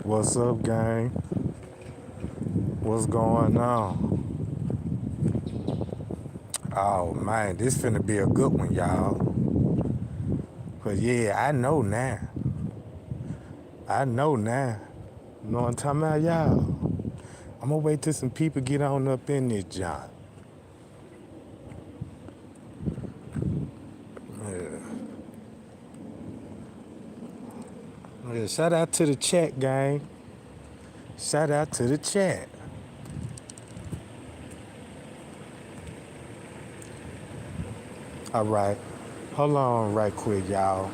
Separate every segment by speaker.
Speaker 1: What's up, gang? What's going on? Oh man, this finna be a good one, y'all. Cause yeah, I know now. I know now. You know what I'm talking about, y'all? I'm gonna wait till some people get on up in this joint. Yeah, shout out to the chat, gang. Shout out to the chat. All right. Hold on right quick, y'all.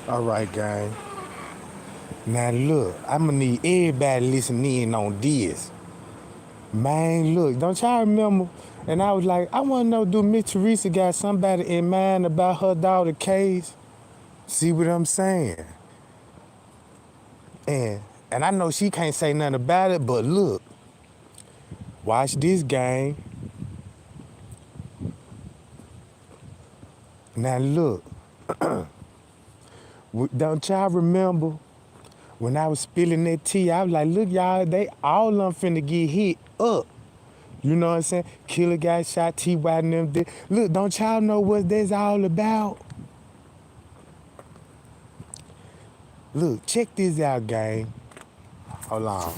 Speaker 1: All right, gang. Now look, I'ma need everybody listening in on this. Man, look, don't y'all remember? And I was like, I want to know, do Miss Teresa got somebody in mind about her daughter case? See what I'm saying? And and I know she can't say nothing about it, but look, watch this game. Now look, don't y'all remember when I was spilling that tea? I was like, look, y'all, they all of them finna get hit up. You know what I'm saying? Killer got shot, T.Y. and them did. Look, don't y'all know what that's all about? Look, check this out, gang. Hold on.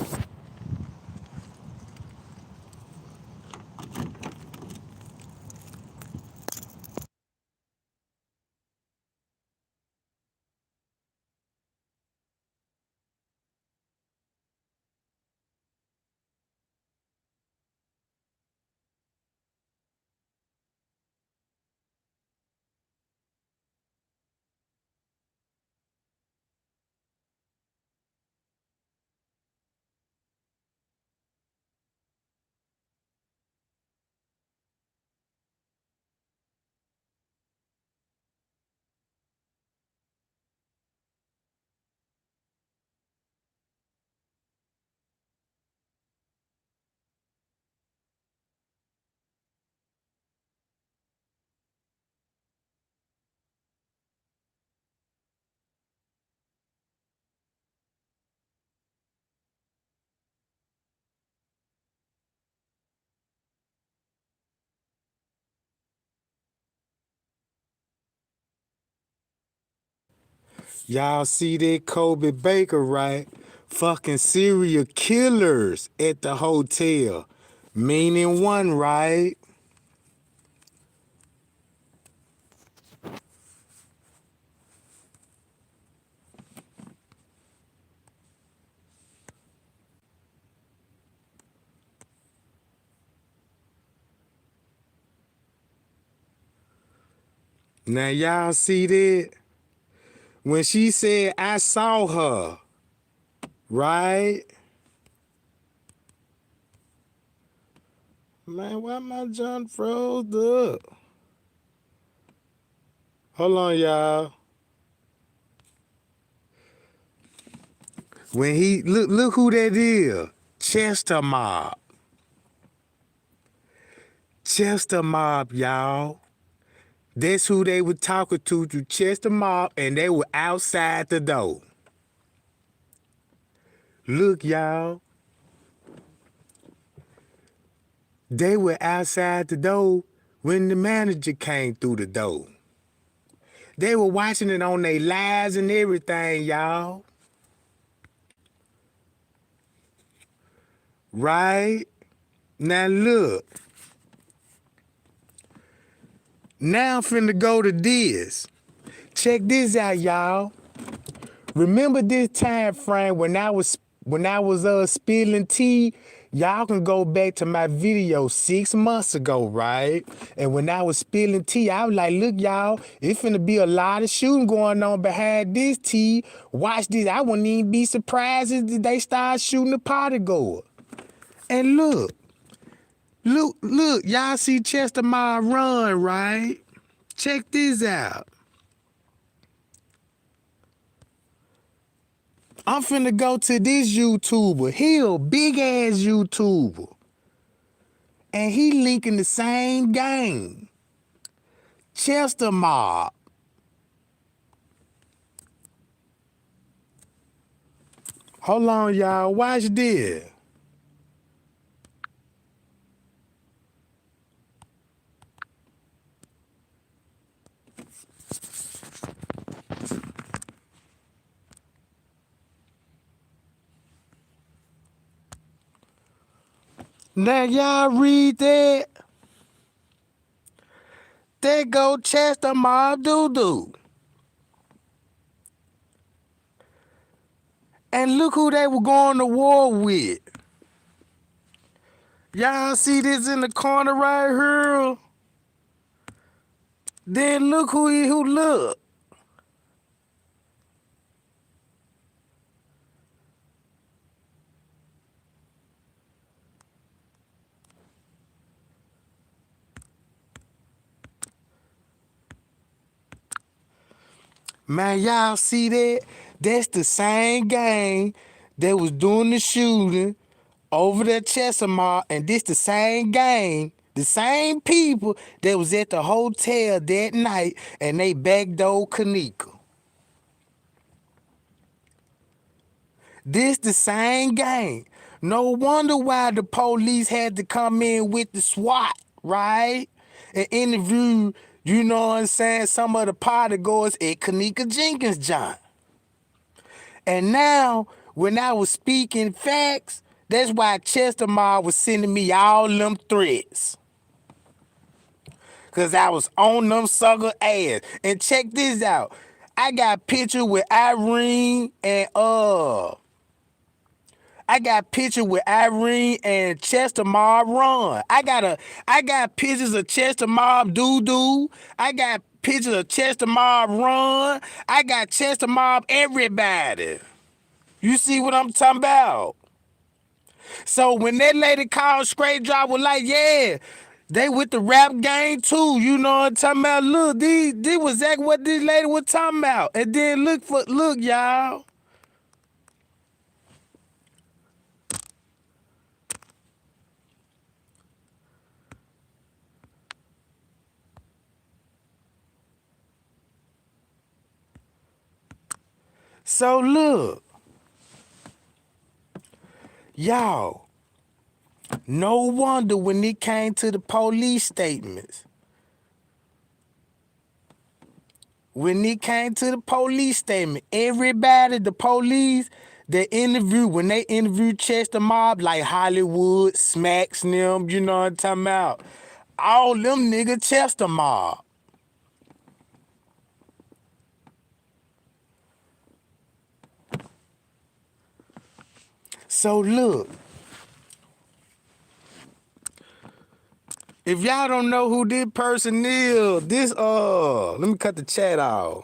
Speaker 1: Y'all see that Kobe Baker, right? Fucking serial killers at the hotel. Meaning one, right? Now y'all see that? When she said, I saw her, right? Man, why my John froze up? Hold on, y'all. When he, look who that is. Chester Mob. Chester Mob, y'all. That's who they were talking to Chester Mob, and they were outside the door. Look, y'all. They were outside the door when the manager came through the door. They were watching it on their lives and everything, y'all. Right? Now look. Now I'm finna go to this. Check this out, y'all. Remember this time frame when I was spilling tea? Y'all can go back to my video 6 months ago, right? And when I was spilling tea, I was like, look, y'all, it's finna be a lot of shooting going on behind this tea. Watch this. I wouldn't even be surprised if they start shooting the party goer. And look, y'all see Chester Ma run, right? Check this out. I'm finna go to this YouTuber. He a big ass YouTuber. And he linking the same game. Chester Mob. Hold on, y'all. Watch this. Now y'all read that. There go Chester Mob doo-doo. And look who they were going to war with. Y'all see this in the corner right here? Then look who look. Man, y'all see that? That's the same gang that was doing the shooting over there at Chester Mall, and this the same gang, the same people that was at the hotel that night, and they backdoored Kanika. This the same gang. No wonder why the police had to come in with the SWAT, right? And interview, you know what I'm saying, some of the party goers at Kanika Jenkins' John. And now, when I was speaking facts, that's why Chester Ma was sending me all them threats. Cause I was on them sucker ass. And check this out. I got picture with Irene and Chester Mob Run. I got pictures of Chester Mob Doo-Doo. I got pictures of Chester Mob Run. I got Chester Mob everybody. You see what I'm talking about? So when that lady called Straight Drop was like, yeah, they with the rap game too. You know what I'm talking about? Look, this was exactly what this lady was talking about. And then look, y'all. So look, y'all, no wonder when it came to the police statements, everybody, the police, when they interviewed Chester Mob, like Hollywood, Smacks them, you know what I'm talking about? All them nigga Chester Mob. So look, if y'all don't know who this person is, let me cut the chat off.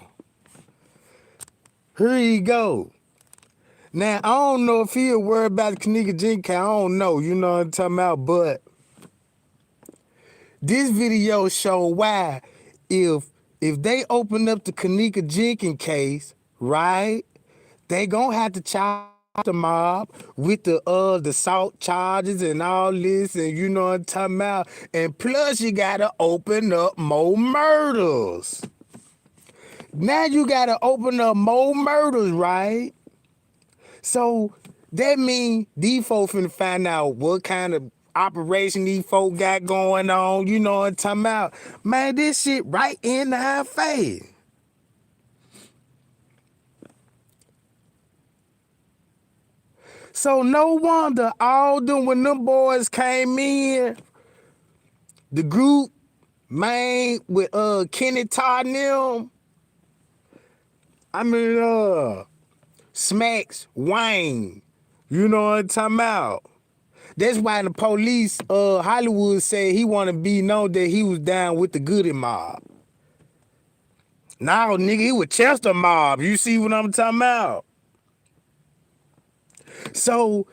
Speaker 1: Here you go. Now, I don't know if he'll worry about Kanika Jenkins, I don't know, you know what I'm talking about, but this video show why if they open up the Kanika Jenkins case, right, they gonna have to charge the mob with the salt charges and all this, and you know what I'm talking about. And plus, you gotta open up more murders. Now you gotta open up more murders, right? So that mean these folks finna find out what kind of operation these folk got going on. You know what I'm talking about? Man, this shit right in our face. So no wonder all them when them boys came in, the group, man, with Kenneka and them, I mean Smacks, Wayne, you know what I'm talking about? That's why the police, Hollywood said he wanna be known that he was down with the Goody mob. Now, nigga, he was Chester mob. You see what I'm talking about? So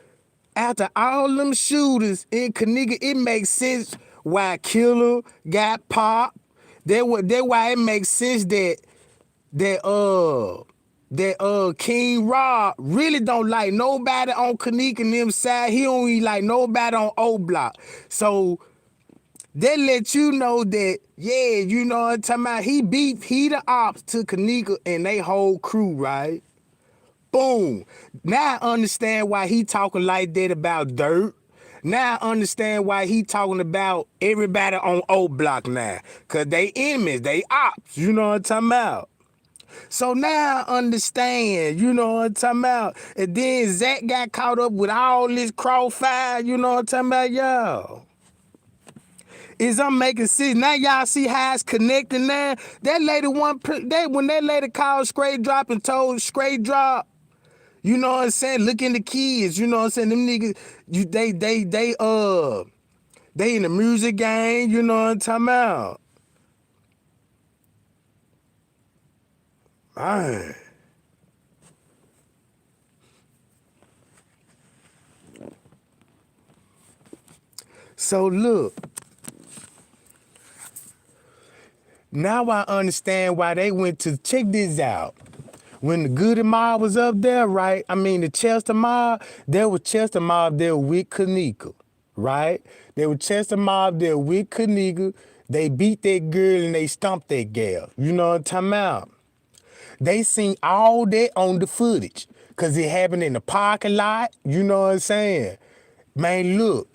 Speaker 1: after all them shooters in Kanika, it makes sense why Killer got popped. That why it makes sense that King Rob really don't like nobody on Kanika and them side. He don't even like nobody on O Block. So they let you know that, yeah, you know what I'm talking about. He the ops to Kanika and they whole crew, right? Boom. Now I understand why he talking like that about Dirt. Now I understand why he talking about everybody on O Block now. Cause they enemies, they ops. You know what I'm talking about? So now I understand, you know what I'm talking about? And then Zach got caught up with all this crossfire, you know what I'm talking about, y'all? Is I'm making sense. Now y'all see how it's connecting now? That lady when that lady called Straight Drop and told Straight Drop, you know what I'm saying? Look in the kids, you know what I'm saying? Them niggas, they in the music game, you know what I'm talking about? Man. So look, now I understand why they went to check this out. When the Goody Mob was up there, right? I mean the Chester Mob, there was Chester Mob there with Kanika, right? There was Chester Mob there with Kanika. They beat that girl and they stomped that gal. You know what I'm talking about? They seen all that on the footage. Cause it happened in the parking lot. You know what I'm saying? Man, look.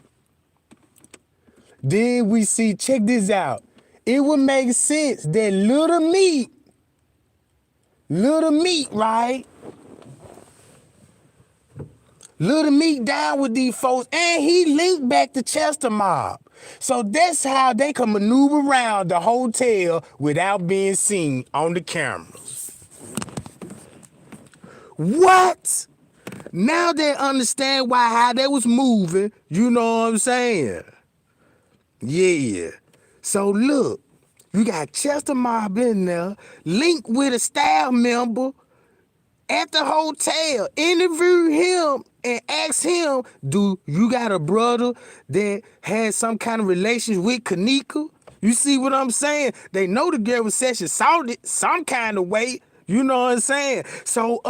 Speaker 1: Then we see, check this out. It would make sense that Little Meat, right? Little Meat down with these folks, and he linked back to Chester Mob. So that's how they can maneuver around the hotel without being seen on the cameras. What? Now they understand how they was moving, you know what I'm saying? Yeah. So look, you got Chester Mob in there, linked with a staff member at the hotel. Interview him and ask him, do you got a brother that had some kind of relations with Kanika? You see what I'm saying? They know the girl was session salted some kind of way. You know what I'm saying? So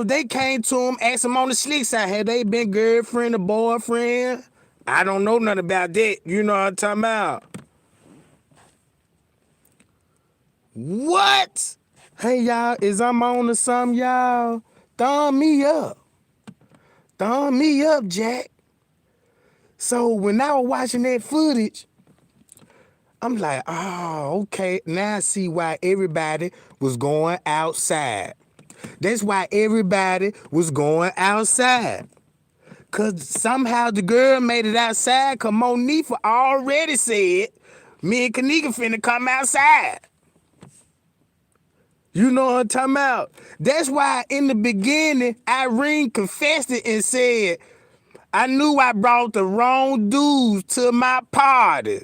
Speaker 1: they came to him, asked him on the slick side, had they been girlfriend or boyfriend? I don't know nothing about that. You know what I'm talking about? What? Hey, y'all, is I'm on to something, y'all? Thumb me up. Thumb me up, Jack. So when I was watching that footage, I'm like, oh, okay. Now I see why everybody was going outside. That's why everybody was going outside. Cause somehow the girl made it outside, cause Monifa already said, me and Kanika finna come outside. You know what I'm talking about? That's why in the beginning, Irene confessed it and said, I knew I brought the wrong dudes to my party.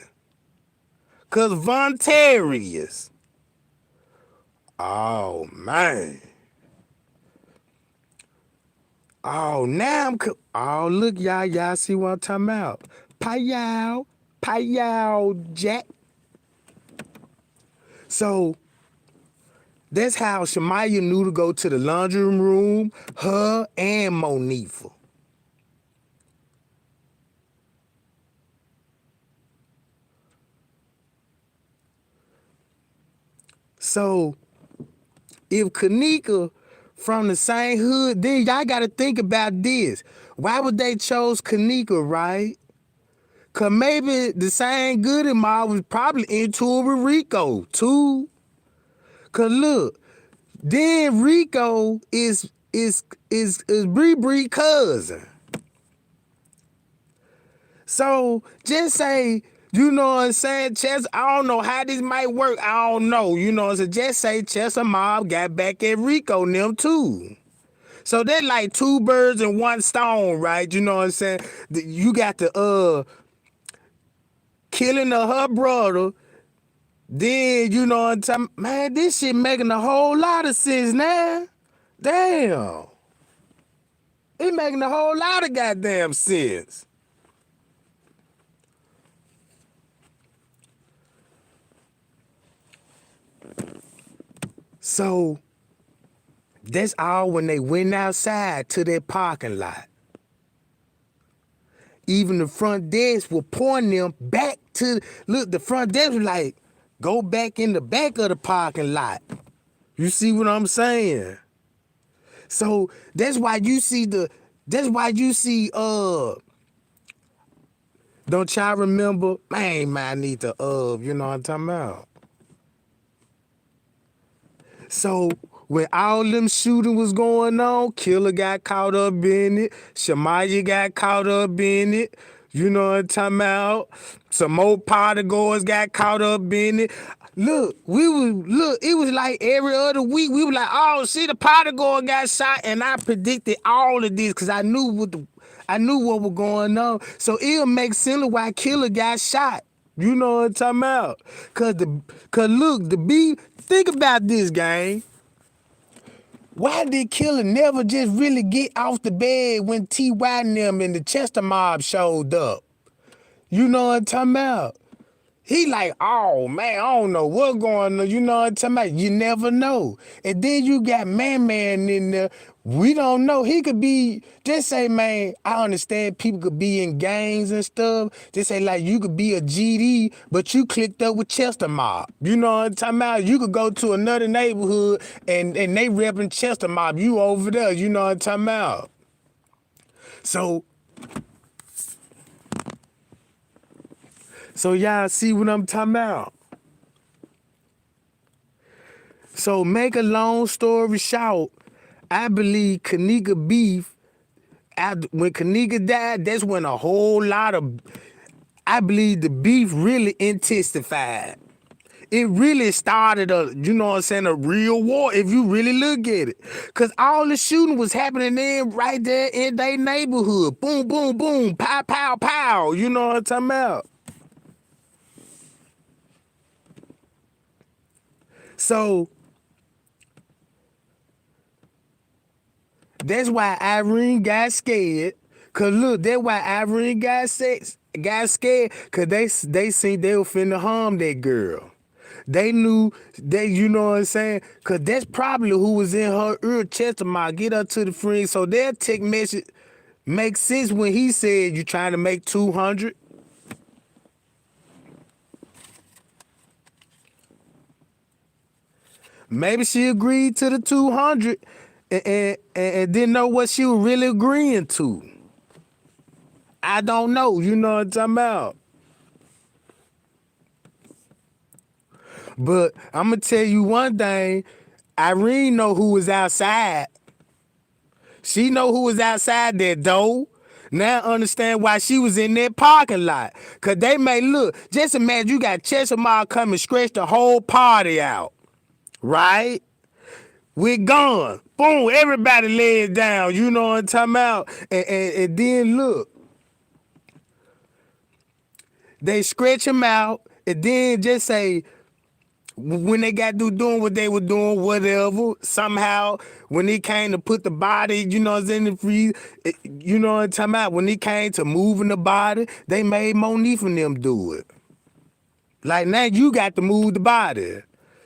Speaker 1: Cause Vontarius. Oh, man. Oh, now oh, look, y'all see what I'm talking about. Payal, Jack. So, That's how Shamaya knew to go to the laundry room, her and Monifa. So if Kanika from the same hood, then y'all gotta think about this. Why would they chose Kanika, right? Cause maybe the same Goody Ma was probably into it with Rico too. Cause look, then Rico is Bree Bree cousin. So just say, you know what I'm saying, Chess, I don't know how this might work. I don't know. You know what I'm saying? Just say Chester Mob got back at Rico and them too. So they're like two birds and one stone, right? You know what I'm saying? You got the killing of her brother. Then, you know what I'm talking, man, this shit making a whole lot of sense now. Damn. It making a whole lot of goddamn sense. So that's all when they went outside to their parking lot. Even the front desk will point them back to, look, the front desk was like, go back in the back of the parking lot. You see what I'm saying? So that's why you see don't y'all remember, man, I need to you know what I'm talking about? So when all them shooting was going on, Killer got caught up in it, Shamaya got caught up in it, you know what I'm talking about? Some more party goers got caught up in it. Look, it was like every other week, we were like, oh, see, the party goer got shot, and I predicted all of this because I knew what was going on. So it'll make sense why Killer got shot. You know what I'm talking about? Cause look, think about this, gang. Why did Killer never just really get off the bed when T.Y. and them and the Chester Mob showed up? You know what I'm talking about? He like, oh man, I don't know what's going on. You know what I'm talking about? You never know. And then you got Man in there. We don't know. He could be, just say, man, I understand people could be in gangs and stuff. Just say, like, you could be a GD, but you clicked up with Chester Mob. You know what I'm talking about? You could go to another neighborhood and they repping Chester Mob. You over there. You know what I'm talking about? So y'all see what I'm talking about? So make a long story short, I believe Kanika beef, when Kanika died, that's when a whole lot of, I believe the beef really intensified. It really started you know what I'm saying, a real war if you really look at it. Cause all the shooting was happening in right there in their neighborhood. Boom, boom, boom, pow, pow, pow. You know what I'm talking about? So that's why Irene got scared. Cause look, that's why Irene got scared. Cause they seen they were finna harm that girl. They knew you know what I'm saying? Cause that's probably who was in her ear, Chestermont, get her to the friend. So their text message makes sense when he said, you trying to make 200? Maybe she agreed to the 200 and didn't know what she was really agreeing to. I don't know, you know what I'm talking about? But I'm gonna tell you one thing, Irene know who was outside. She know who was outside that door. Now I understand why she was in that parking lot. Cause they may look, just imagine you got Chester Mall come and scratch the whole party out. Right? We gone. Boom, everybody lays down. You know what I'm talking about? And then look, they scratch him out and then just say, when they got through doing what they were doing, whatever, somehow, when he came to put the body, you know, in the freezer, you know what I'm talking about? When he came to moving the body, they made Monique and them do it. Like, now you got to move the body.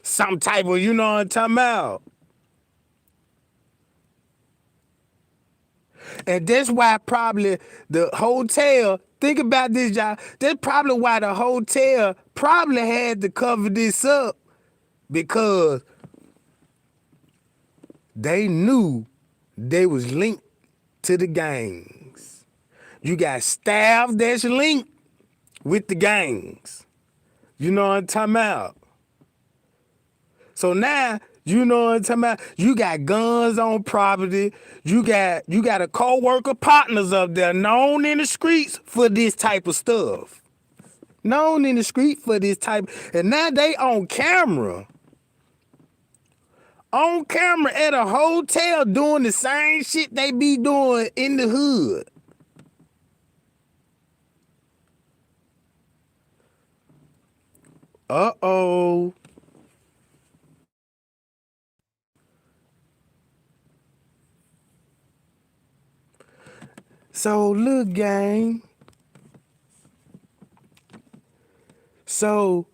Speaker 1: some type of, you know what I'm talking about. And that's why probably the hotel, think about this, y'all. That's probably why the hotel probably had to cover this up because they knew they was linked to the gangs. You got staff that's linked with the gangs. You know what I'm talking about? So now, you know what I'm talking about? You got guns on property. You got a co-worker partners up there known in the streets for this type of stuff. Known in the street for this type. And now they on camera. On camera at a hotel doing the same shit they be doing in the hood. Uh-oh. So look, gang. So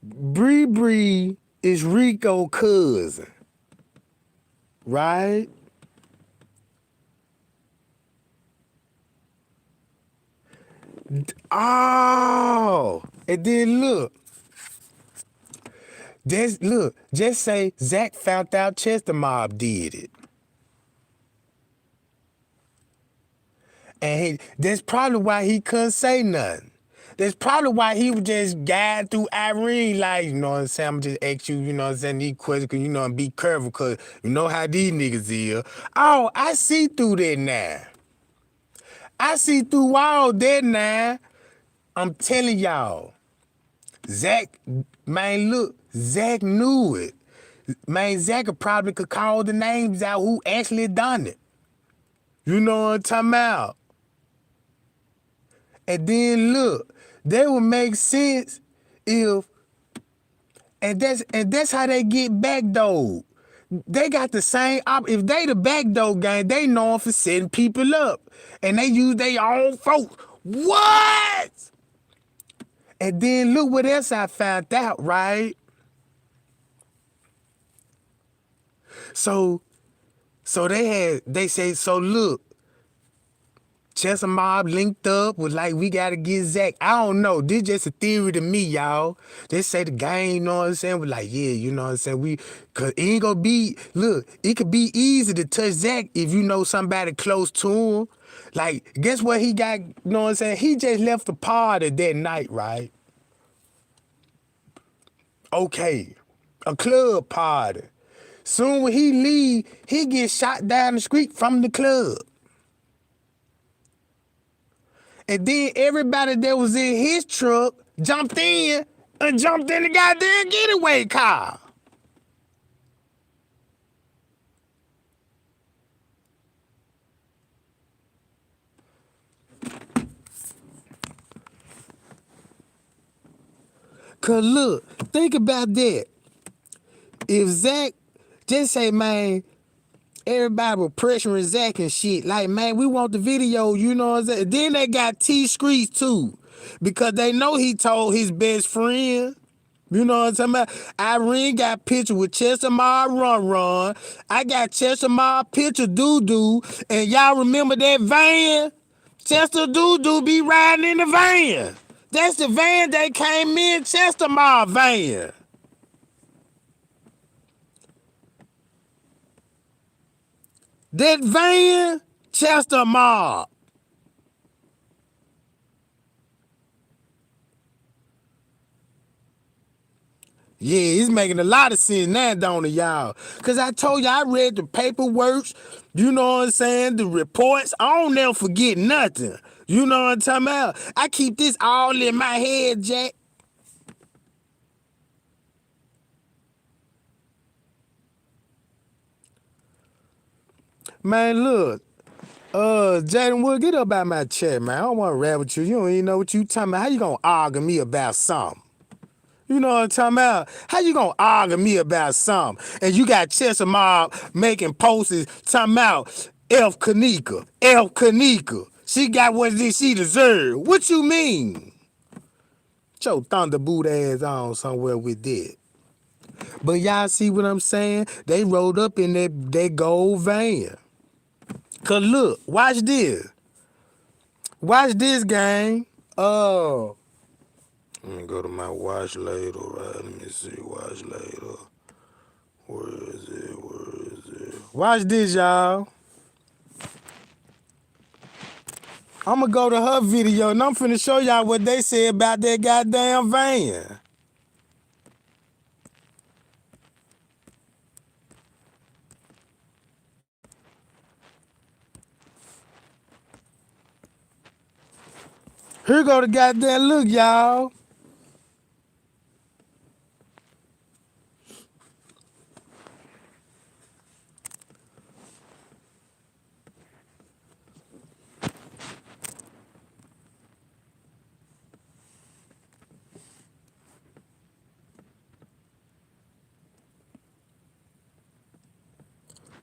Speaker 1: Bree is Rico cousin, right? Oh, and then look. Just say Zach found out Chester Mob did it. And that's probably why he couldn't say nothing. That's probably why he was just guiding through Irene, like, you know what I'm saying? I'm just ask you, you know what I'm saying, these questions, cause you know, and be careful, cause you know how these niggas is. Oh, I see through that now. I see through all that now. I'm telling y'all. Zach, man, look, Zach knew it. Man, Zach probably could call the names out who actually done it. You know what I'm talking about? And then look, they would make sense if, and that's how they get back though. They got the same if they the backdoor gang, they known for setting people up. And they use their own folks. What? And then look what else I found out, right? So they say, so look, Chester Mob linked up was like, we gotta get Zach. I don't know. This just a theory to me, y'all. They say the gang, you know what I'm saying? Was like, yeah, you know what I'm saying? Cause it ain't gonna be, look, it could be easy to touch Zach if you know somebody close to him. Like, guess what he got, you know what I'm saying? He just left the party that night, right? Okay, a club party. Soon when he leave, he gets shot down the street from the club. And then everybody that was in his truck jumped in and jumped in the goddamn getaway car. Cause look, think about that. If Zach, just say, man, everybody was pressuring Zach and shit. Like, man, we want the video, you know what I'm saying? Then they got T Streets too. Because they know he told his best friend. You know what I'm talking about? Irene got picture with Chester Ma Run. I got Chester Ma picture Doo. And y'all remember that van? Chester Doo be riding in the van. That's the van that came in, Chester Ma van. That van, Chester Ma. Yeah, it's making a lot of sense now, don't it, y'all? Because I told you, I read the paperwork, you know what I'm saying, the reports. I don't never forget nothing. You know what I'm talking about? I keep this all in my head, Jack. Man, look. Jaden Wood, get up out my chair, man. I don't want to rap with you. You don't even know what you talking about. How you gonna argue me about something? You know what I'm talking about? How you gonna argue me about something? And you got Chester Mob making posts talking about Kanika. She got what she deserved. What you mean? Get your thunder boot ass on somewhere with that. But y'all see what I'm saying? They rolled up in that gold van. Cause look, watch this. Watch this, gang. Oh. Let me go to my watch later, right? Let me see, watch later. Where is it? Where is it? Watch this, y'all. I'm gonna go to her video and I'm finna show y'all what they said about that goddamn van. Here go the goddamn look, y'all.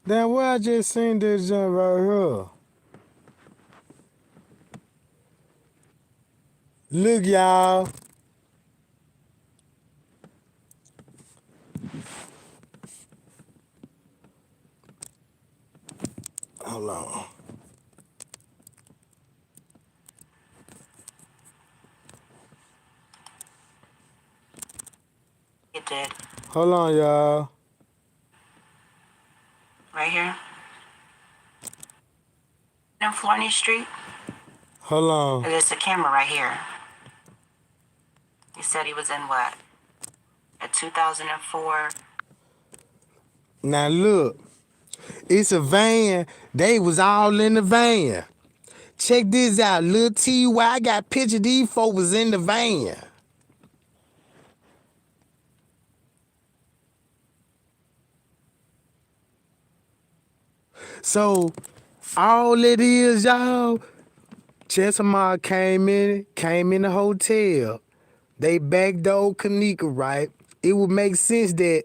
Speaker 1: Damn, where I just seen this junk right here. Look, y'all. Hold on.
Speaker 2: It did.
Speaker 1: Hold on, y'all.
Speaker 2: Right here. On Florney Street.
Speaker 1: Hold on.
Speaker 2: There's a camera right here. He said he was in what? A 2004.
Speaker 1: Now look. It's a van. They was all in the van. Check this out. Lil T.Y. got picture these folks was in the van. So, all it is, y'all, Chesamar came in the hotel. They backdoored Kenneka, right? It would make sense that,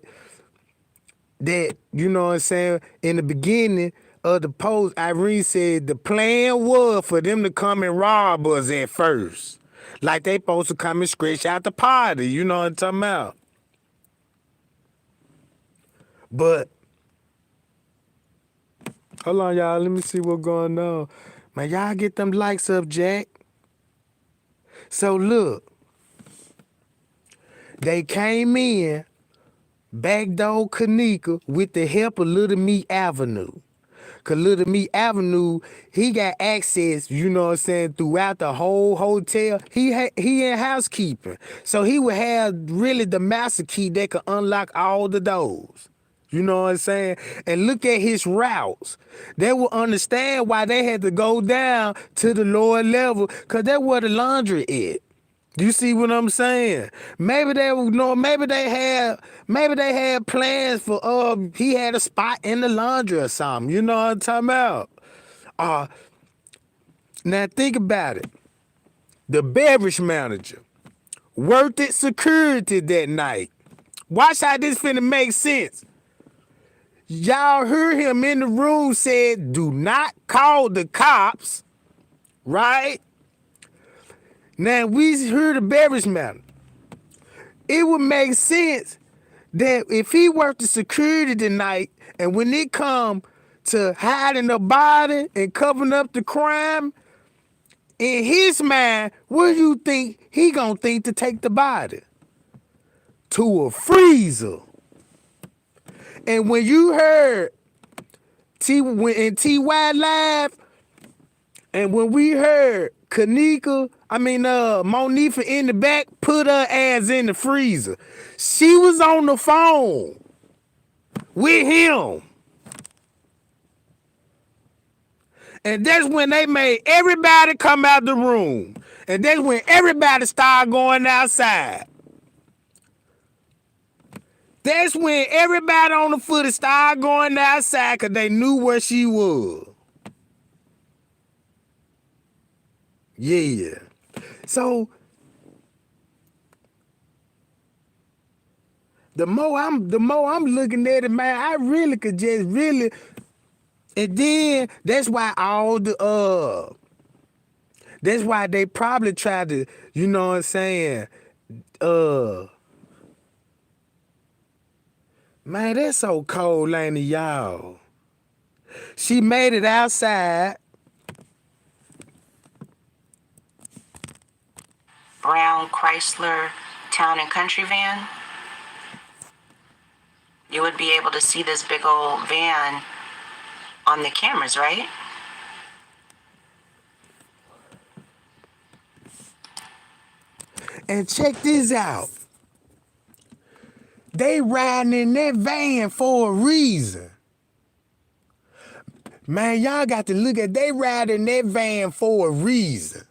Speaker 1: you know what I'm saying, in the beginning of the post, Irene said the plan was for them to come and rob us at first. Like they supposed to come and scratch out the party, you know what I'm talking about? But, hold on, y'all, let me see what's going on. Man, y'all get them likes up, Jack. So look, they came in, backdoor Kenneka with the help of Little Meat Avenue. Cause Little Meat Avenue, he got access, you know what I'm saying, throughout the whole hotel. He in housekeeping. So he would have really the master key that could unlock all the doors. You know what I'm saying? And look at his routes. They will understand why they had to go down to the lower level, cause that's where the laundry is. You see what I'm saying? Maybe they know. Maybe they had plans for. He had a spot in the laundry or something. You know what I'm talking about? Uh, Now think about it. The beverage manager worked at security that night. Watch how this finna make sense. Y'all heard him in the room said, "Do not call the cops." Right? Now we heard the beverage manager. It would make sense that if he worked the security tonight and when it come to hiding the body and covering up the crime, in his mind, what do you think he gonna think to take the body? To a freezer. And when you heard in T.Y. Live, and when we heard Monifa in the back put her ass in the freezer, she was on the phone with him. And that's when they made everybody come out the room. And that's when everybody started going outside. That's when everybody on the footage started going outside because they knew where she was. Yeah. So the more I'm looking at it, man, I really could just really. And then that's why that's why they probably tried to, you know what I'm saying, Man, that's so cold, ain't it, y'all? She made it outside.
Speaker 2: Brown Chrysler Town and Country van. You would be able to see this big old van on the cameras, right?
Speaker 1: And check this out. They riding in that van for a reason. Man, y'all got to look at, they riding in that van for a reason.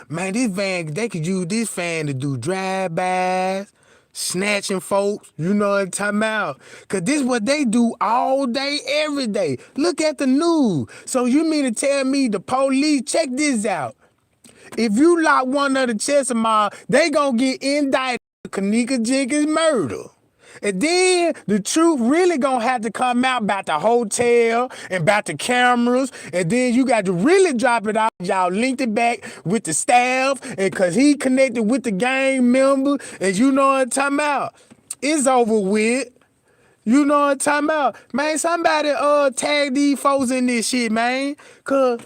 Speaker 1: Man, this van, they could use this van to do drive-bys, snatching folks, you know what I'm talking about? Because this is what they do all day, every day. Look at the news. So you mean to tell me the police, check this out. If you lock one of the Chester Mall, they gonna get indicted for Kanika Jenkins murder. And then the truth really gonna have to come out about the hotel and about the cameras. And then you got to really drop it out. Y'all linked it back with the staff, and cause he connected with the gang member. And you know what I'm talking about. It's over with. You know what I'm talking about. Man, somebody tag these folks in this shit, man. Cause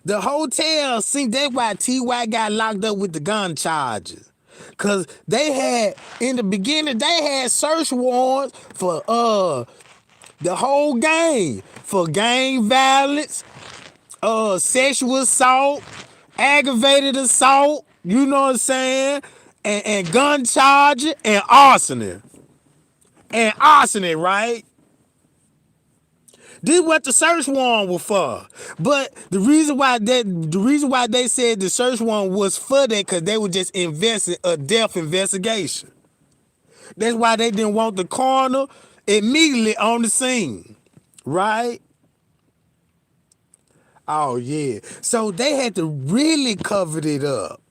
Speaker 1: the hotel, see, that's why T.Y. got locked up with the gun charges. Cause they had, in the beginning, they had search warrants for the whole gang. For gang violence, sexual assault, aggravated assault, you know what I'm saying? And gun charges and arsoning. And arsoning, right? This is what the search warrant was for. But the reason why they said the search warrant was for that, because they were just investing a death investigation. That's why they didn't want the coroner immediately on the scene. Right? Oh yeah. So they had to really cover it up.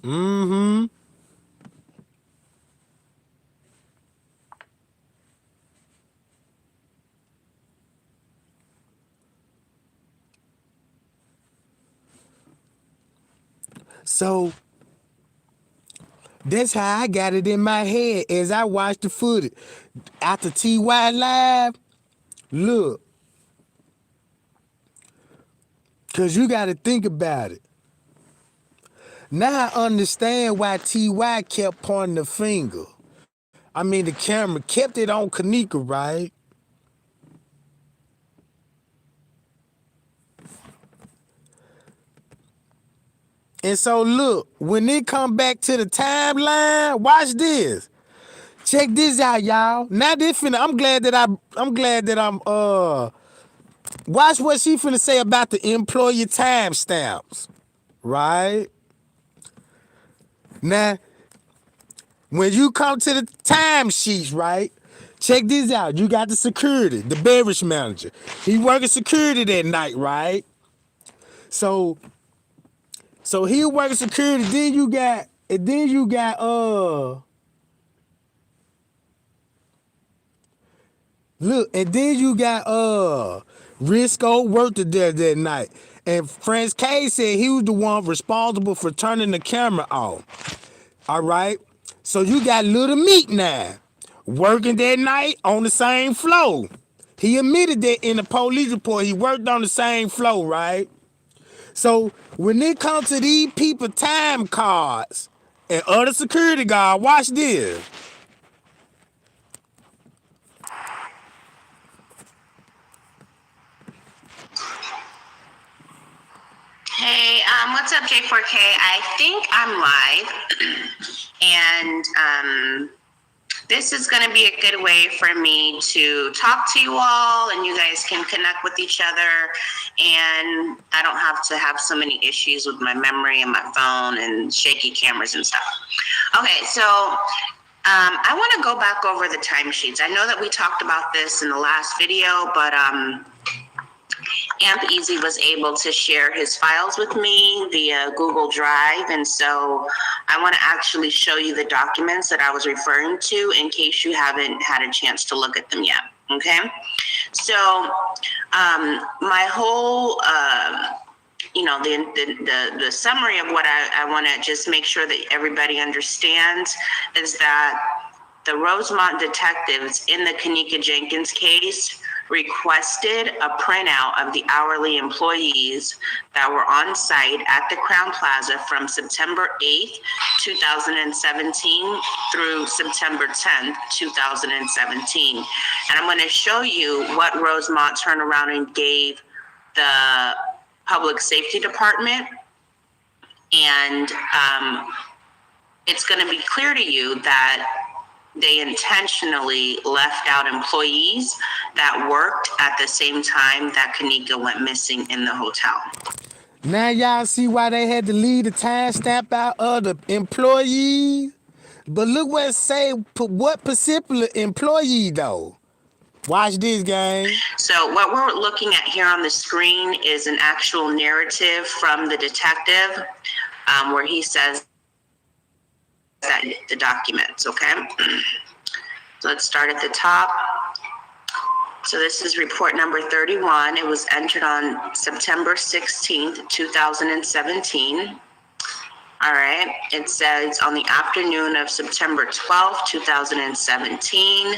Speaker 1: Mm-hmm. So that's how I got it in my head as I watched the footage. After T.Y. live, look, because you got to think about it. Now I understand why T.Y. kept pointing the finger. I mean, the camera kept it on Kenneka, right? And so look, when they come back to the timeline, watch this. Check this out, y'all. Now this finna, I'm glad that I'm watch what she finna say about the employee timestamps. Right? Now, when you come to the timesheets, right? Check this out. You got the security, the beverage manager. He working security that night, right? So he working security. Then you got look, and then you got Risco worked there that night. And Franz K said he was the one responsible for turning the camera off. All right. So you got Little Meat now working that night on the same floor. He admitted that in the police report. He worked on the same floor, right? So when it comes to these people time cards and other security guard, watch this.
Speaker 2: Hey, what's up, J4K? I think I'm live, and this is going to be a good way for me to talk to you all, and you guys can connect with each other, and I don't have to have so many issues with my memory and my phone and shaky cameras and stuff. Okay, so I want to go back over the timesheets. I know that we talked about this in the last video, but Amp Easy was able to share his files with me via Google Drive, and so I want to actually show you the documents that I was referring to in case you haven't had a chance to look at them yet. Okay, so my whole the summary of what I want to just make sure that everybody understands is that the Rosemont detectives in the Kanika Jenkins case requested a printout of the hourly employees that were on site at the Crown Plaza from September 8th, 2017 through September 10th, 2017. And I'm going to show you what Rosemont turned around and gave the Public Safety Department. And it's going to be clear to you that they intentionally left out employees that worked at the same time that Kanika went missing in the hotel.
Speaker 1: Now y'all see why they had to leave the timestamp out of the employees? But look what it say, what particular employee though? Watch this, gang.
Speaker 2: So what we're looking at here on the screen is an actual narrative from the detective where he says that the documents, okay? So let's start at the top. So this is report number 31. It was entered on September 16th, 2017. All right, it says on the afternoon of September 12th, 2017,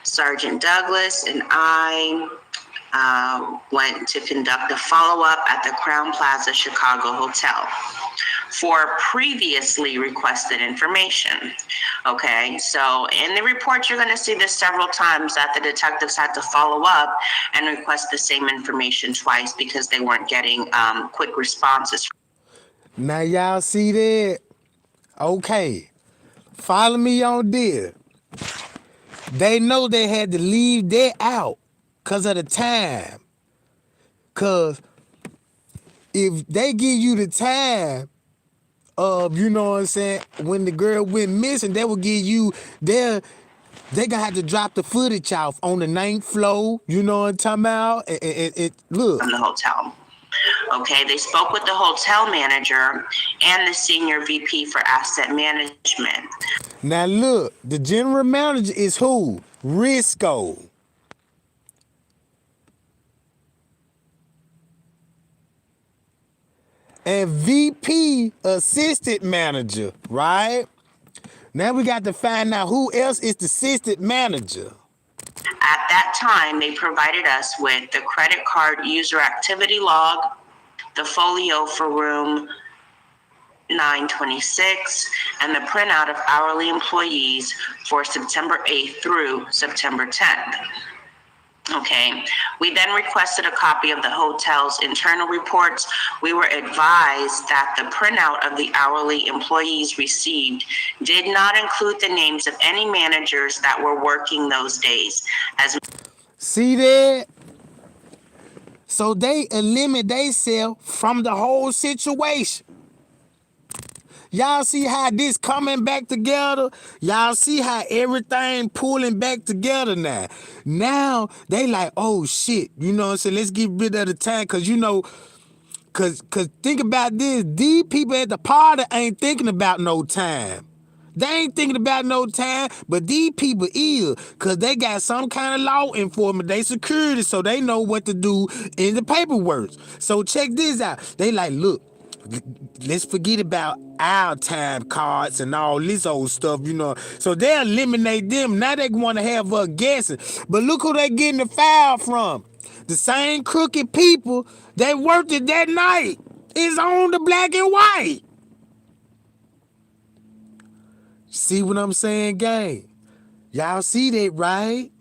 Speaker 2: Sergeant Douglas and I went to conduct a follow-up at the Crown Plaza Chicago Hotel for previously requested information. Okay, so in the report, you're gonna see this several times that the detectives had to follow up and request the same information twice because they weren't getting quick responses.
Speaker 1: Now y'all see that? Okay, follow me on this. They know they had to leave that out because of the time. Because if they give you the time of, you know what I'm saying, when the girl went missing, they will give you they gonna have to drop the footage off on the 9th floor. You know what I'm talking about? Look.
Speaker 2: From the hotel. Okay, they spoke with the hotel manager and the senior VP for asset management.
Speaker 1: Now look, the general manager is who? Rico. And VP assistant manager, right? Now we got to find out who else is the assistant manager.
Speaker 2: At that time, they provided us with the credit card user activity log, the folio for room 926, and the printout of hourly employees for September 8th through September 10th. Okay, we then requested a copy of the hotel's internal reports. We were advised that the printout of the hourly employees received did not include the names of any managers that were working those days.
Speaker 1: See that? So they eliminate themselves from the whole situation. Y'all see how this coming back together? Y'all see how everything pulling back together now? Now they like, oh shit, you know what I'm saying? Let's get rid of the time, cause you know, cause think about this. These people at the party ain't thinking about no time. They ain't thinking about no time, but these people is, cause they got some kind of law enforcement, they security, so they know what to do in the paperwork. So check this out. They like, look, let's forget about our time cards and all this old stuff, you know. So they eliminate them. Now they want to have us guessing. But look who they getting the file from. The same crooked people that worked it that night is on the black and white. See what I'm saying, gang? Y'all see that, right?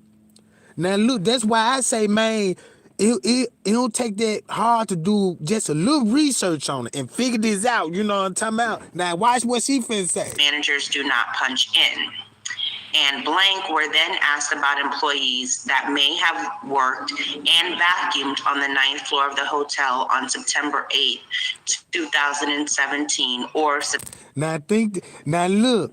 Speaker 1: Now look, that's why I say, man, it don't take that hard to do just a little research on it and figure this out, you know what I'm talking about? Now watch what she finna say.
Speaker 2: Managers do not punch in. And blank were then asked about employees that may have worked and vacuumed on the 9th floor of the hotel on September 8th, 2017, or...
Speaker 1: Now look,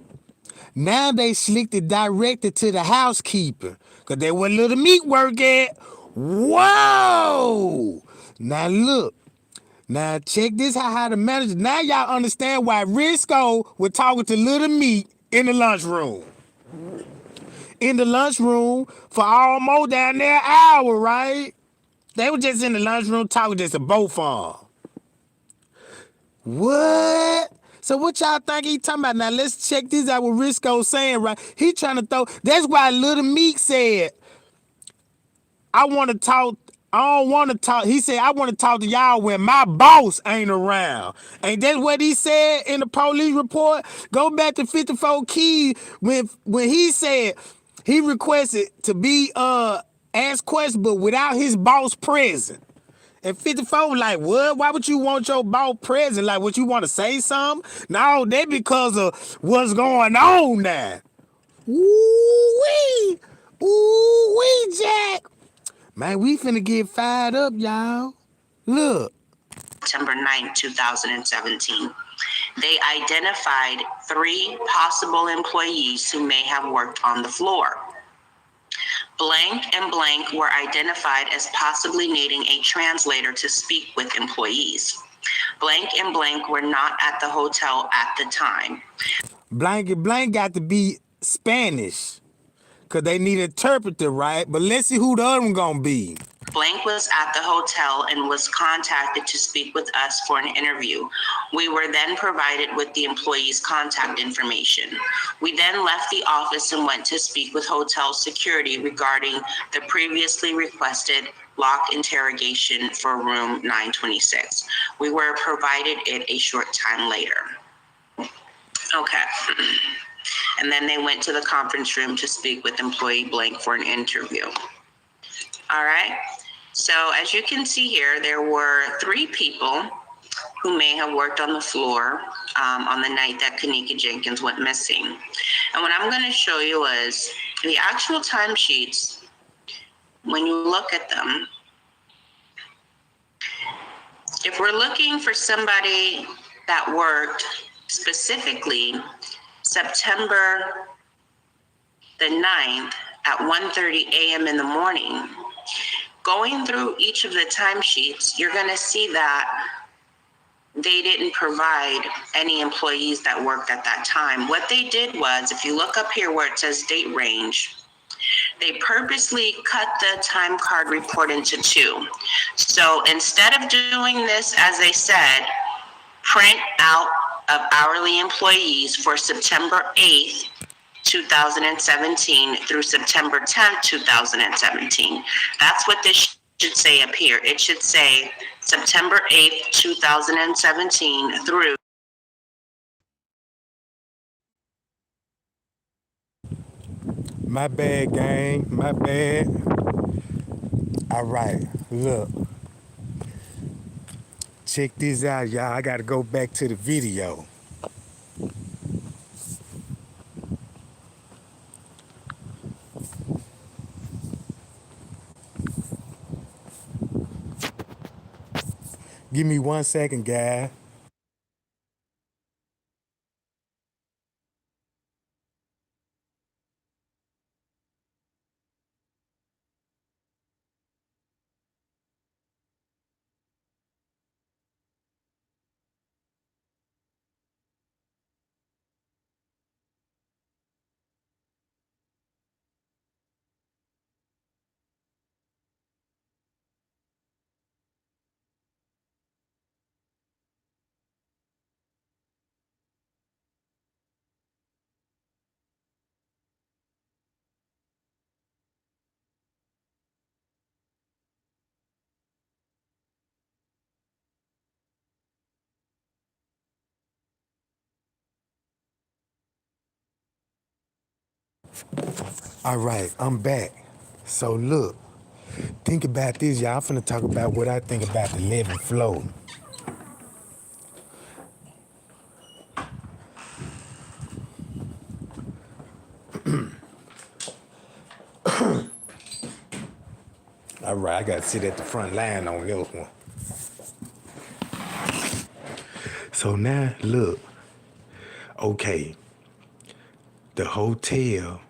Speaker 1: now they slicked it directed to the housekeeper, because they were little meat work at. Whoa! Now look. Now check this out how the manager. Now y'all understand why Risco was talking to Little Meat in the lunchroom. In the lunchroom for almost down there an hour, right? They were just in the lunchroom talking just to both of them. What? So what y'all think he talking about? Now let's check this out what Risco saying, right? He trying to throw. That's why Little Meat said, I want to talk. I don't want to talk. He said, I want to talk to y'all when my boss ain't around. And that's what he said in the police report. Go back to 54 Keys when he said he requested to be asked questions, but without his boss present. And 54 like, what? Why would you want your boss present? Like, what, you want to say something? No, that because of what's going on now. Ooh-wee. Ooh-wee, Jack. Man, we finna get fired up, y'all. Look.
Speaker 2: September 9th, 2017. They identified 3 possible employees who may have worked on the floor. Blank and blank were identified as possibly needing a translator to speak with employees. Blank and blank were not at the hotel at the time.
Speaker 1: Blank and blank got to be Spanish, because they need an interpreter, right? But let's see who the other one gonna be.
Speaker 2: Blank was at the hotel and was contacted to speak with us for an interview. We were then provided with the employee's contact information. We then left the office and went to speak with hotel security regarding the previously requested lock interrogation for room 926. We were provided it a short time later. Okay. And then they went to the conference room to speak with employee blank for an interview. All right. So as you can see here, there were 3 people who may have worked on the floor on the night that Kanika Jenkins went missing. And what I'm going to show you is the actual timesheets. When you look at them, if we're looking for somebody that worked specifically September the 9th at 1:30 a.m. in the morning, going through each of the timesheets, you're going to see that they didn't provide any employees that worked at that time. What they did was, if you look up here where it says date range, they purposely cut the time card report into 2. So instead of doing this, as they said, print out of hourly employees for September 8th, 2017 through September 10th, 2017. That's what this should say up here. It should say September 8th, 2017 through.
Speaker 1: My bad, gang. My bad. All right, look. Check this out, y'all. I gotta go back to the video. Give me 1 second, guys. All right, I'm back. So look, think about this, y'all. I'm finna talk about what I think about the 11th floor. All right, I gotta sit at the front line on this one. So now, look. Okay, the hotel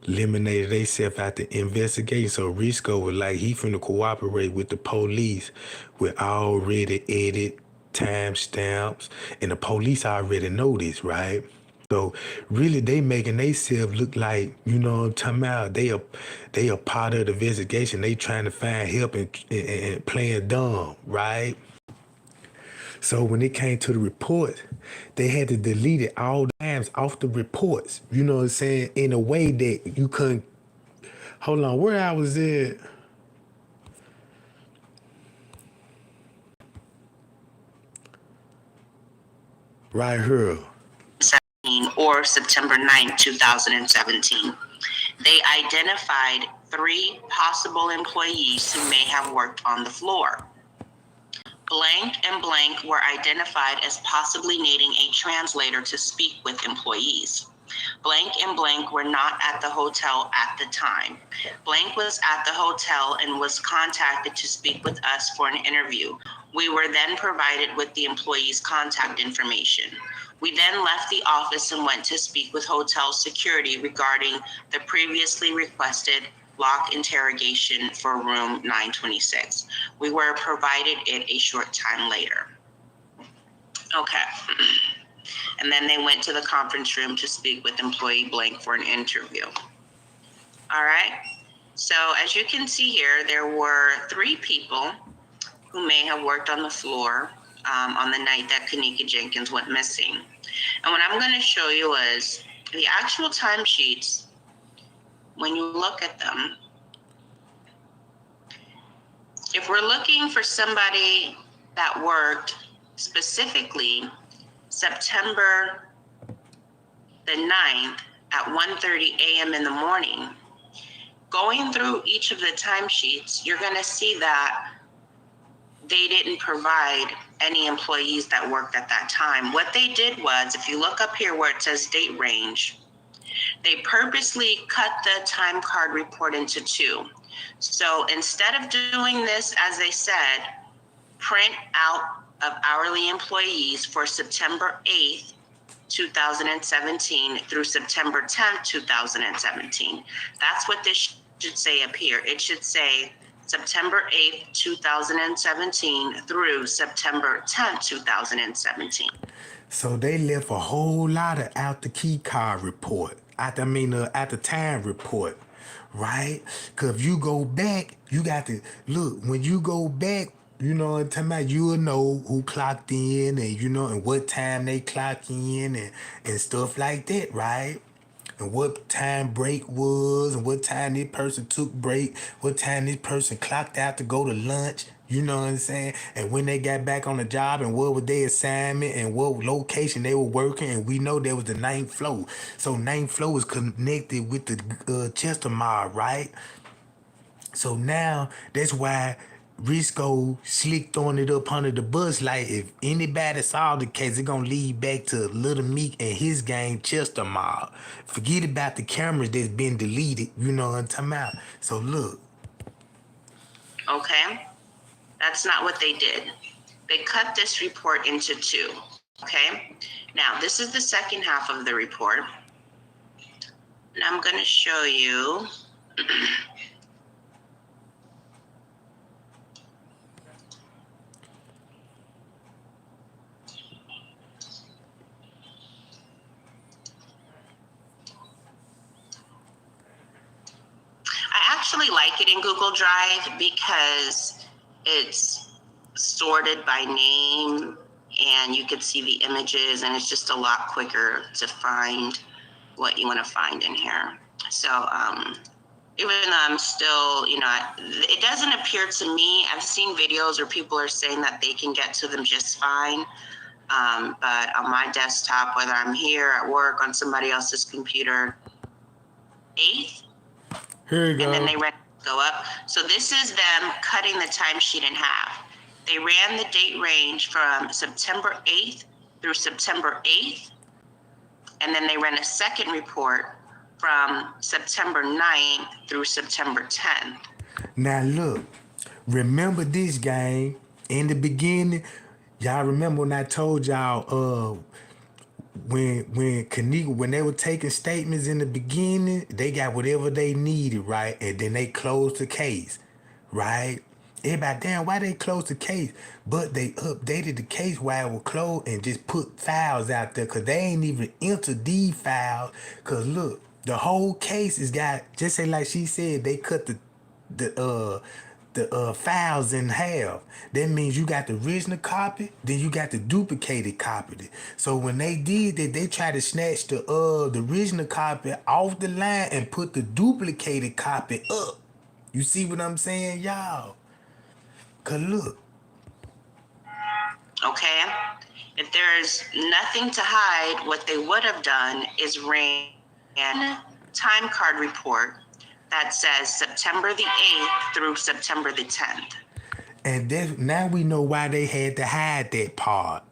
Speaker 1: eliminated themselves out the investigation. So Risco was like, he finna cooperate with the police with already edit timestamps, and the police already know this, right? So really, they making themselves look like, you know what I'm talking about. They are part of the investigation. They trying to find help and playing dumb, right? So when it came to the report, they had to delete it all the times off the reports. You know what I'm saying? In a way that you couldn't. Hold on, where I was at? Right here.
Speaker 2: Or September 9th, 2017. They identified 3 possible employees who may have worked on the floor. Blank and blank were identified as possibly needing a translator to speak with employees. Blank and blank were not at the hotel at the time. Blank was at the hotel and was contacted to speak with us for an interview. We were then provided with the employee's contact information. We then left the office and went to speak with hotel security regarding the previously requested lock interrogation for room 926. We were provided it a short time later. Okay. And then they went to the conference room to speak with employee blank for an interview. All right. So as you can see here, there were 3 people who may have worked on the floor on the night that Kanika Jenkins went missing. And what I'm going to show you is the actual timesheets. When you look at them, if we're looking for somebody that worked specifically September the 9th at 1:30 a.m. in the morning, going through each of the timesheets, you're going to see that they didn't provide any employees that worked at that time. What they did was, if you look up here where it says date range, they purposely cut the time card report into 2. So instead of doing this, as they said, print out of hourly employees for September 8th, 2017 through September 10th, 2017. That's what this should say up here. It should say September 8th, 2017 through September 10th, 2017.
Speaker 1: So they left a whole lot of out the key card report. At the time report, right? Because if you go back, you got to look. When you go back, you know what I'm talking about, you'll know who clocked in and, you know, and what time they clock in and stuff like that, right? And what time break was, and what time this person took break, what time this person clocked out to go to lunch, you know what I'm saying? And when they got back on the job, and what was their assignment, and what location they were working, and we know there was the 9th floor. So 9th floor is connected with the Chester Mall, right? So now that's why Risco slick throwing it up under the bus. Like, if anybody saw the case, it's gonna lead back to Little Meek and his gang Chester Mob. Forget about the cameras that's been deleted. You know what I'm talking about? So look.
Speaker 2: Okay. That's not what they did. They cut this report into 2. Okay. Now, this is the second half of the report. And I'm going to show you. I actually like it in Google Drive because it's sorted by name and you can see the images, and it's just a lot quicker to find what you want to find in here. So even though I'm still, you know, it doesn't appear to me, I've seen videos where people are saying that they can get to them just fine. But on my desktop, whether I'm here at work on somebody else's computer, 8th,
Speaker 1: Here you go.
Speaker 2: and then they go up. So this is them cutting the timesheet in half. They ran the date range from September 8th through September 8th. And then they ran a second report from September 9th through September 10th.
Speaker 1: Now look, remember this, gang. In the beginning, y'all remember when I told y'all when Kanika, when they were taking statements in the beginning, they got whatever they needed, right? And then they closed the case, right? Everybody, damn, why they closed the case? But they updated the case while it was closed and just put files out there because they ain't even entered these files. Because look, the whole case is got, just say like she said, they cut the files in half. That means you got the original copy, then you got the duplicated copy. So when they did that, they tried to snatch the original copy off the line and put the duplicated copy up. You see what I'm saying, y'all? Cause look,
Speaker 2: Okay? If there's nothing to hide, what they would have done is ran a time card report that says September the 8th through September the 10th.
Speaker 1: and now we know why they had to hide that part.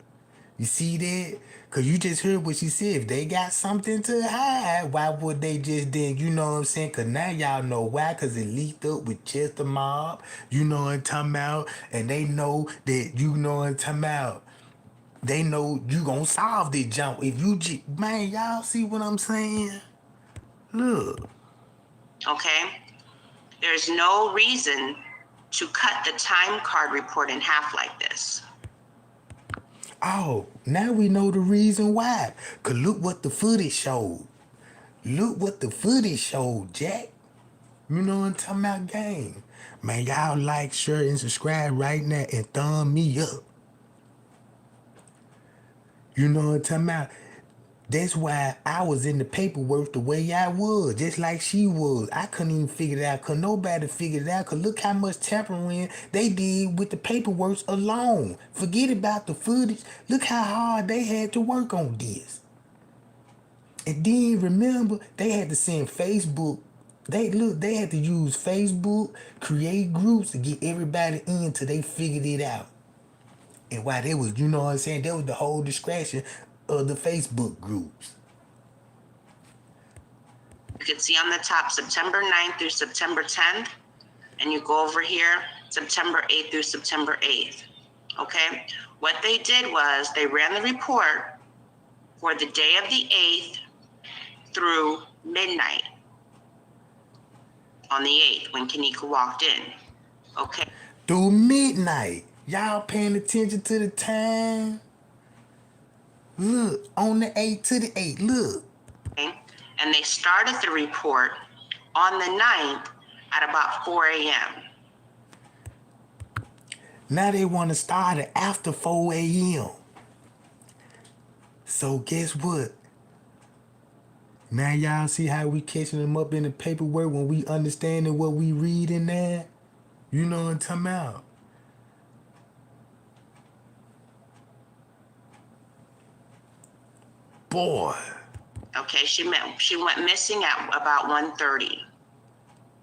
Speaker 1: You see that? Cause you just heard what she said. If they got something to hide, why would they just then, you know what I'm saying? Cause now y'all know why, cause it leaked up with just the mob, you know what I'm talking about? And they know that, you know what I'm talking about? They know you gonna solve this jump. If you man, y'all see what I'm saying? Look.
Speaker 2: Okay? There's no reason to cut the time card report in half like this.
Speaker 1: Oh, now we know the reason why. Cause look what the footage showed. Look what the footage showed, Jack. You know what I'm talking about, gang? Man, y'all like, share, and subscribe right now and thumb me up. You know what I'm talking about? That's why I was in the paperwork the way I was, just like she was. I couldn't even figure it out, cause nobody figured it out. Cause look how much tampering they did with the paperwork alone. Forget about the footage. Look how hard they had to work on this. And then remember, they had to send Facebook. They had to use Facebook, create groups to get everybody in till they figured it out. And why they was, you know what I'm saying, that was the whole distraction of the Facebook groups.
Speaker 2: You can see on the top September 9th through September 10th, and you go over here September 8th through September 8th. Okay? What they did was they ran the report for the day of the 8th through midnight on the 8th when Kenneka walked in. Okay?
Speaker 1: Through midnight. Y'all paying attention to the time? Look, on the 8th to the 8th, look.
Speaker 2: Okay? And they started the report on the 9th at about 4 a.m.
Speaker 1: Now they want to start it after 4 a.m. So guess what? Now y'all see how we catching them up in the paperwork when we understanding what we read in there? You know what I'm talking about? Boy.
Speaker 2: Okay, she went missing at about 1:30.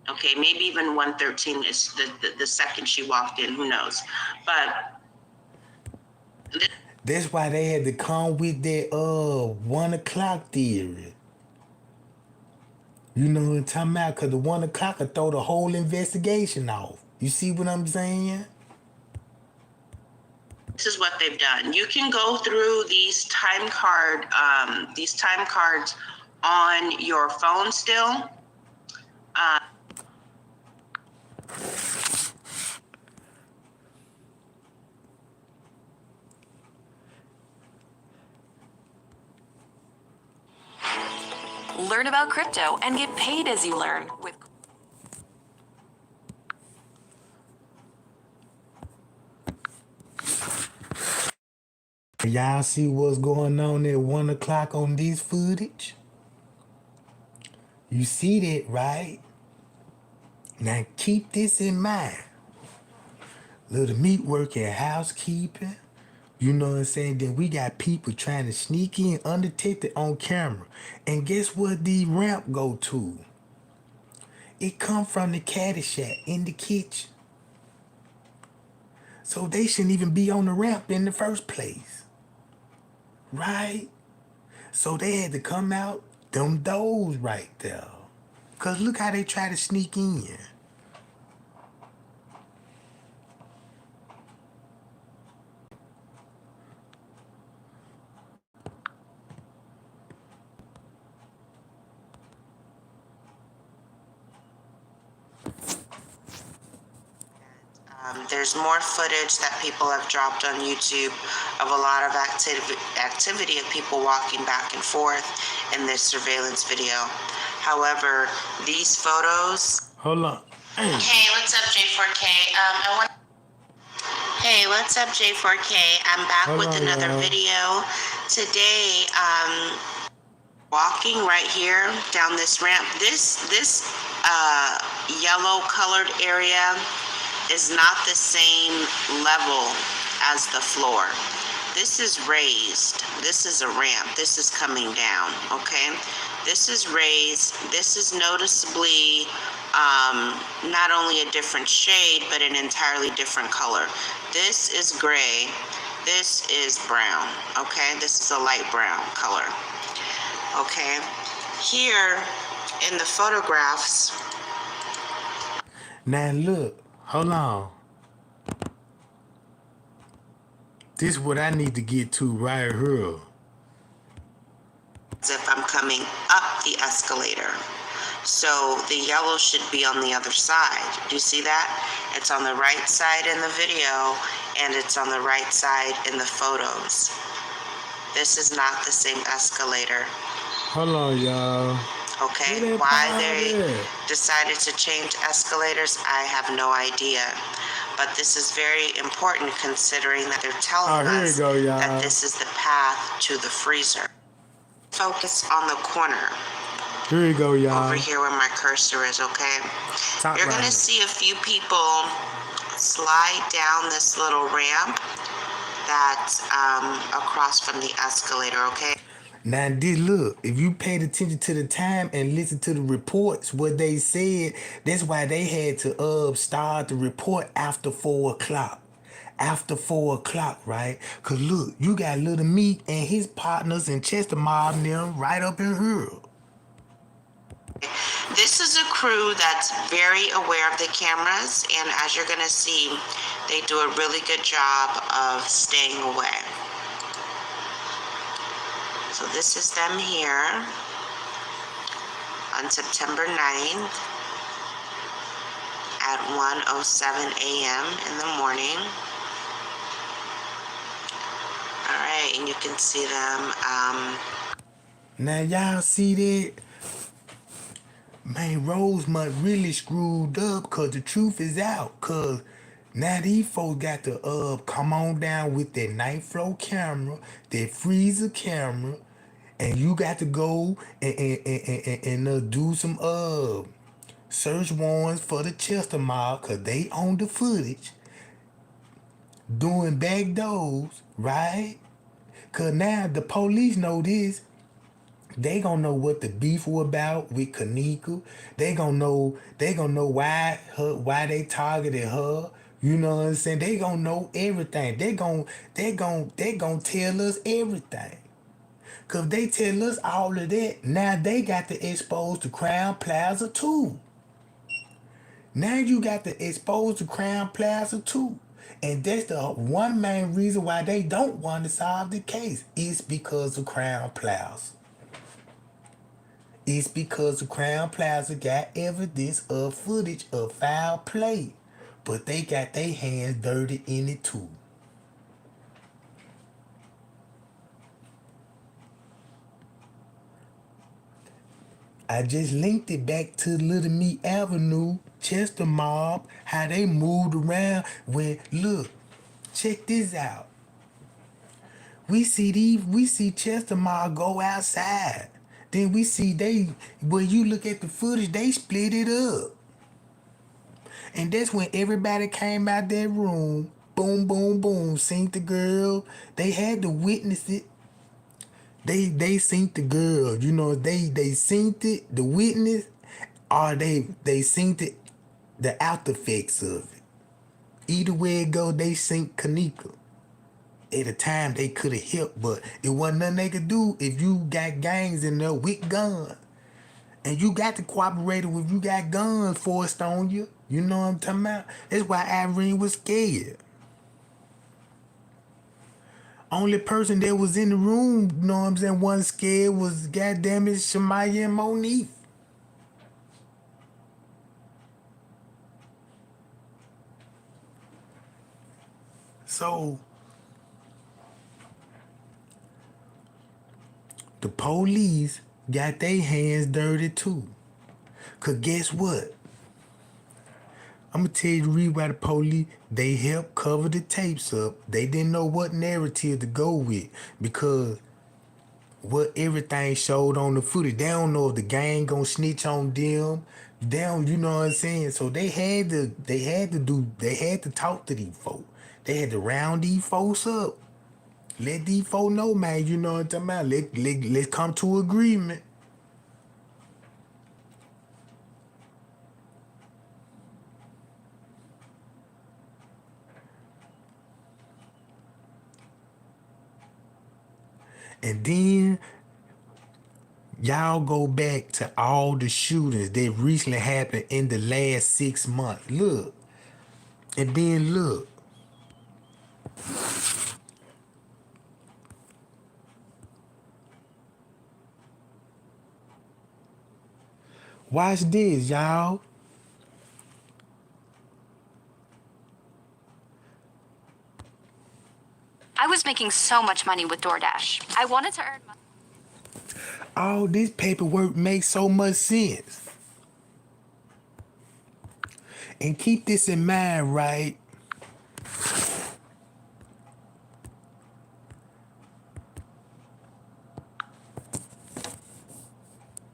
Speaker 2: Okay, maybe even 1:13 is the second she walked in, who knows. But
Speaker 1: That's why they had to come with that 1 o'clock theory. You know what I'm talking about? Cause the 1 o'clock could throw the whole investigation off. You see what I'm saying?
Speaker 2: this is what they've done. You can go through these time cards on your phone still.
Speaker 3: Learn about crypto and get paid as you learn with
Speaker 1: Y'all see what's going on at 1 o'clock on this footage? You see that, right? Now keep this in mind. Little meat work at housekeeping. You know what I'm saying? Then we got people trying to sneak in undetected on camera. And guess what the ramp go to? It come from the caddy shack in the kitchen. So they shouldn't even be on the ramp in the first place. Right? So they had to come out them doors right there. Cause look how they try to sneak in.
Speaker 2: There's more footage that people have dropped on YouTube of a lot of activity of people walking back and forth in this surveillance video. However, these photos.
Speaker 1: Hold on.
Speaker 2: Hey, what's up, J4K? Hey, what's up, J4K? I'm back with another video. Today, walking right here down this ramp. This yellow colored area is not the same level as the floor. This is raised. This is a ramp. This is coming down, okay? This is raised. This is noticeably not only a different shade, but an entirely different color. This is gray. This is brown, okay? This is a light brown color, okay? Here in the photographs.
Speaker 1: Now look, hold on. This is what I need to get to right here.
Speaker 2: As if I'm coming up the escalator. So the yellow should be on the other side. Do you see that? It's on the right side in the video, and it's on the right side in the photos. This is not the same escalator.
Speaker 1: Hold on, y'all.
Speaker 2: Okay, why they decided to change escalators, I have no idea. But this is very important considering that they're telling us that this is the path to the freezer. Focus on the corner.
Speaker 1: Here you go, y'all.
Speaker 2: Over here where my cursor is, okay? You're going to see a few people slide down this little ramp that's across from the escalator, okay?
Speaker 1: Now, look, if you paid attention to the time and listen to the reports, what they said, that's why they had to start the report after 4 o'clock. After 4 o'clock, right? Because look, you got Little Meat and his partners and Chester Mob and them right up in here.
Speaker 2: This is a crew that's very aware of the cameras, and as you're going to see, they do a really good job of staying away. So this is them here on September 9th at 1:07 a.m. in the morning. All right, and you can see them.
Speaker 1: Now y'all see that? Man, Rosemont really screwed up because the truth is out. Because now these folks got to come on down with that night flow camera, that freezer camera, and you got to go and do some search warrants for the Chester Mob because they own the footage. Doing back doors, right? Because now the police know this. They gonna know what the beef was about with Kenneka. They gonna know why they targeted her. You know what I'm saying? They gonna know everything. They gonna tell us everything. Cause they tell us all of that. Now they got to expose the Crown Plaza too. Now you got to expose the Crown Plaza too. And that's the one main reason why they don't want to solve the case. It's because of Crown Plaza. It's because the Crown Plaza got evidence of footage of foul play. But they got their hands dirty in it too. I just linked it back to Little Meat Avenue, Chester Mob, how they moved around when, look, check this out. We see Chester Mob go outside. Then we see when you look at the footage, they split it up. And that's when everybody came out that room, boom, boom, boom, seen the girl. They had to witness it. They seen the girl, you know, they seen it, the witness, or they seen it, the after effects of it. Either way it go, they seen Kanika. At the time they could have helped, but it wasn't nothing they could do if you got gangs in there with guns. And you got to cooperate if you got guns forced on you. You know what I'm talking about? That's why Irene was scared. Only person that was in the room, you know what I'm saying, wasn't scared was goddamn it Shamaya and Monique. So the police got their hands dirty too. Cause guess what? I'm gonna tell you the reason why the police, they helped cover the tapes up. They didn't know what narrative to go with because what everything showed on the footage. They don't know if the gang gonna snitch on them. They don't, you know what I'm saying? So they had to talk to these folks. They had to round these folks up. Let these folks know, man, you know what I'm talking about. Let's come to agreement. And then y'all go back to all the shootings that recently happened in the last 6 months. Look. And then look. Watch this, y'all.
Speaker 4: I was making so much money with DoorDash. I wanted to earn money.
Speaker 1: All this paperwork makes so much sense. And keep this in mind, right?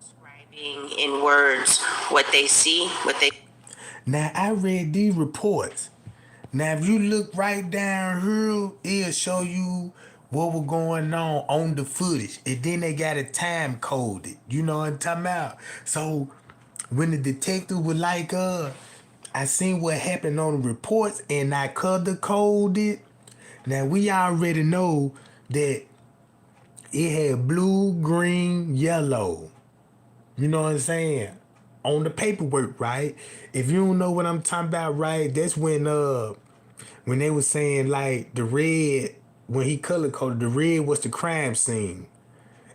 Speaker 2: Describing in words what they see, what they.
Speaker 1: Now, I read these reports. Now, if you look right down here, it'll show you what was going on the footage. And then they got it time coded. You know what I'm talking about? So, when the detective was like, I seen what happened on the reports and I color coded. Now, we already know that it had blue, green, yellow. You know what I'm saying? On the paperwork, right? If you don't know what I'm talking about, right, that's when they was saying like the red, when he color coded, the red was the crime scene.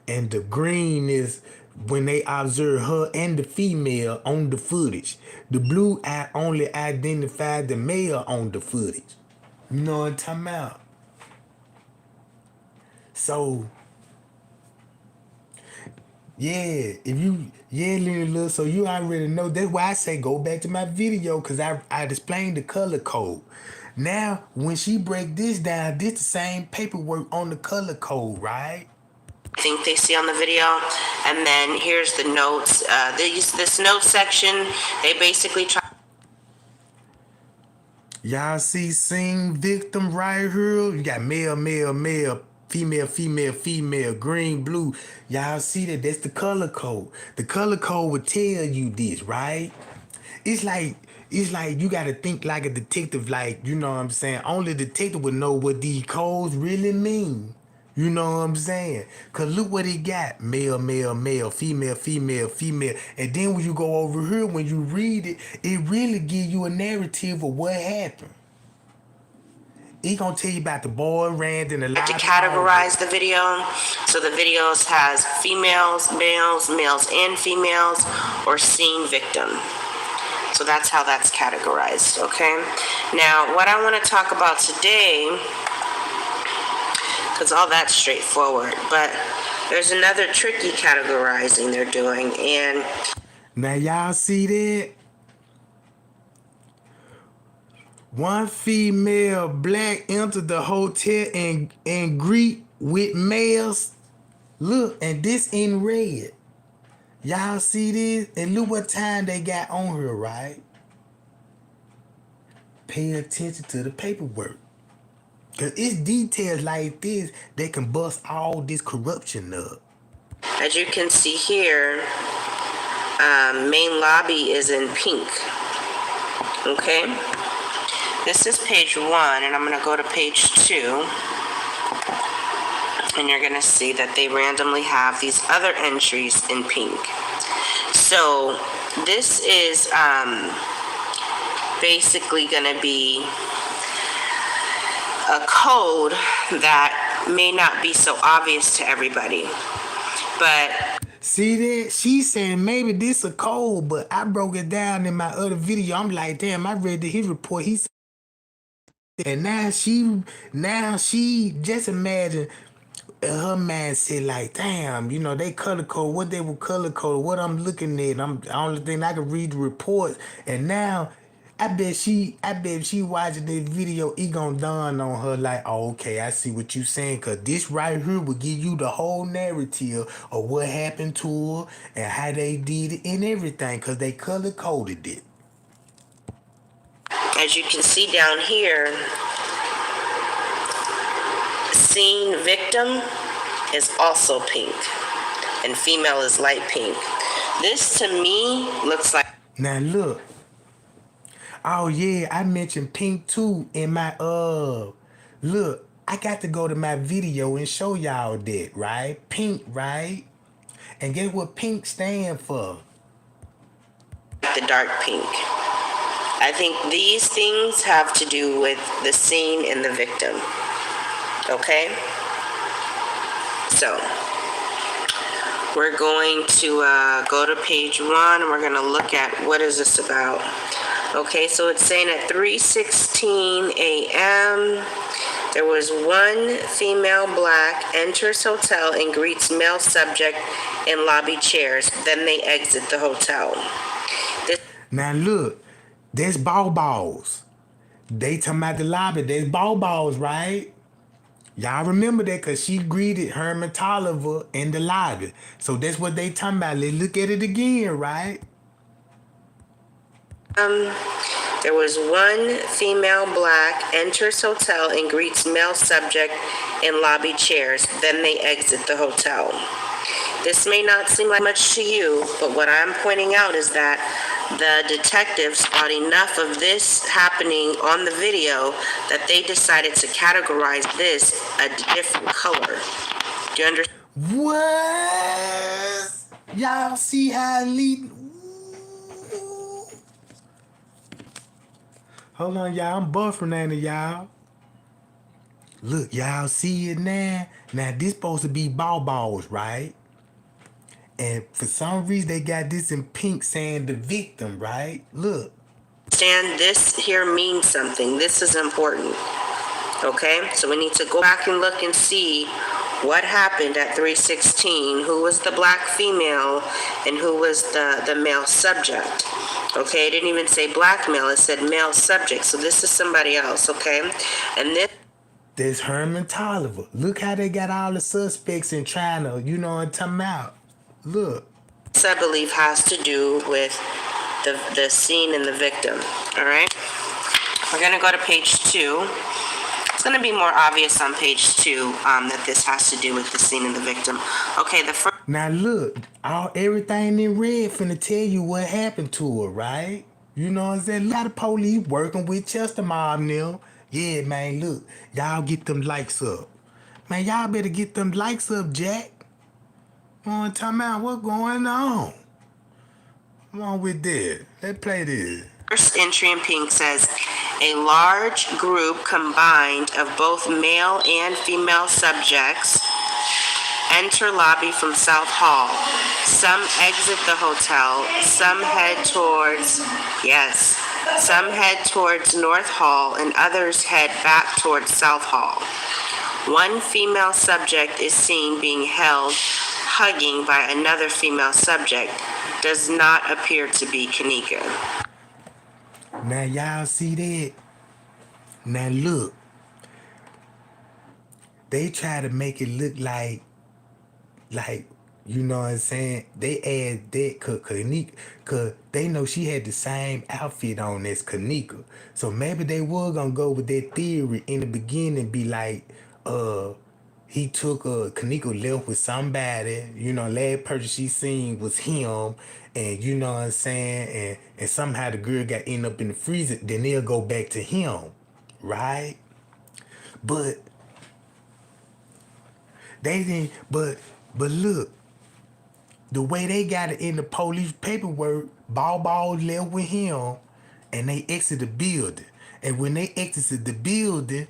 Speaker 1: And the green is when they observed her and the female on the footage. The blue eye only identified the male on the footage. You know what I'm talking about? So yeah, little, so you already know. That's why I say go back to my video, because I explained the color code. Now, when she break this down, this the same paperwork on the color code, right?
Speaker 2: Think they see on the video, and then here's the notes. This note section, they basically try.
Speaker 1: Y'all see scene victim right here? You got male, male, male, female, female, female, green, blue. Y'all see that? That's the color code. The color code would tell you this, right? It's like you gotta think like a detective, like, you know what I'm saying? Only a detective would know what these codes really mean. You know what I'm saying? Cause look what he got. Male, male, male, female, female, female. And then when you go over here, when you read it, it really gives you a narrative of what happened. He gonna tell you about the boy ran in the
Speaker 2: To categorize the video. So the videos has females, males and females, or scene victim. So that's how that's categorized, okay? Now, what I want to talk about today, because all that's straightforward, but there's another tricky categorizing they're doing, and
Speaker 1: now y'all see that? One female black entered the hotel and greet with males. Look, and this in red. Y'all see this? And look what time they got on her, right? Pay attention to the paperwork. Because it's details like this that can bust all this corruption up.
Speaker 2: as you can see here, main lobby is in pink. Okay? This is page 1, and I'm going to go to page 2. And you're going to see that they randomly have these other entries in pink. So this is basically going to be a code that may not be so obvious to everybody. But
Speaker 1: see that? She's saying maybe this a code, but I broke it down in my other video. I'm like, damn, I read his report. He And now she just imagine her man said like, damn, they color code, what they were color code, what I'm looking at. I'm the only thing I can read the reports. And now I bet she watching this video, it gonna dawn on her like, oh, okay, I see what you saying, cause this right here will give you the whole narrative of what happened to her and how they did it and everything, cause they color coded it.
Speaker 2: As you can see down here, scene victim is also pink and female is light pink. This to me looks like...
Speaker 1: Now look. Oh yeah, I mentioned pink too in my look, I got to go to my video and show y'all that, right? Pink, right? And guess what pink stand for?
Speaker 2: the dark pink. I think these things have to do with the scene and the victim. Okay? So, we're going to go to page 1 and we're going to look at what is this about. Okay, so it's saying at 3:16 a.m. there was one female black enters hotel and greets male subject in lobby chairs. Then they exit the hotel.
Speaker 1: Now look, there's balls. They talking about the lobby. There's balls, right? Y'all remember that because she greeted Herman Tolliver in the lobby. So that's what they talking about. Let's look at it again, right?
Speaker 2: There was one female black enters hotel and greets male subject in lobby chairs. Then they exit the hotel. This may not seem like much to you, but what I'm pointing out is that the detectives got enough of this happening on the video that they decided to categorize this a different color. Do you understand?
Speaker 1: What? Y'all see how lead? Hold on, y'all. I'm buffering at y'all. Look, y'all see it now? Now, this supposed to be balls, right? And for some reason, they got this in pink saying the victim, right? Look.
Speaker 2: Understand, this here means something. This is important. Okay? So we need to go back and look and see what happened at 3:16. Who was the black female and who was the male subject? Okay, it didn't even say black male, it said male subject. So this is somebody else, okay? And this...
Speaker 1: There's Herman Tolliver. Look how they got all the suspects in trying to, what I'm talking about. Look.
Speaker 2: This, I believe, has to do with the scene and the victim, all right? We're going to go to page 2. It's going to be more obvious on page 2 that this has to do with the scene and the victim. Okay, the first...
Speaker 1: Now look, everything in red finna tell you what happened to her, right? You know what I'm saying? A lot of police working with Chester Mob now. Yeah, man, look, y'all get them likes up. Man, y'all better get them likes up, Jack. You know what I'm talking about? What's going on? Come on with this. Let's play this.
Speaker 2: First entry in pink says, a large group combined of both male and female subjects enter lobby from South Hall. Some exit the hotel. Some head towards North Hall and others head back towards South Hall. One female subject is seen being held hugging by another female subject. Does not appear to be Kenneka.
Speaker 1: Now y'all see that? Now look. They try to make it look like, you know what I'm saying? They add that Kenneka, cause they know she had the same outfit on as Kenneka. So maybe they were gonna go with that theory in the beginning, be like, he took Kenneka left with somebody, last person she seen was him, and you know what I'm saying, and somehow the girl got end up in the freezer, then they'll go back to him, right? But they didn't, but look, the way they got it in the police paperwork, balls left with him, and they exited the building. And when they exited the building,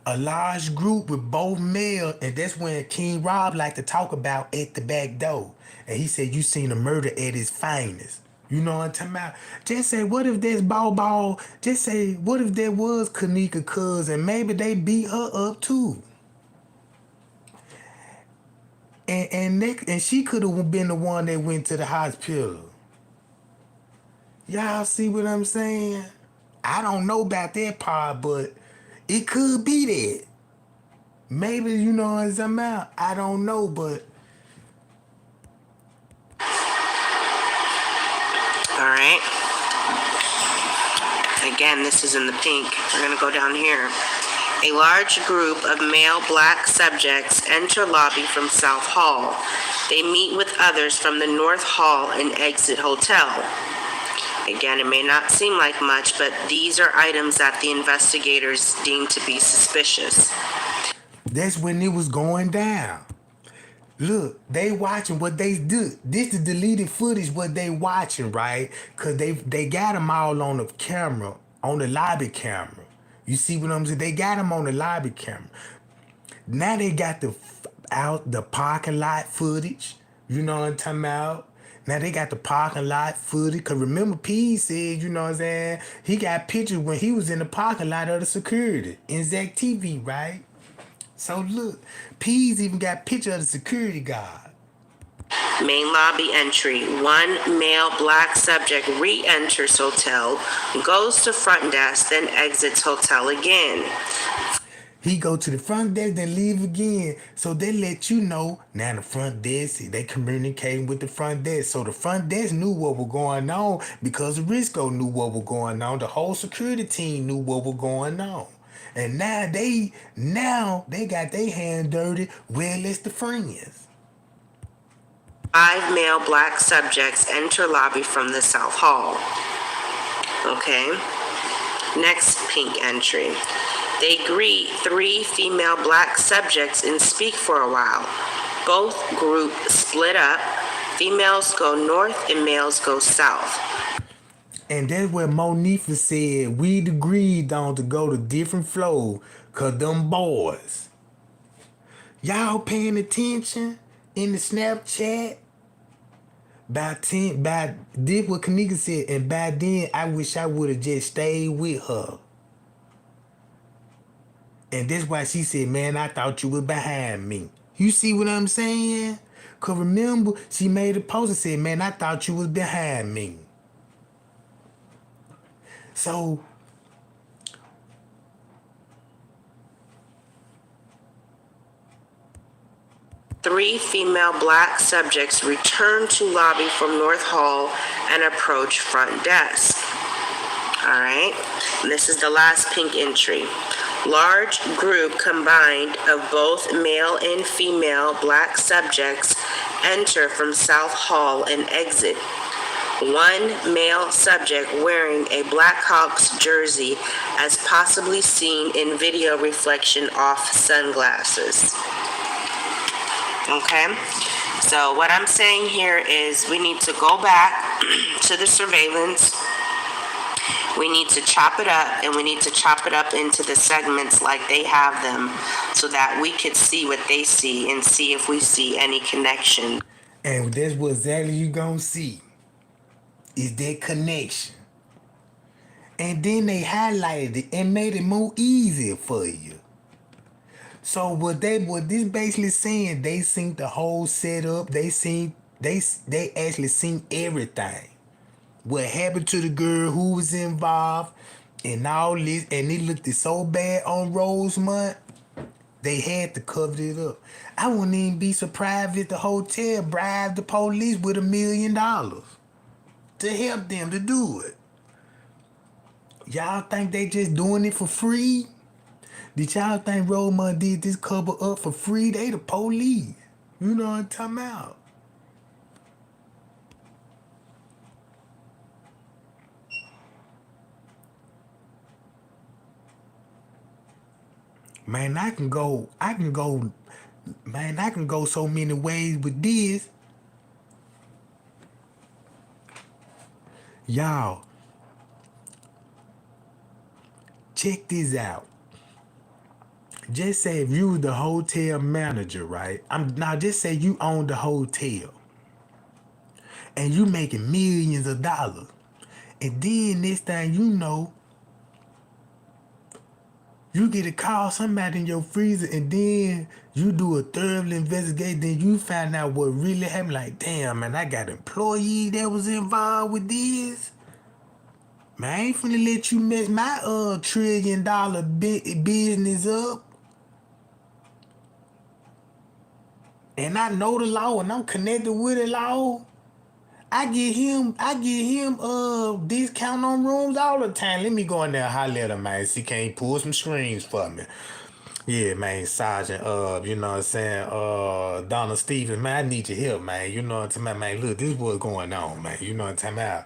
Speaker 1: a large group with both male, and that's when King Rob liked to talk about at the back door. And he said, you seen a murder at its finest. You know what I'm talking about? Just say, what if there's Ball? Just say, what if there was Kanika cousin? Maybe they beat her up too. And she could have been the one that went to the hospital. Y'all see what I'm saying? I don't know about that part, but it could be that. Maybe, you know what I'm talking about? I don't know, but
Speaker 2: All right. Again, this is in the pink. We're going to go down here. A large group of male black subjects enter lobby from South Hall. They meet with others from the North Hall and exit hotel. Again, it may not seem like much, but these are items that the investigators deem to be suspicious.
Speaker 1: that's when it was going down. Look, they watching what they do. This is deleted footage what they watching, right? Cause they got them all on the camera, on the lobby camera. You see what I'm saying? They got them on the lobby camera. Now they got the parking lot footage. You know what I'm talking about? Now they got the parking lot footage. Cause remember P said, you know what I'm saying? He got pictures when he was in the parking lot of the security in Zach TV, right? So look, P's even got picture of the security guard.
Speaker 2: Main lobby entry. One male black subject re-enters hotel, goes to front desk, then exits hotel again.
Speaker 1: He go to the front desk, then leave again. So they let you know, now the front desk, they communicating with the front desk. So the front desk knew what was going on because Risco knew what was going on. The whole security team knew what was going on. And now they got their hand dirty. Well, it's the friends.
Speaker 2: 5 male black subjects enter lobby from the South Hall. Okay. Next pink entry. They greet 3 female black subjects and speak for a while. Both groups split up. Females go north and males go south.
Speaker 1: And that's where Monifa said we agreed on to go to different flows, cause them boys. Y'all paying attention in the Snapchat? By did what Kanika said, and by then I wish I would have just stayed with her. And that's why she said, man, I thought you were behind me. You see what I'm saying? Cause remember, she made a post and said, man, I thought you was behind me. So,
Speaker 2: Three female black subjects return to lobby from North Hall and approach front desk. All right, and this is the last pink entry. Large group combined of both male and female black subjects enter from South Hall and exit. One male subject wearing a Blackhawks jersey as possibly seen in video reflection off sunglasses. Okay, so what I'm saying here is we need to go back to the surveillance. We need to chop it up, and we need to chop it up into the segments like they have them so that we could see what they see and see if we see any connection.
Speaker 1: and that's what exactly you gonna see. Is that connection. And then they highlighted it and made it more easier for you. So what this basically saying, they seen the whole setup, they actually seen everything. What happened to the girl who was involved and all this, and it looked so bad on Rosemont, they had to cover it up. I wouldn't even be surprised if the hotel bribed the police with $1 million to help them to do it. Y'all think they just doing it for free? Did y'all think Rosemont did this cover up for free? They the police. You know what I'm talking about? Man, I can go so many ways with this. Y'all, check this out. Just say if you was the hotel manager, right? Now just say you own the hotel. and you making millions of dollars. And then next thing you know, you get a call somebody in your freezer, and then you do a thorough investigation, then you find out what really happened. Like, damn, man, I got employees that was involved with this. Man, I ain't finna let you mess my $1 trillion business up. And I know the law, and I'm connected with the law. I get him discount on rooms all the time. Let me go in there and holler at him, man. See, can he pull some strings for me? Yeah, man, Sergeant, you know what I'm saying, Donald Stevens, man, I need your help, man. You know what I'm talking about, man. Look, this is what's going on, man. You know what I'm talking about.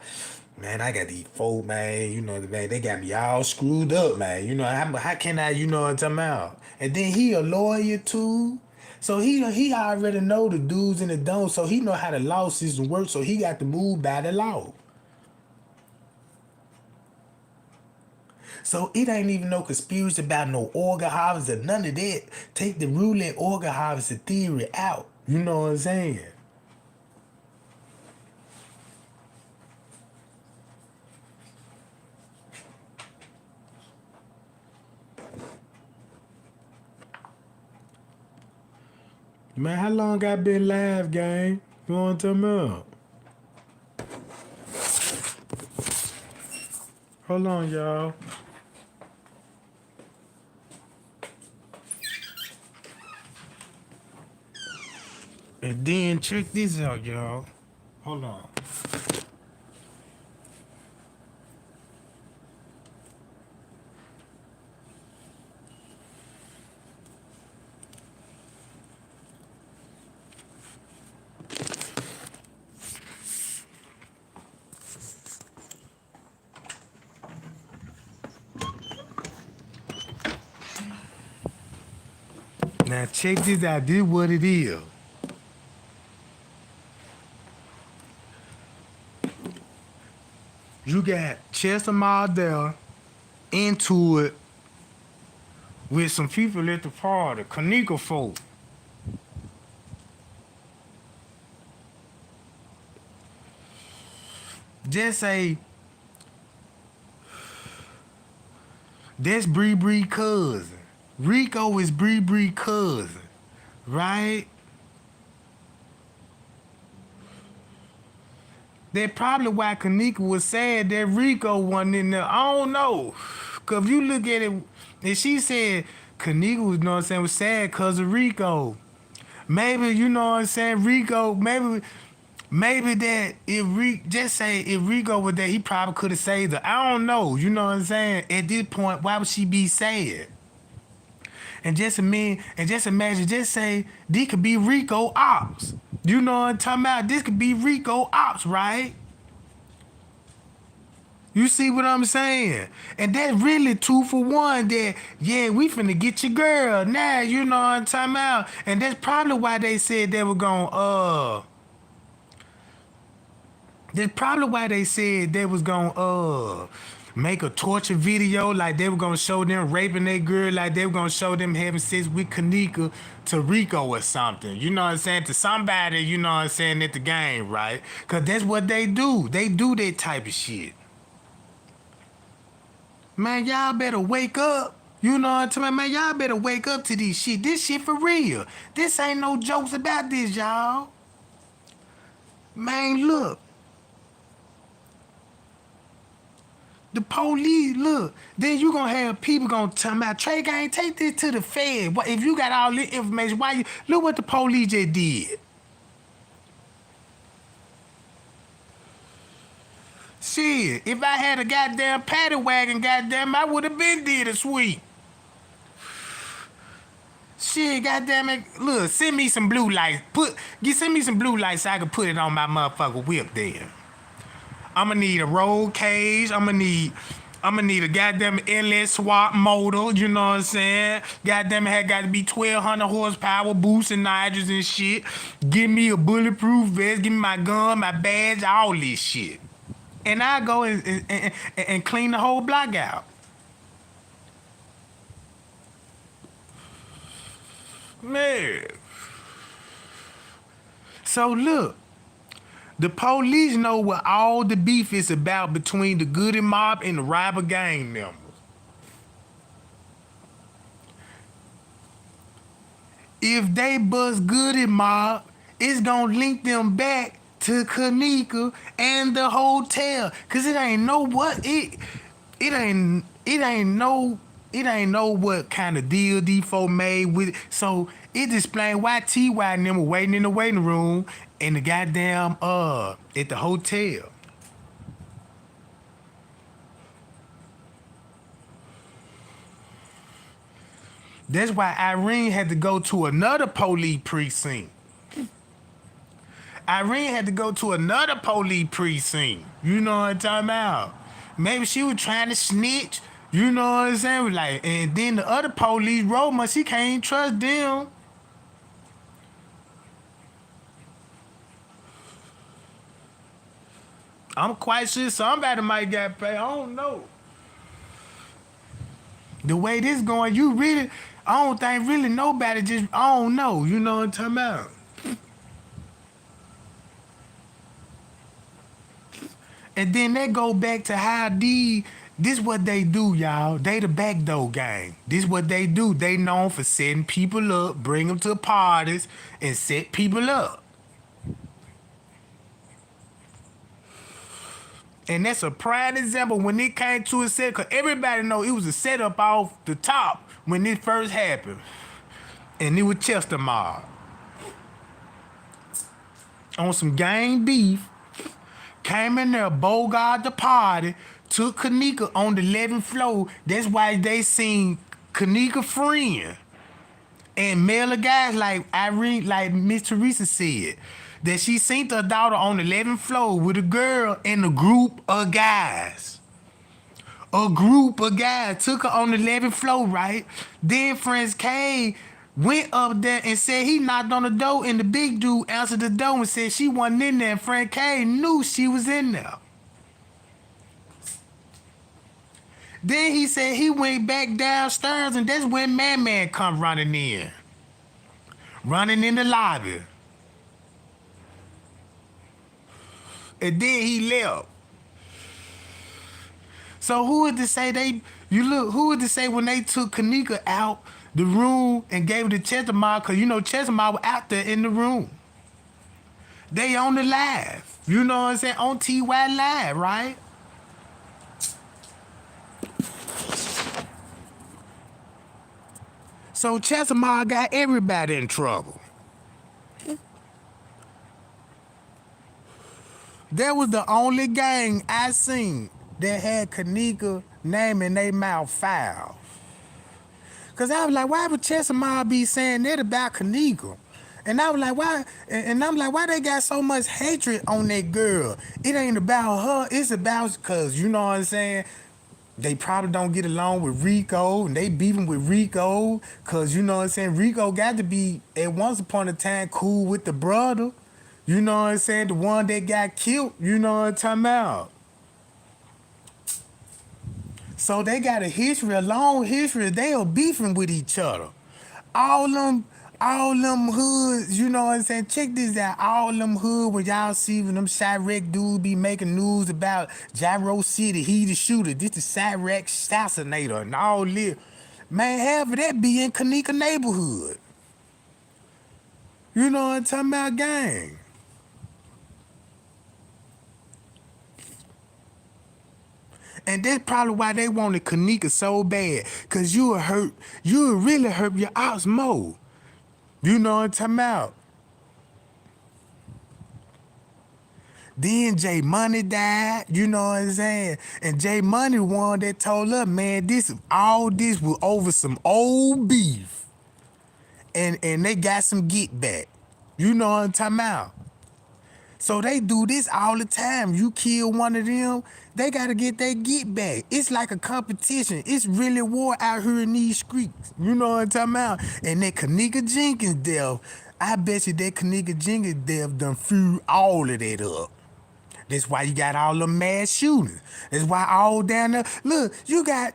Speaker 1: Man, I got these folk, man, you know, man, they got me all screwed up, man. You know, how can I, you know what I'm talking about? And then he a lawyer too. So he already know the do's and the don'ts, so he know how the law system works, so he got to move by the law. So it ain't even no conspiracy about no organ harvest or none of that. Take the roulette organ harvester theory out. You know what I'm saying? Man, how long I been live, gang? You know what I'm talking about? Hold on, y'all. And then check this out, y'all. Hold on. Now check this out. This is what it is. You got Chester Mardell into it with some people at the party, Kanika folk. Just say that's Bree cousin. Rico is Bree cousin, right? That's probably why Kanika was sad that Rico wasn't in there. I don't know. Cause if you look at it, and she said Kanika was, you know what I'm saying, was sad cause of Rico. Maybe, you know what I'm saying, Rico, maybe that if Rico was there, he probably could have saved her. I don't know, you know what I'm saying? At this point, why would she be sad? And just imagine, just say this could be Rico ops. You know what I'm talking about? This could be Rico ops, right? You see what I'm saying? And that's really 2 for 1 that, yeah, we finna get your girl. Now, you know what I'm talking about? And that's probably why they said they were gonna, that's probably why they said they was gonna make a torture video, like they were gonna show them raping that girl, like they were gonna show them having sex with Kanika to Rico or something. You know what I'm saying? To somebody, you know what I'm saying, at the game, right? Cause that's what they do. They do that type of shit. Man, y'all better wake up. You know what I'm talking about? Man, y'all better wake up to this shit. This shit for real. This ain't no jokes about this, y'all. Man, look. The police, look, then you gonna have people gonna tell me, Trey Gang, take this to the Fed. If you got all this information, why you, look what the police just did. Shit, if I had a goddamn paddy wagon, goddamn, I would have been did a sweep. Shit, goddamn it, look, send me some blue lights. Send me some blue lights so I can put it on my motherfucker whip there. I'ma need a roll cage. I'ma need a goddamn LS swap motor. You know what I'm saying? Goddamn it, had got to be 1,200 horsepower, boost and nitrous and shit. Give me a bulletproof vest. Give me my gun, my badge, all this shit. And I go and clean the whole block out. Man. So look. The police know what all the beef is about between the Goody mob and the rival gang members. If they bust Goody mob, it's gonna link them back to Kenneka and the hotel. Cause it ain't know what it ain't know what kind of deal D4 made with it. So it explained why TY and them were waiting in the waiting room in the goddamn at the hotel. That's why Irene had to go to another police precinct. Irene had to go to another police precinct. You know what I'm talking about? Maybe she was trying to snitch. You know what I'm saying? Like, and then the other police, Roma, she can't trust them. I'm quite sure somebody might get paid. I don't know. The way this going, I don't think really nobody just, I don't know. You know what I'm talking about? And then they go back to how this what they do, y'all. They the backdoor gang. This what they do. They known for setting people up, bring them to parties, and set people up. And that's a prime example when it came to a set, because everybody know it was a setup off the top when it first happened. And it was Chester Mob. On some gang beef, came in there, bogart the party, took Kenneka on the 11th floor. That's why they seen Kenneka friend. And male guys like Irene, like Miss Teresa said, that she seen her daughter on the 11th floor with a girl and a group of guys. A group of guys took her on the 11th floor, right? Then Friends K went up there and said he knocked on the door, and the big dude answered the door and said she wasn't in there. And Frank K knew she was in there. Then he said he went back downstairs, and that's when Man come running in. Running in the lobby. And then he left. So who would to say who would to say when they took Kenneka out the room and gave it to Chester Mob, because you know Chester Mob was out there in the room. They on the live. You know what I'm saying? On TY Live, right? So Chester Mob got everybody in trouble. That was the only gang I seen that had Kenneka name in their mouth foul. Cause I was like, why would Chester Mob be saying that about Kenneka? And I was like, why? And I'm like, why they got so much hatred on that girl? It ain't about her. It's about, cause you know what I'm saying? They probably don't get along with Rico, and they beefing with Rico, cause you know what I'm saying? Rico got to be at once upon a time cool with the brother. You know what I'm saying? The one that got killed. You know what I'm talking about? So they got a history, a long history. They are beefing with each other. All them hoods, you know what I'm saying? Check this out. All them hoods where y'all see when them Chirac dudes be making news about Gyro City, he the shooter, this the Chirac assassinator and all this. Man, half of that be in Kenneka neighborhood. You know what I'm talking about, gang? And that's probably why they wanted Kenneka so bad. Cause you would really hurt your ops more. You know what I'm talking about? Then J Money died, you know what I'm saying? And J Money one that told us, man, all this was over some old beef. And they got some get back. You know what I'm talking about? So they do this all the time. You kill one of them, they gotta get their get back. It's like a competition. It's really war out here in these streets. You know what I'm talking about? And that Kanika Jenkins death, I bet you that Kanika Jenkins death done flew all of that up. That's why you got all the mass shootings. That's why all down there, look, you got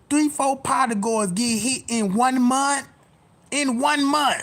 Speaker 1: 3-4 party goers get hit in 1 month. In 1 month.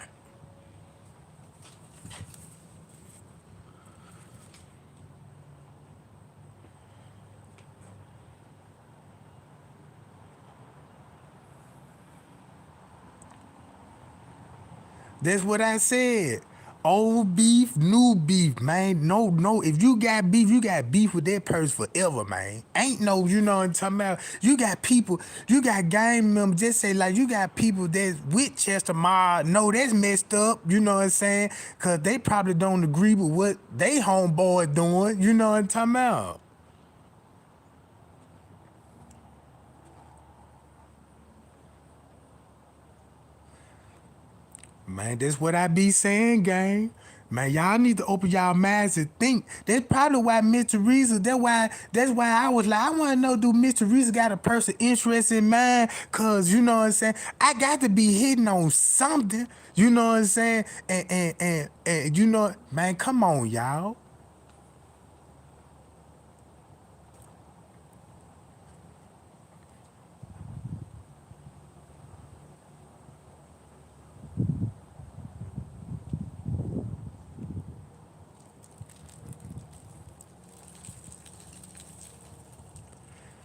Speaker 1: That's what I said. Old beef, new beef, man. No. If you got beef, you got beef with that person forever, man. Ain't no, you know what I'm talking about. You got people, you got gang members. Just say like you got people that's with Chester Ma. No, that's messed up. You know what I'm saying? Cause they probably don't agree with what they homeboy doing. You know what I'm talking about. Man, that's what I be saying, gang. Man, y'all need to open y'all minds and think. That's probably why Miss Teresa, that's why I was like, I wanna know, do Miss Teresa got a person interested in mine? Cause you know what I'm saying? I got to be hitting on something. You know what I'm saying? And you know, man, come on, y'all.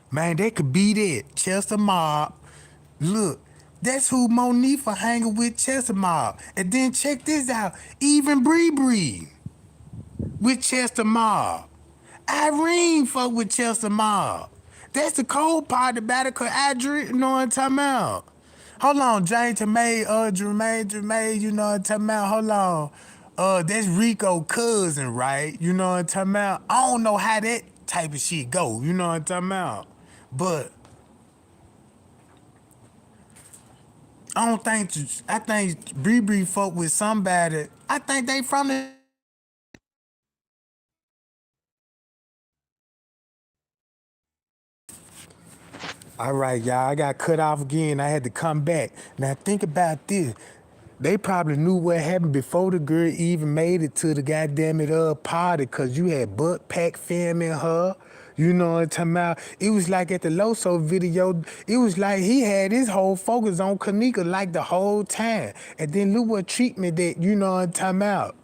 Speaker 1: Man, they could be that. Chester Mob. Look, that's who Monifa hanging with, Chester Mob. And then check this out. Even Bree Bree with Chester Mob. Irene fuck with Chester Mob. That's the cold part about it, cause Adrian, you know what I'm talking about. Hold on, Jermaine, you know what I'm talking about. Hold on. That's Rico cousin, right? You know what I'm talking about? I don't know how that type of shit go, you know what I'm talking about? But I think Bree Bree fuck with somebody. I think they from the. All right, y'all, I got cut off again. I had to come back. Now think about this. They probably knew what happened before the girl even made it to the goddamn party, cause you had butt pack filming her. You know what I'm talking about? It was like at the Loso video, it was like he had his whole focus on Kanika like the whole time. And then look what treatment that, you know what I'm talking about.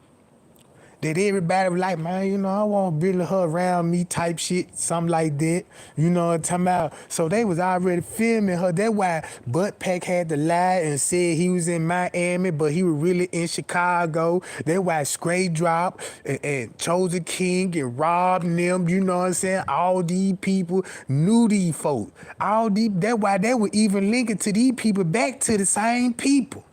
Speaker 1: That everybody was like, man, you know, I want Billy her around me type shit, something like that. You know what I'm talking about? So they was already filming her. That's why Butt Pack had to lie and said he was in Miami, but he was really in Chicago. That's why Scrape Drop and Chosen King and Rob and them, you know what I'm saying? All these people knew these folks. That's why they were even linking to these people back to the same people.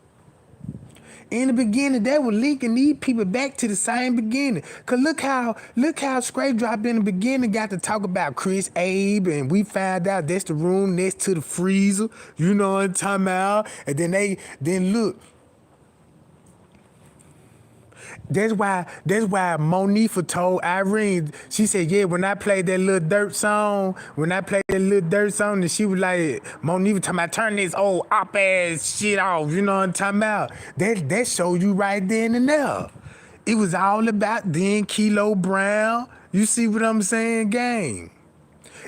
Speaker 1: In the beginning, they were linking these people back to the same beginning. Cause look how Scrape Drop in the beginning got to talk about Chris Abe, and we found out that's the room next to the freezer. You know what I'm talking about? And then look. That's why Monifa told Irene, she said, yeah, when I played that little dirt song, and she was like, Monifa talking about turn this old op ass shit off, you know what I'm talking about? That showed you right then and there. It was all about then Kilo Brown. You see what I'm saying, gang?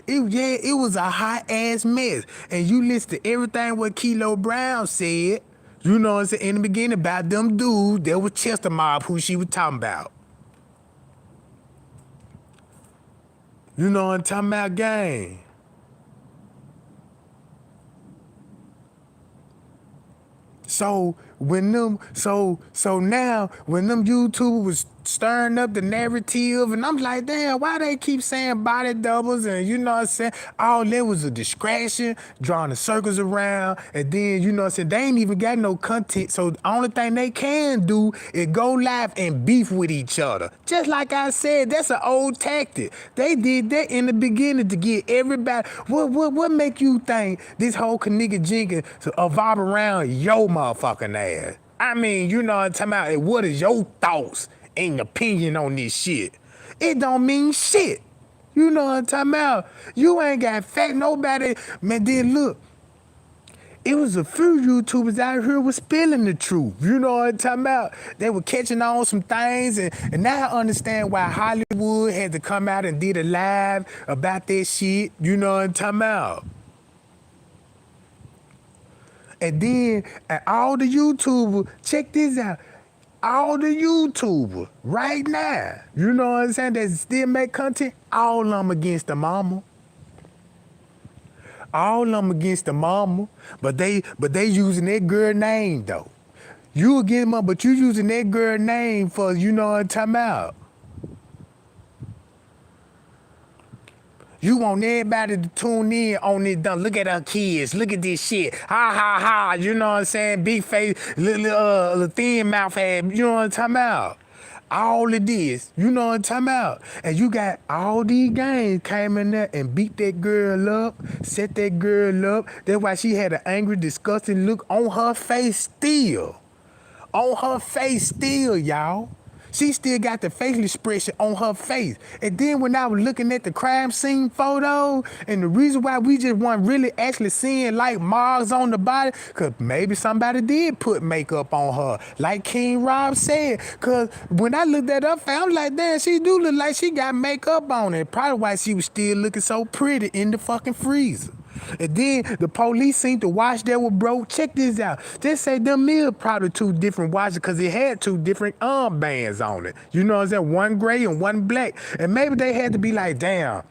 Speaker 1: It was a hot ass mess. And you listen to everything what Kilo Brown said, you know what I'm saying, in the beginning about them dudes, there was Chester Mob who she was talking about. You know what I'm talking about, gang? So now when them YouTubers was stirring up the narrative, and I'm like, damn, why they keep saying body doubles, and you know what I'm saying? All that was a distraction, drawing the circles around, and then you know what I'm saying, they ain't even got no content. So the only thing they can do is go live and beef with each other. Just like I said, that's an old tactic. They did that in the beginning to get everybody. What make you think this whole Kanika Jenkins evolve around your motherfucking ass? I mean, you know what I'm talking about? What is your thoughts and opinion on this shit? It don't mean shit. You know what I'm talking about? You ain't got fact, nobody. Man, then look, it was a few YouTubers out here was spilling the truth. You know what I'm talking about? They were catching on some things, and now I understand why Hollywood had to come out and did a live about that shit. You know what I'm talking about? And then all the YouTubers, check this out. All the YouTubers right now, you know what I'm saying, that still make content, all of them against the mama. All of them against the mama, but they using that girl name though. You will get him up, but you using that girl name for, you know what I'm talking about. You want everybody to tune in on this. Look at her kids. Look at this shit. Ha ha ha. You know what I'm saying? Big face, little thin mouth head. You know what I'm talking about? All of this. You know what I'm talking about? And you got all these gangs came in there and beat that girl up, set that girl up. That's why she had an angry, disgusting look on her face still. On her face still, y'all. She still got the facial expression on her face. And then when I was looking at the crime scene photo, and the reason why we just weren't really actually seeing like marks on the body, because maybe somebody did put makeup on her, like King Rob said. Because when I looked that up, I was like, damn, she do look like she got makeup on it. Probably why she was still looking so pretty in the fucking freezer. And then the police seen the watch that was broke. Check this out. They say them is probably two different watches because it had two different armbands on it. You know what I'm saying? One gray and one black. And maybe they had to be like, damn,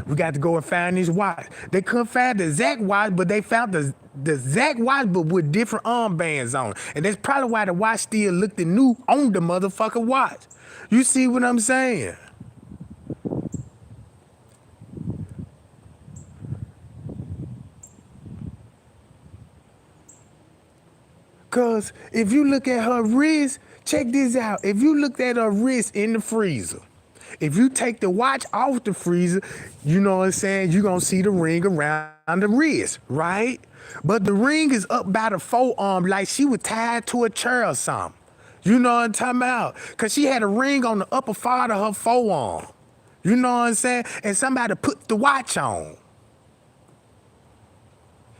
Speaker 1: we got to go and find this watch. They couldn't find the exact watch, but they found the exact watch, but with different armbands on it. And that's probably why the watch still looked new on the motherfucking watch. You see what I'm saying? Because if you look at her wrist, check this out. If you looked at her wrist in the freezer, if you take the watch off the freezer, you know what I'm saying, you're going to see the ring around the wrist, right? But the ring is up by the forearm like she was tied to a chair or something. You know what I'm talking about? Because she had a ring on the upper part of her forearm. You know what I'm saying? And somebody put the watch on.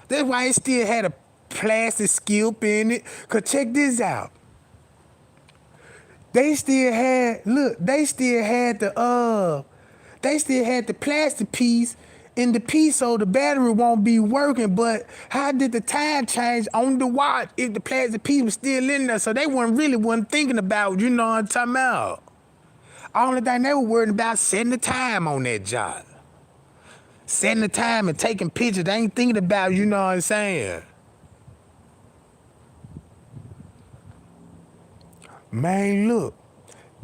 Speaker 1: That's why it still had a plastic skilp in it. Cause check this out. They still had they still had the plastic piece in the piece so the battery won't be working. But how did the time change on the watch if the plastic piece was still in there? So they wasn't thinking about, you know what I'm talking about. Only thing they were worried about setting the time on that job. Setting the time and taking pictures. They ain't thinking about, you know what I'm saying. Man, look,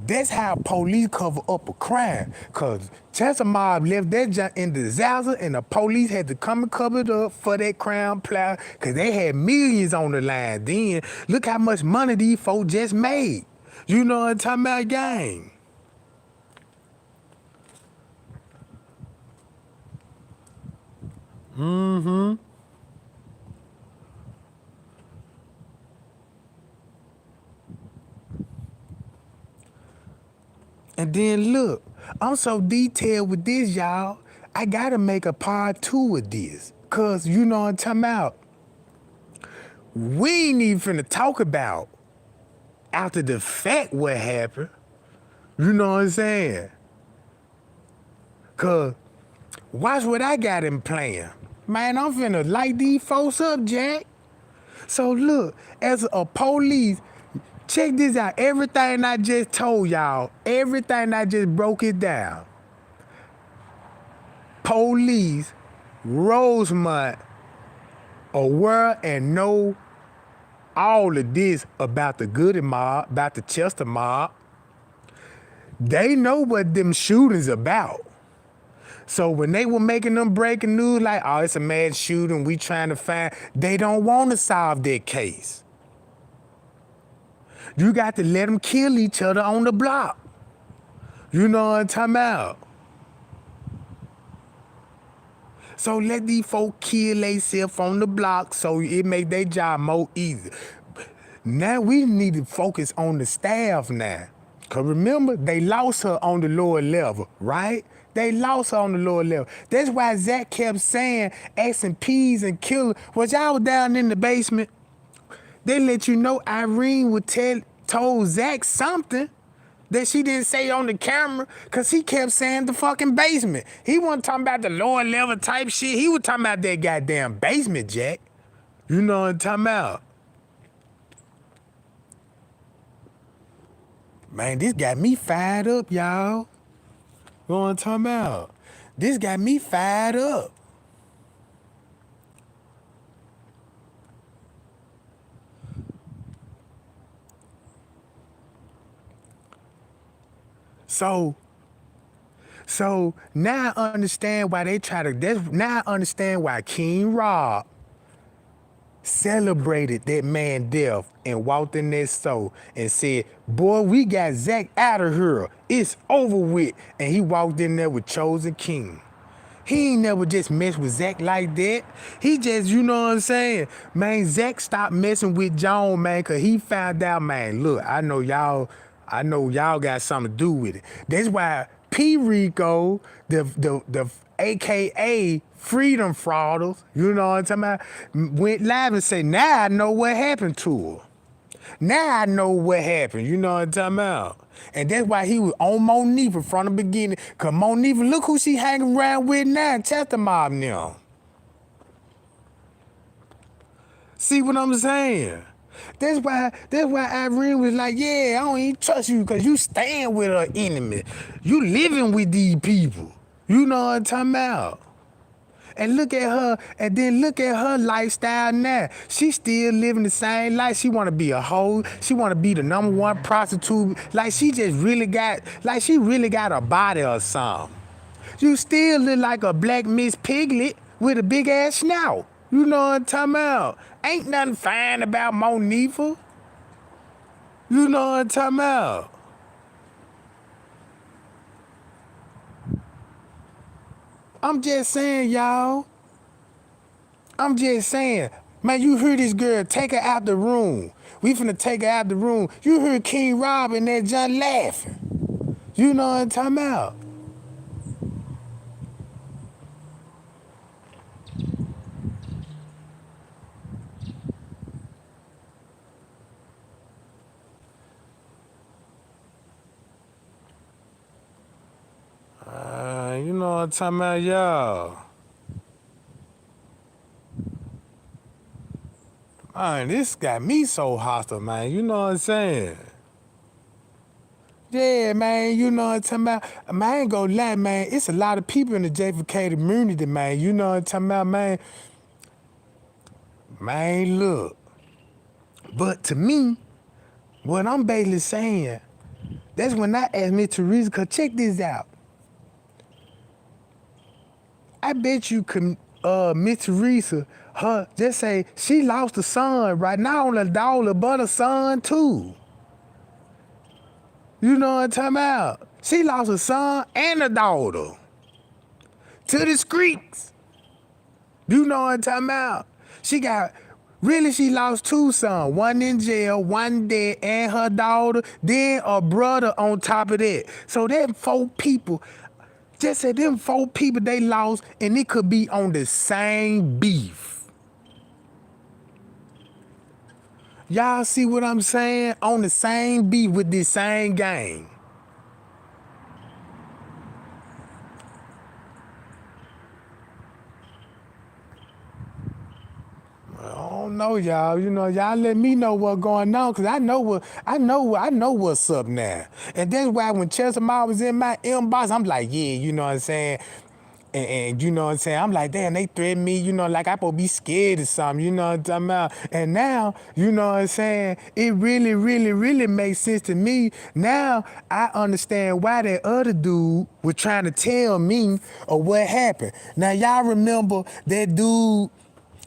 Speaker 1: that's how police cover up a crime. Cause Chester Mob left that junk in disaster and the police had to come and cover it up for that crown plow. Cause they had millions on the line. Then look how much money these folks just made. You know what I'm talking about, gang? Mm-hmm. And then look, I'm so detailed with this, y'all. I gotta make a part 2 of this. Cause you know what I'm talking about. We ain't even finna talk about after the fact what happened. You know what I'm saying? Cause watch what I got him playing. Man, I'm finna light these folks up, Jack. So look, as a police, check this out. Everything I just told y'all, everything I just broke it down. Police, Rosemont, aware and know all of this about the Goody mob, about the Chester mob. They know what them shootings about. So when they were making them breaking news like, oh, it's a mass shooting, we trying to find, they don't want to solve that case. You got to let them kill each other on the block. You know what I'm talking about? So let these folk kill themselves on the block so it make their job more easy. Now we need to focus on the staff now. Cause remember, they lost her on the lower level, right? They lost her on the lower level. That's why Zach kept saying, asking P's and Killer, was y'all down in the basement? They let you know Irene told Zach something that she didn't say on the camera, cause he kept saying the fucking basement. He wasn't talking about the lower level type shit. He was talking about that goddamn basement, Jack. You know what I'm talking about? Man, this got me fired up, y'all. You know what I'm talking about? This got me fired up. So now I understand why they try to. Now I understand why King Rob celebrated that man's death and walked in that store and said, "Boy, we got Zach out of here. It's over with." And he walked in there with Chosen King. He ain't never just messed with Zach like that. He just, you know what I'm saying? Man, Zach stopped messing with John, man, cause he found out, man, look, I know y'all got something to do with it. That's why P. Rico, the AKA Freedom Frauders, you know what I'm talking about, went live and said, now I know what happened to her. Now I know what happened, you know what I'm talking about? And that's why he was on Monifa from the beginning. Cause Monifa, look who she hanging around with now, Chester Mob now. See what I'm saying? That's why Irene was like, yeah, I don't even trust you because you staying with her enemy. You living with these people. You know what I'm talking about? And look at her, and then look at her lifestyle now. She still living the same life. She want to be a hoe. She want to be the #1 prostitute. Like she really got a body or something. You still look like a black Miss Piglet with a big ass snout. You know what I'm talking about? Ain't nothing fine about Monifa. You know what I'm talking about? I'm just saying, y'all. I'm just saying. Man, you heard this girl, take her out the room. We finna take her out the room. You heard King Rob and that John laughing. You know what I'm talking about? You know what I'm talking about, y'all. Man, this got me so hostile, man. You know what I'm saying? Yeah, man, you know what I'm talking about? Man, I ain't gonna lie, man. It's a lot of people in the JFK community, man. You know what I'm talking about, man? Man, look. But to me, what I'm basically saying, that's when I asked Miss Teresa, cause check this out. I bet you can, Miss Teresa, her, just say she lost a son, right? Not only a daughter, but a son too. You know what I'm talking about? She lost a son and a daughter to the streets. You know what I'm talking about? She lost 2 sons, one in jail, one dead, and her daughter, then a brother on top of that. So them 4 people, just say them 4 people they lost, and it could be on the same beef. Y'all see what I'm saying? On the same beef with this same gang. I don't know, y'all. You know, y'all let me know what's going on, cause I know what's up now. And that's why when Chester Mob was in my inbox, I'm like, yeah, you know what I'm saying? And you know what I'm saying? I'm like, damn, they threaten me, you know, like I supposed to be scared or something, you know what I'm talking about? And now, you know what I'm saying? It really, really, really makes sense to me. Now I understand why that other dude was trying to tell me or what happened. Now y'all remember that dude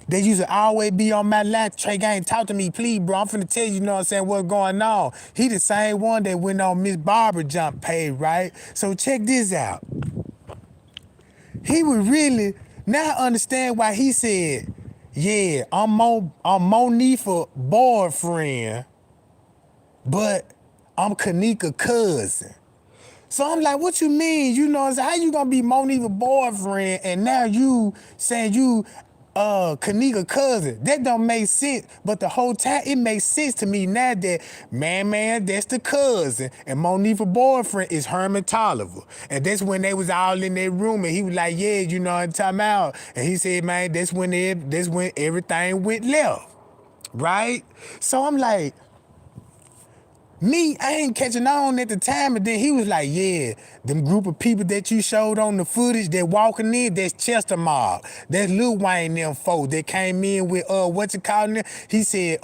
Speaker 1: they used to always be on my lap. Trey Gang, talk to me, please, bro. I'm finna tell you, you know what I'm saying, what's going on. He the same one that went on Miss Barbara jump page, right? So check this out. He would really now understand why he said, yeah, I'm Monifa boyfriend, but I'm Kanika cousin. So I'm like, what you mean? You know what I'm saying? How you gonna be Monifa boyfriend and now you saying you Kanika cousin? That don't make sense. But the whole time it makes sense to me now that man, that's the cousin. And Monifa boyfriend is Herman Tolliver. And that's when they was all in their room and he was like, yeah, you know what I'm talking about. And he said, man, that's when everything went left. Right? So I'm like, I ain't catching on at the time, and then he was like, yeah, them group of people that you showed on the footage that walking in, that's Chester Mob. That's Lil Wayne them folks that came in with, what you calling them? He said,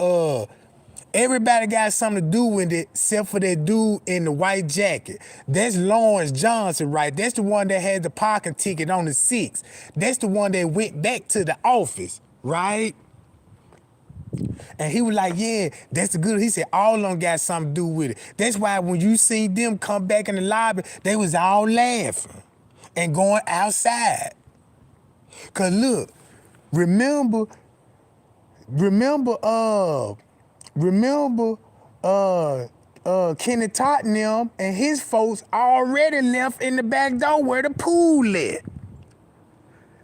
Speaker 1: Everybody got something to do with it except for that dude in the white jacket. That's Lawrence Johnson, right? That's the one that had the parking ticket on the 6th. That's the one that went back to the office, right? And he was like, yeah, that's the good. He said, all of them got something to do with it. That's why when you seen them come back in the lobby, they was all laughing and going outside. Cause look, remember Kenny Tottenham and his folks already left in the back door where the pool at.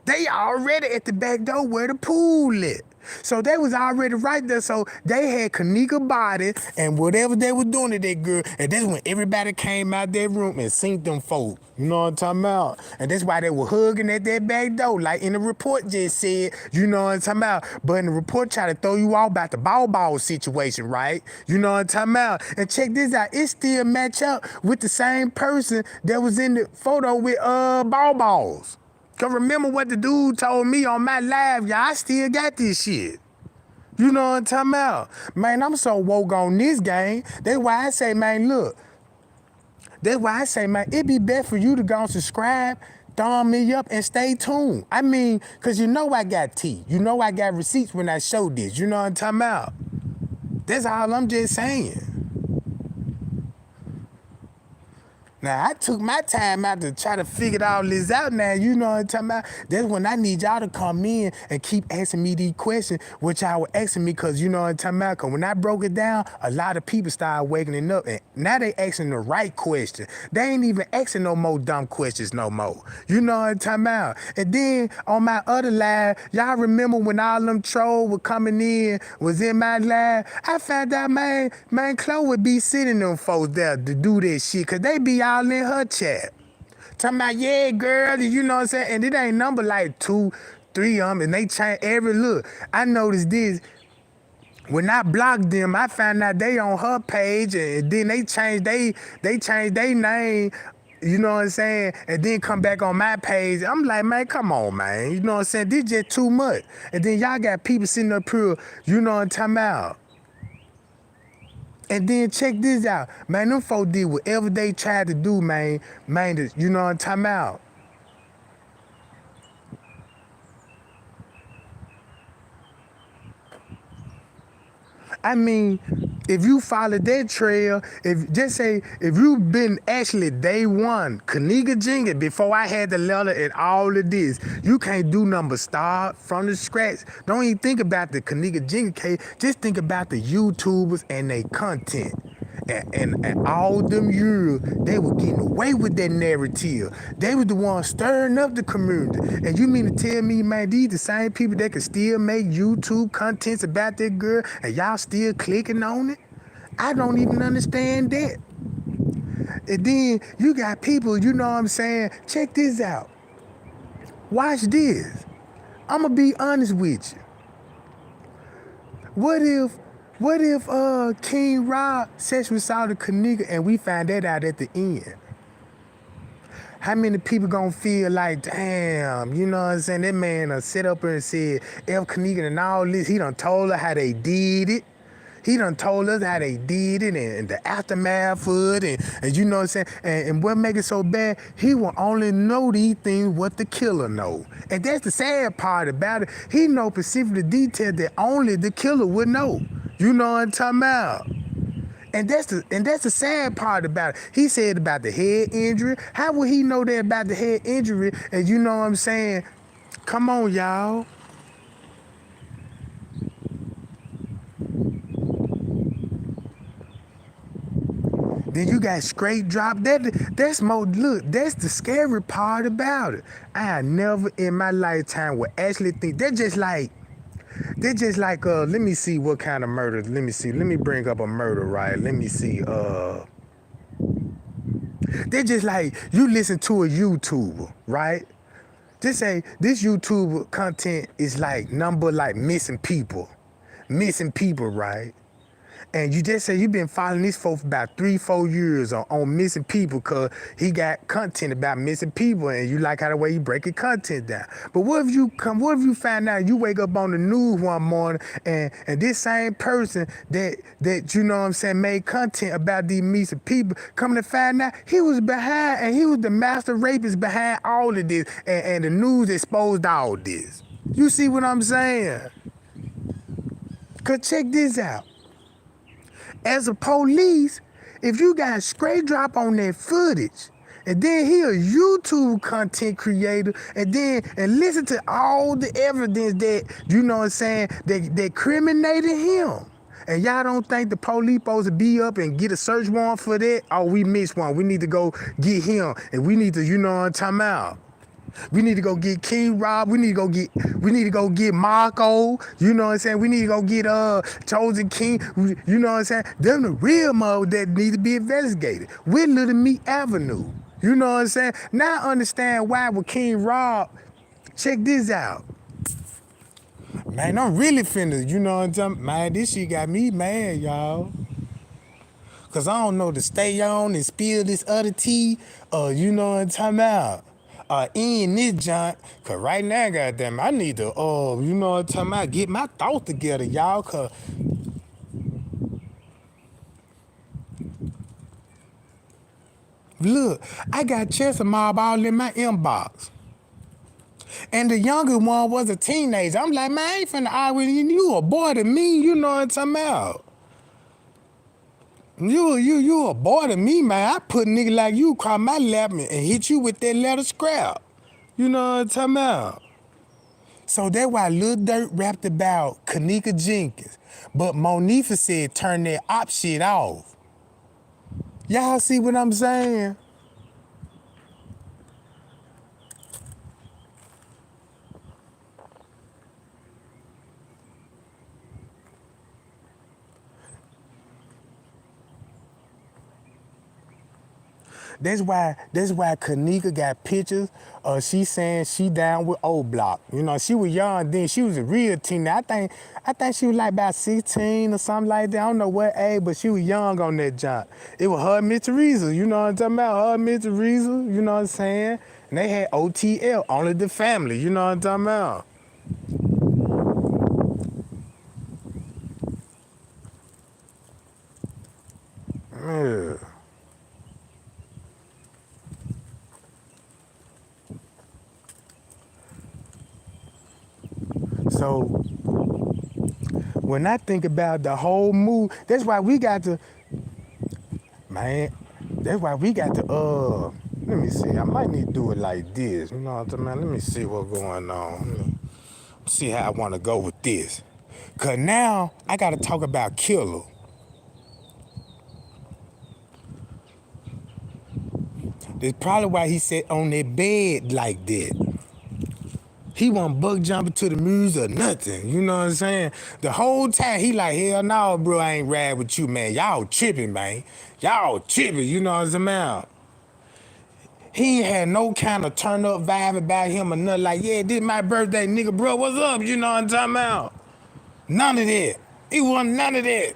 Speaker 1: They already at the back door where the pool at. So they was already right there. So they had Kanika body and whatever they were doing to that girl. And that's when everybody came out their room and seen them folk. You know what I'm talking about? And that's why they were hugging at that back door, like in the report just said, you know what I'm talking about? But in the report tried to throw you all about the ball situation, right? You know what I'm talking about? And check this out, it still match up with the same person that was in the photo with balls. Cause remember what the dude told me on my live, y'all, I still got this shit. You know what I'm talking about? Man, I'm so woke on this game. That's why I say, man, look. That's why I say, man, it'd be best for you to go and subscribe, thumb me up, and stay tuned. I mean, cause you know I got tea. You know I got receipts when I show this. You know what I'm talking about? That's all I'm just saying. Now, I took my time out to try to figure all this out now, you know what I'm talking about? That's when I need y'all to come in and keep asking me these questions, which y'all were asking me, because you know what I'm talking about? Because when I broke it down, a lot of people started waking up, and now they asking the right question. They ain't even asking no more dumb questions no more. You know what I'm talking about? And then on my other live, y'all remember when all them trolls were coming in, was in my live? I found out, man, Chloe would be sitting them folks there to do this shit, because they be all in her chat. Talking about, yeah, girl, you know what I'm saying? And it ain't number like 2, 3 of them, and they change every look. I noticed this. When I blocked them, I found out they on her page, and then they changed their name, you know what I'm saying? And then come back on my page. I'm like, man, come on, man. You know what I'm saying? This just too much. And then y'all got people sitting up here, you know what I'm talking about? And then check this out. Man, them folks did whatever they tried to do, man, you know what I'm talking about? I mean, if you follow that trail, if you've been actually day one, Kanika Jenkins, before I had the letter and all of this, you can't do nothing but start from the scratch. Don't even think about the Kanika Jenkins case. Just think about the YouTubers and their content. And all them years, they were getting away with that narrative. They were the ones stirring up the community. And you mean to tell me, man, these the same people that can still make YouTube contents about that girl and y'all still clicking on it? I don't even understand that. And then you got people, you know what I'm saying? Check this out. Watch this. I'm gonna be honest with you. What if King Rob sexually assaulted Kenneka and we find that out at the end? How many people gonna feel like, damn, you know what I'm saying? That man sit up there and said, F Kenneka and all this, he done told her how they did it. He done told us how they did it and the aftermath of it and you know what I'm saying? And what make it so bad, he will only know these things what the killer know. And that's the sad part about it. He know specific detail that only the killer would know. You know what I'm talking about? And that's the sad part about it. He said about the head injury. How would he know that about the head injury? And you know what I'm saying? Come on, y'all. Then you got straight drop. That's more, look, that's the scary part about it. I never in my lifetime would actually think, they're just like, let me see what kind of murder, let me bring up a murder, right? Let me see, they're just like, you listen to a YouTuber, right? Just say, this YouTuber content is like number like missing people, right? And you just say you been following this for about 3-4 years on missing people because he got content about missing people and you like how the way he breaking content down. But what if you find out you wake up on the news one morning and this same person that you know what I'm saying made content about these missing people, coming to find out he was behind and he was the master rapist behind all of this and the news exposed all this. You see what I'm saying? Cause check this out. As a police, if you got a straight drop on that footage, and then he a YouTube content creator, and listen to all the evidence that, you know what I'm saying, that criminated him. And y'all don't think the police supposed to be up and get a search warrant for that? Oh, we missed one. We need to go get him. And we need to, you know what I'm talking about. We need to go get King Rob. We need to go get Marco. You know what I'm saying? We need to go get Chosen King. You know what I'm saying? Them the real mode that need to be investigated. With Little Meat Avenue. You know what I'm saying? Now I understand why with King Rob. Check this out. Man, I'm really finna, you know what I'm talking about? Man, this shit got me mad, y'all. Cause I don't know to stay on and spill this other tea, you know what I'm talking about. In this junk, cause right now, goddamn, I need to, you know what I'm talking about, get my thoughts together, y'all, cause look, I got Chester Mob all in my inbox. And the younger one was a teenager. I'm like, man, I ain't finna argue with you. You a boy to me, you know what I'm talking about. You a boy to me, man. I put a nigga like you across my lap and hit you with that leather scrap. You know what I'm talking about? So that's why Lil Durk rapped about Kanika Jenkins. But Monifa said turn that op shit off. Y'all see what I'm saying? That's why Kanika got pictures of she saying she down with O Block. You know, she was young then. She was a real teenager. I think she was like about 16 or something like that. I don't know what age, but she was young on that job. It was her and Miss Teresa. You know what I'm talking about? Her and Miss Teresa. You know what I'm saying? And they had OTL, Only the Family. You know what I'm talking about? Yeah. So when I think about the whole move, that's why we got to, man, let me see, I might need to do it like this. You know what I'm talking about? Let me see what's going on. Let me see how I want to go with this. Because now I got to talk about Killer. That's probably why he sat on that bed like that. He wasn't bug jumping to the music or nothing. You know what I'm saying? The whole time he like, hell no, bro, I ain't ride with you, man. Y'all tripping, man. Y'all tripping, you know what I'm saying? He ain't had no kind of turn up vibe about him or nothing like, yeah, this my birthday, nigga, bro, what's up? You know what I'm talking about? None of that. He wasn't none of that.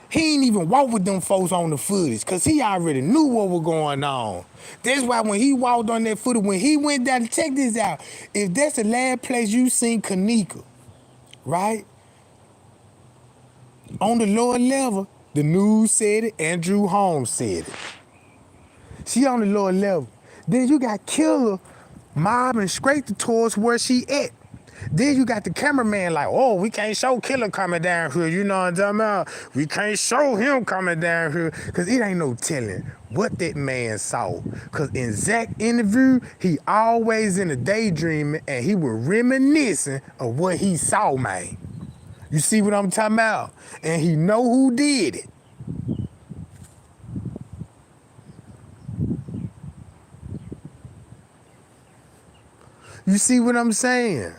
Speaker 1: He ain't even walk with them folks on the footage because he already knew what was going on. That's why when he walked on that footage, when he went down, check this out. If that's the last place you seen Kanika, right? On the lower level, the news said it, Andrew Holmes said it. She on the lower level. Then you got Killer mobbing straight towards where she at. Then you got the cameraman like, oh, we can't show Killer coming down here. You know what I'm talking about? We can't show him coming down here. Because it ain't no telling what that man saw. Because in Zach's interview, he always in a daydreaming and he was reminiscing of what he saw, man. You see what I'm talking about? And he know who did it. You see what I'm saying?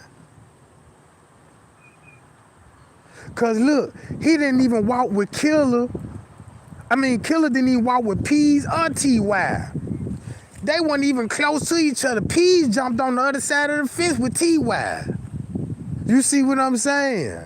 Speaker 1: Cause look, he didn't even walk with Killer. Killer didn't even walk with Peas or T.Y. They weren't even close to each other. Peas jumped on the other side of the fence with T.Y. You see what I'm saying?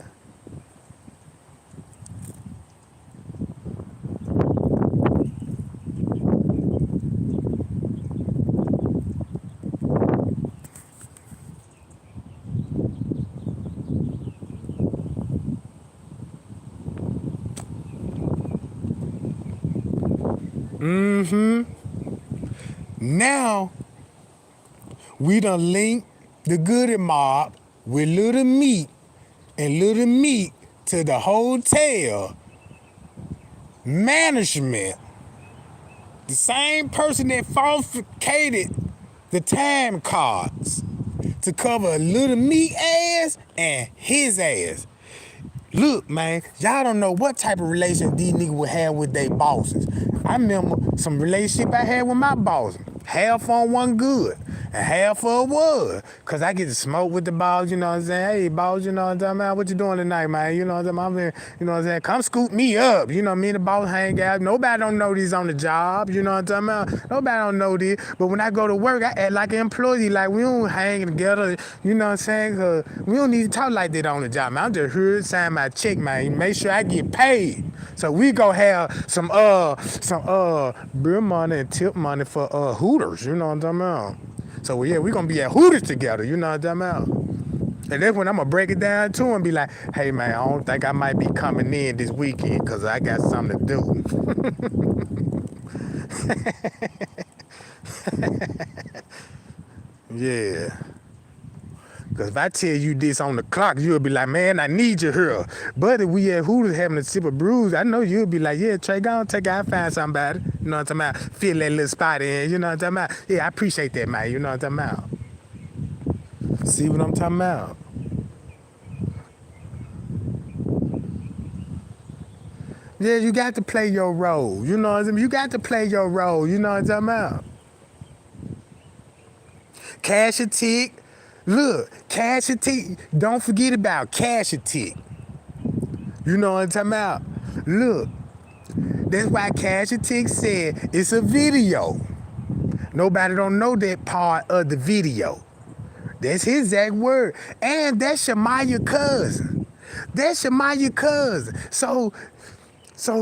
Speaker 1: Now, we done link the Goody Mob with Little Meat and Little Meat to the hotel management. The same person that falsificated the time cards to cover Little Meat ass and his ass. Look, man, y'all don't know what type of relationship these niggas would have with their bosses. I remember some relationship I had with my boss. Half on one good, and half of it was. Cause I get to smoke with the boss, you know what I'm saying? Hey, boss, you know what I'm talking about? What you doing tonight, man? You know what I'm saying? You know what I'm saying? Come scoop me up. You know, me and the boss hang out. Nobody don't know these on the job, you know what I'm talking about? Nobody don't know this. But when I go to work, I act like an employee, like we don't hang together, you know what I'm saying? Cause we don't need to talk like that on the job, man. I'm just here to sign my check, man. Make sure I get paid. So we go have some beer money and tip money for Hooters, you know what I'm talking about? So yeah, we gonna be at Hooters together, you know what I'm talking about? And that's when I'm gonna break it down to him and be like, hey man, I don't think I might be coming in this weekend cause I got something to do. Yeah. Cause if I tell you this on the clock, you'll be like, man, I need you here. But if we at Hooters having a sip of brews, I know you'll be like, yeah, Trey, go on, take it, I'll find somebody. You know what I'm talking about? Fill that little spot in, you know what I'm talking about? Yeah, I appreciate that, man, you know what I'm talking about? See what I'm talking about? Yeah, you got to play your role, you know what I'm saying? You got to play your role, you know what I'm talking about? Cash a tick. Look, cash a tick. Don't forget about cash a tick. You know what I'm talking about? Look, that's why Cash a Tick said it's a video. Nobody don't know that part of the video. That's his exact word. And that's Shamaya cousin. That's Shamaya cousin. So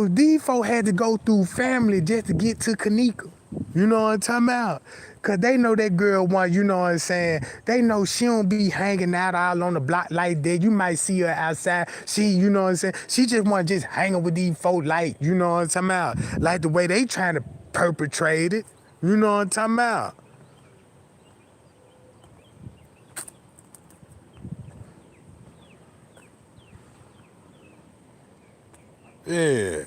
Speaker 1: these folk had to go through family just to get to Kanika. You know what I'm talking about? Cause they know that girl want, you know what I'm saying? They know she don't be hanging out all on the block like that. You might see her outside. She, you know what I'm saying? She just want just hanging with these folk like, you know what I'm talking about? Like the way they trying to perpetrate it. You know what I'm talking about? Yeah.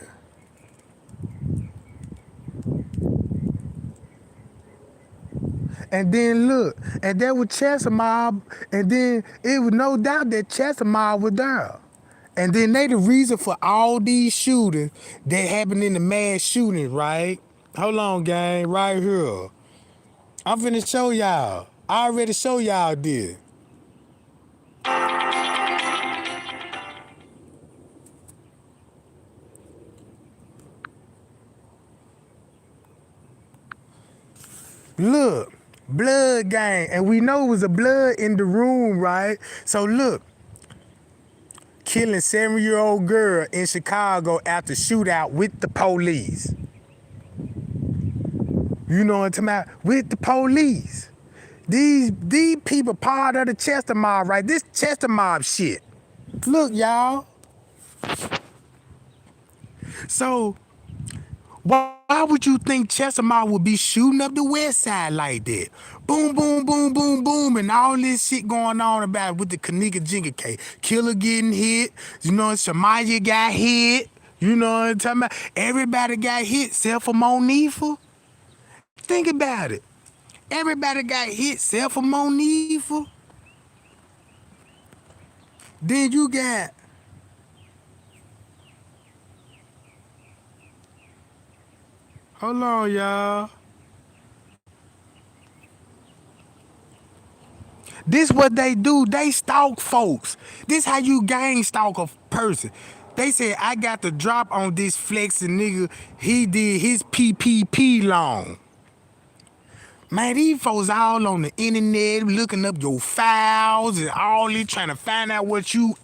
Speaker 1: And then look, and there was Chester Mob, and then it was no doubt that Chester Mob was there. And then they the reason for all these shootings that happened in the mass shootings, right? Hold on, gang, right here. I'm finna show y'all. I already show y'all this. Look, blood gang, and we know it was a blood in the room, right? So look, killing 7-year-old girl in Chicago after shootout with the police. You know what I'm talking about? With the police. These people part of the Chester Mob, right? This Chester Mob shit. Look, y'all. So why would you think Chester Mob would be shooting up the west side like that? Boom, boom, boom, boom, boom, and all this shit going on about with the Kanika Jenkins case. Killer getting hit, you know, Shamaya got hit, you know what I'm talking about? Everybody got hit except for Monifa. Think about it. Everybody got hit except for Monifa. Then you got hold on, y'all. This what they do. They stalk folks. This how you gang stalk a person. They said, I got the drop on this flexing nigga. He did his PPP loan. Man, these folks all on the internet looking up your files and all this, trying to find out what you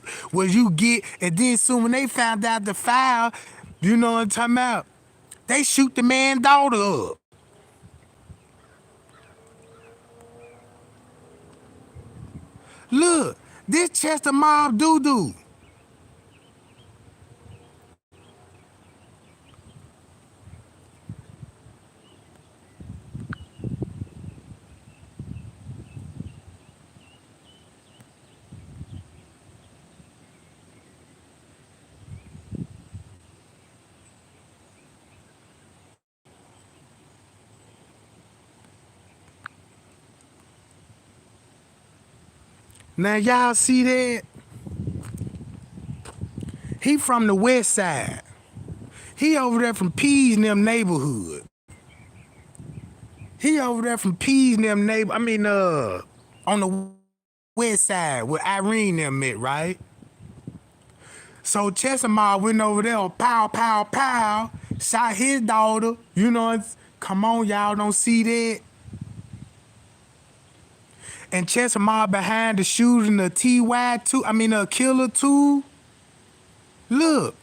Speaker 1: get. And then soon when they found out the file, you know what I'm talking about? They shoot the man's daughter up. Look, this Chester Mob doo-doo. Now y'all see that? He from the west side. He over there from Peas in them neighborhood. He over there from Peas in them on the west side where Irene them met, right? So Chesamar went over there, pow, pow, pow, shot his daughter. You know, come on, y'all don't see that. And Chesamar behind the shooting of Killer 2. Look,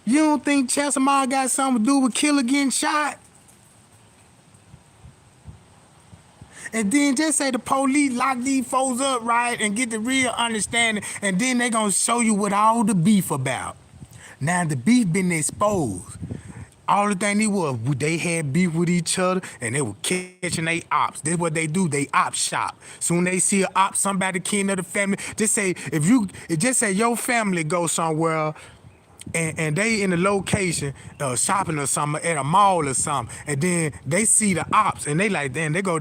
Speaker 1: you don't think Chesamar got something to do with Killer getting shot? And then just say the police lock these folks up, right, and get the real understanding, and then they gonna show you what all the beef about. Now the beef been exposed. All the thing they had beef with each other, and they were catching they ops. This what they do, they op shop. Soon they see a op, somebody kin of the family, just say your family go somewhere and they in the location shopping or something at a mall or something, and then they see the ops and they like, damn, they go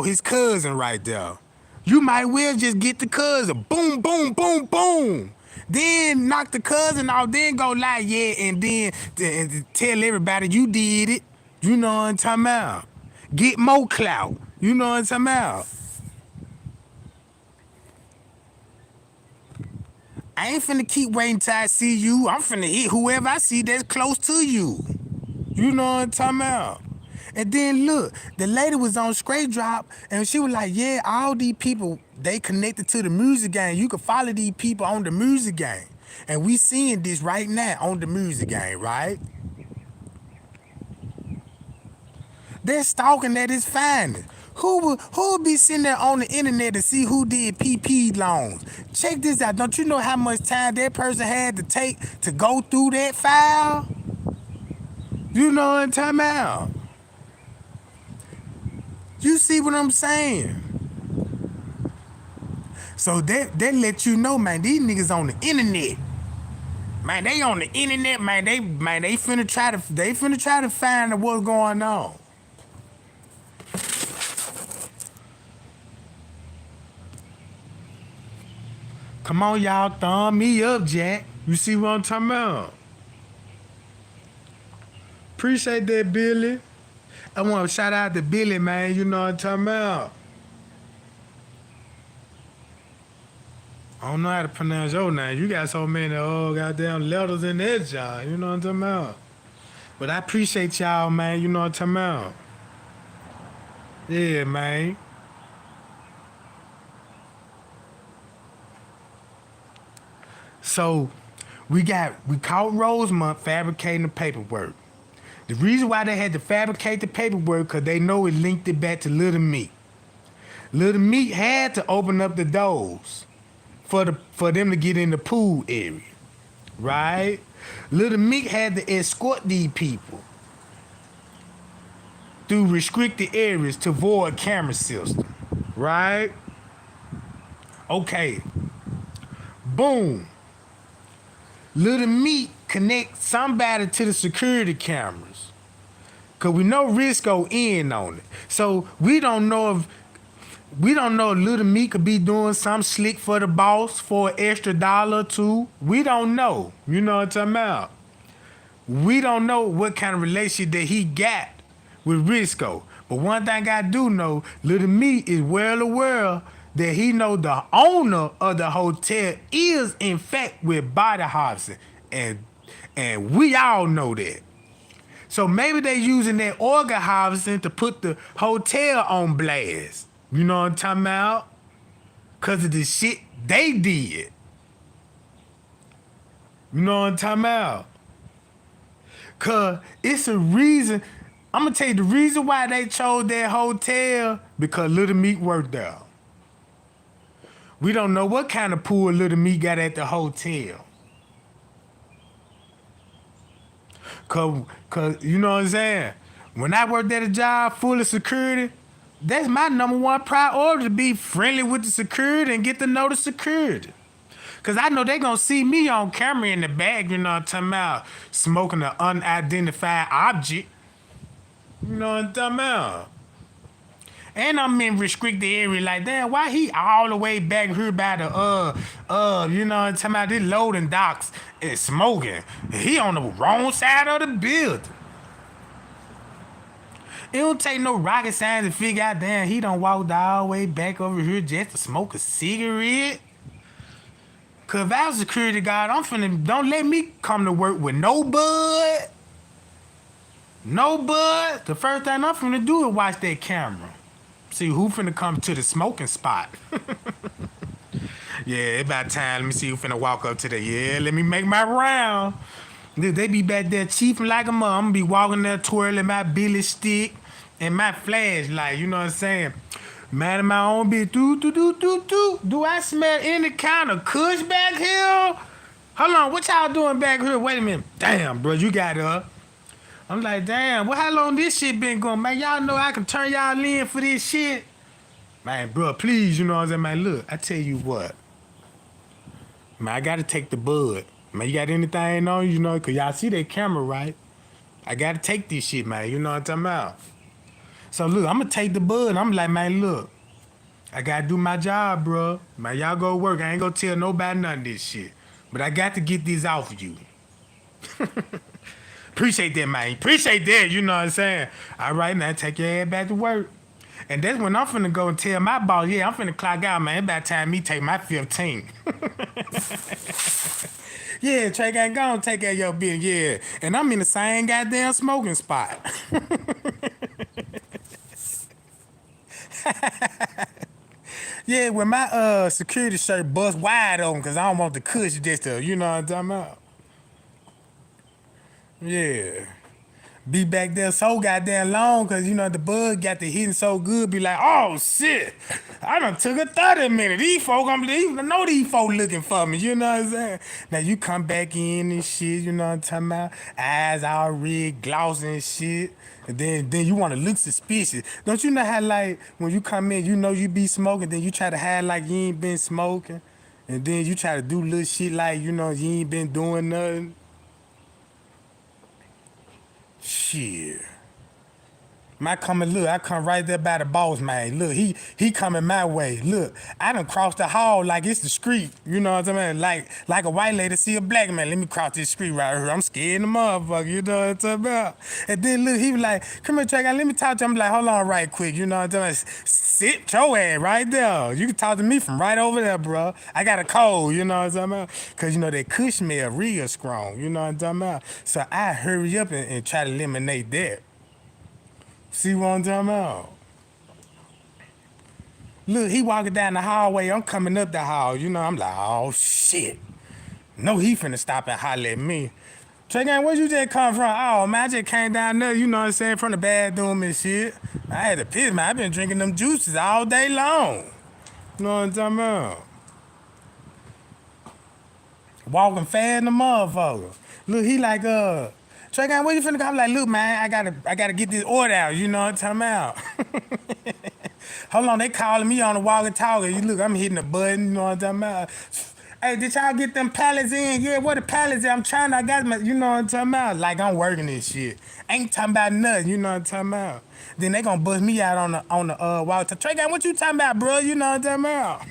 Speaker 1: his cousin right there. You might well just get the cousin, boom, boom, boom, boom. Then knock the cousin off, then go lie, yeah, and then tell everybody you did it. You know what I'm talking about? Get more clout. You know what I'm talking about? I ain't finna keep waiting till I see you. I'm finna hit whoever I see that's close to you. You know what I'm talking about? And then look, the lady was on Straight Drop and she was like, yeah, all these people, they connected to the music game. You can follow these people on the music game. And we seeing this right now on the music game, right? They're stalking at his findings. Who will be sitting there on the internet to see who did PP loans? Check this out. Don't you know how much time that person had to take to go through that file? You know what I'm talking about? You see what I'm saying? So that let you know, man, these niggas on the internet. Man, they on the internet, man. They finna try to find what's going on. Come on, y'all, thumb me up, Jack. You see what I'm talking about? Appreciate that, Billy. I want to shout out to Billy, man. You know what I'm talking about? I don't know how to pronounce your name. You got so many goddamn letters in that job. You know what I'm talking about? But I appreciate y'all, man. You know what I'm talking about? Yeah, man. So we caught Rosemont fabricating the paperwork. The reason why they had to fabricate the paperwork, because they know it linked it back to Little Meat. Little Meat had to open up the doors for them to get in the pool area, right? Little Meat had to escort these people through restricted areas to avoid camera system, right? Okay. Boom. Little Meat connect somebody to the security cameras. Cause we know Risco in on it. So we don't know if Little Meat could be doing some slick for the boss for an extra $1 or $2. We don't know. You know what I'm talking about? We don't know what kind of relationship that he got with Risco. But one thing I do know, Little Meat is well aware that he know the owner of the hotel is in fact with body harvesting, and we all know that. So maybe they using that organ harvesting to put the hotel on blast. You know what I'm talking about? Cause of the shit they did. You know what I'm talking about? Cause it's a reason. I'm gonna tell you the reason why they chose that hotel, because Little Meat worked there. We don't know what kind of pool Little Meat got at the hotel. Cause you know what I'm saying? When I worked at a job full of security, that's my number one priority, to be friendly with the security and get to know the security. Cause I know they gonna see me on camera in the back, you know what I'm talking about, smoking an unidentified object. You know what I'm talking about? And I'm in restricted area. Like, damn, why he all the way back here by the you know, talking about this loading docks and smoking. He on the wrong side of the building. It don't take no rocket science to figure out, damn, he done walked all the way back over here just to smoke a cigarette. Cause if I was a security guard, don't let me come to work with no bud. No bud. The first thing I'm finna do is watch that camera. See who finna come to the smoking spot. Yeah, it's about time. Let me see who finna walk up to the, yeah, let me make my round. They be back there chiefing like a mom. I'm gonna be walking there twirling my billy stick and my flashlight, you know what I'm saying? Man of my own bitch, do I smell any kind of kush back here? Hold on, what y'all doing back here? Wait a minute. Damn, bro, you got up. I'm like, damn, well, how long this shit been going? Man, y'all know I can turn y'all in for this shit? Man, bro, please, you know what I'm saying? Man, look, I tell you what. Man, I gotta take the bud. Man, you got anything on you know? Cause y'all see that camera, right? I gotta take this shit, man. You know what I'm talking about? So look, I'm gonna take the bud. I'm like, man, look, I gotta do my job, bro. Man, y'all go work. I ain't gonna tell nobody none of this shit. But I got to get this off of you. Appreciate that, man. Appreciate that, you know what I'm saying? All right, now take your ass back to work. And that's when I'm finna go and tell my boss, yeah, I'm finna clock out, man. It's about time me take my 15. Yeah, Trey ain't gonna take care of your bitch, yeah. And I'm in the same goddamn smoking spot. Yeah, with my security shirt bust wide open because I don't want the cushion just to, you know what I'm talking about? Yeah. Be back there so goddamn long because, you know, the bug got the hitting so good, be like, oh, shit, I done took a 30 minute. These folk, I know these folk looking for me, you know what I'm saying? Now, you come back in and shit, you know what I'm talking about? Eyes all red, glossy and shit. And then you want to look suspicious. Don't you know how, like, when you come in, you know you be smoking, then you try to hide like you ain't been smoking. And then you try to do little shit like, you know, you ain't been doing nothing. Shit. I come right there by the boss, man. Look, he coming my way. Look, I done crossed the hall like it's the street. You know what I'm saying? Like a white lady see a black man. Let me cross this street right here. I'm scared of the motherfucker. You know what I'm talking about? And then look, he was like, come here, Trey, let me talk to him. I'm like, hold on right quick. You know what I'm talking about? Sit your ass right there. You can talk to me from right over there, bro. I got a cold, you know what I'm talking about? Because, you know, that kush smell real strong. You know what I'm talking about? So I hurry up and try to eliminate that. See what I'm talking about? Look, he walking down the hallway. I'm coming up the hall. You know, I'm like, oh, shit. No, he finna stop and holler at me. Trey Gang, where you just come from? Oh, man, I just came down there, you know what I'm saying, from the bathroom and shit. I had to piss, man. I've been drinking them juices all day long. You know what I'm talking about? Walking fast in the motherfucker. Look, he like, Trey Gang, where you finna go? I'm like, look, man, I gotta get this order out. You know what I'm talking about? Hold on, they calling me on the walkie-talkie. You look, I'm hitting the button. You know what I'm talking about? Hey, did y'all get them pallets in? Yeah, where the pallets at? I got my, you know what I'm talking about? Like, I'm working this shit. Ain't talking about nothing, you know what I'm talking about? Then they gonna bust me out on the walkie-talkie. Trey Gang, what you talking about, bro? You know what I'm talking about?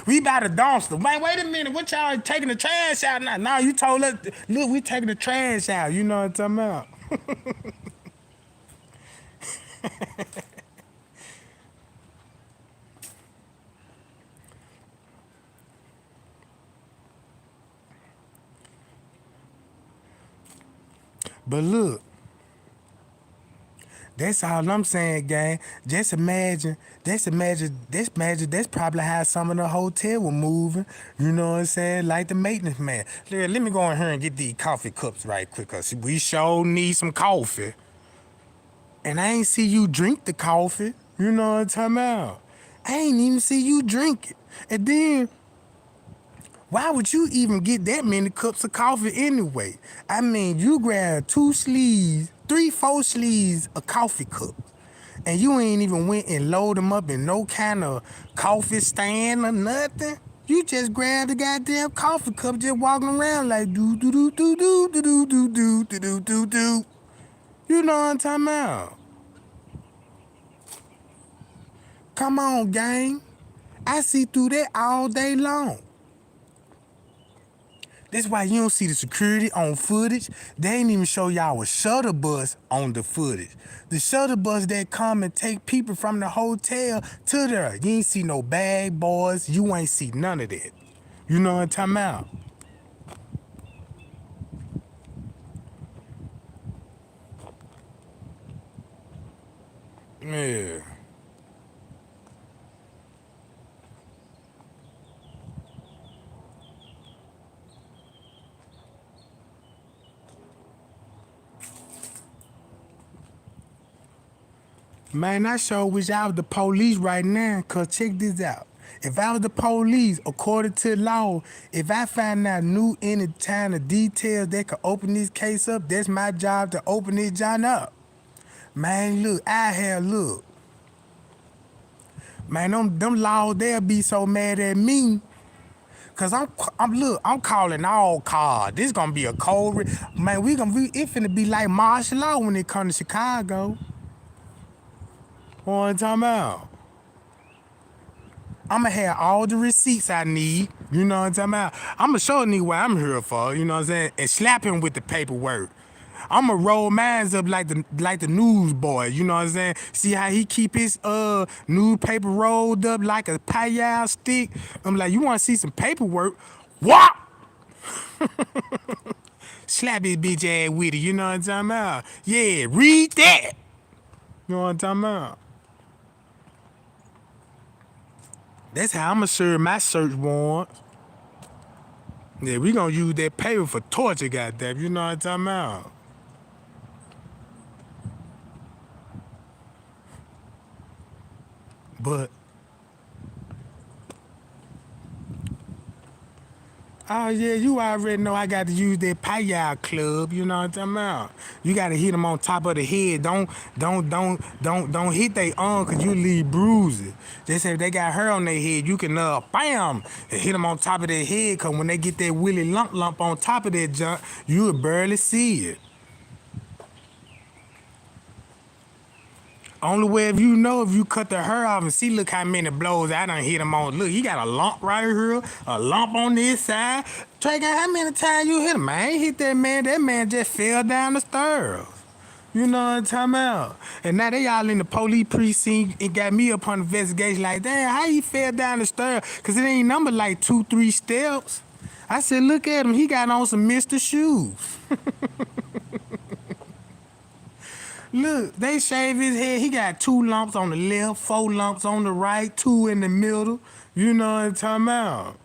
Speaker 1: We by the dumpster. Man, wait a minute. What y'all taking the trash out now? Nah, you told us, look, we taking the trash out. You know what I'm talking about? But look, that's all I'm saying, gang. Just imagine, that's probably how some of the hotel were moving. You know what I'm saying? Like the maintenance man. Let me go in here and get these coffee cups right quick, cause we sure need some coffee. And I ain't see you drink the coffee. You know what I'm talking about? I ain't even see you drink it. And then, why would you even get that many cups of coffee anyway? I mean, you grab 4 sleeves of coffee cups, and you ain't even went and load them up in no kind of coffee stand or nothing. You just grabbed the goddamn coffee cup, just walking around like do do do do do do do do do do do do do. You know what I'm talking about? Come on, gang. I see through that all day long. That's why you don't see the security on footage. They ain't even show y'all a shuttle bus on the footage. The shuttle bus that come and take people from the hotel to there. You ain't see no bag boys. You ain't see none of that. You know what I'm talking about? Yeah. Man, I sure wish I was the police right now, cause check this out. If I was the police, according to law, if I find out new any kind of details that could open this case up, that's my job to open this job up. Man, look, look. Man, them laws, they'll be so mad at me. Cause I'm calling all cards. This gonna be a cold, man, it finna be like martial law when it comes to Chicago. What I'm talking about? I'ma have all the receipts I need. You know what I'm talking about? I'ma show a nigga what I'm here for. You know what I'm saying? And slap him with the paperwork. I'ma roll mines up like the news boy. You know what I'm saying? See how he keep his newspaper rolled up like a paella stick? I'm like, you wanna see some paperwork? What? Slap his bitch ass with it. You know what I'm talking about? Yeah, read that. You know what I'm talking about? That's how I'ma serve my search warrants. Yeah, we gonna use that paper for torture, goddamn. You know what I'm talking about? But, oh yeah, you already know I got to use that paella club. You know what I'm talking about? You gotta hit them on top of the head. Don't hit they arm, cause you leave bruises. They say if they got hair on their head, you can bam, and hit them on top of their head. Cause when they get that willy lump on top of that junk, you would barely see it. Only way if you cut the hair off and see, look how many blows I done hit him on. Look, he got a lump right here, a lump on this side. Trey, how many times you hit him? I ain't hit that man. That man just fell down the stairs. You know what I'm talking about? And now they all in the police precinct and got me up on investigation like, damn, how he fell down the stairs? Because it ain't number like 2-3 steps. I said, look at him. He got on some Mr. Shoes. Look, they shaved his head. He got 2 lumps on the left, 4 lumps on the right, 2 in the middle. You know what I'm talking about?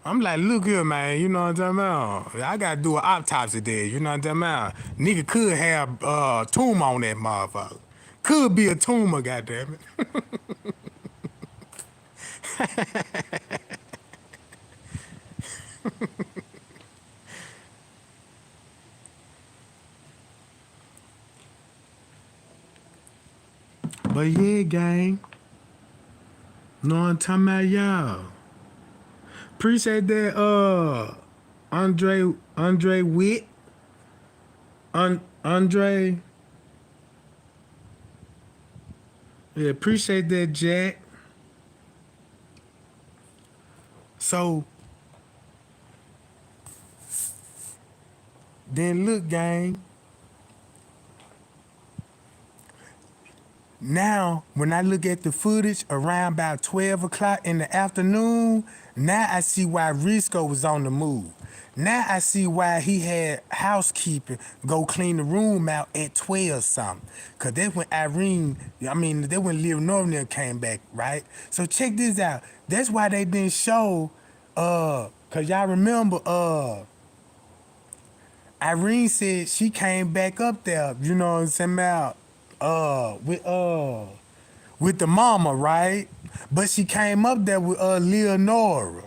Speaker 1: I'm like, look here, man. You know what I'm talking about? I gotta do an autopsy there. You know what I'm talking about? Nigga could have a tumor on that motherfucker. Could be a tumor, goddammit. But yeah, gang. Know what I'm talking about, y'all? Appreciate that, Andre Witt. Andre. Yeah, appreciate that, Jack. So, then look, gang. Now, when I look at the footage around about 12 o'clock in the afternoon, now I see why Rico was on the move. Now I see why he had housekeeping go clean the room out at 12 something. Cause that's when that's when Lil Norman came back, right? So check this out. That's why they didn't show, cause y'all remember, Irene said she came back up there, you know what I'm saying about, with the mama, right? But she came up there with Leonora.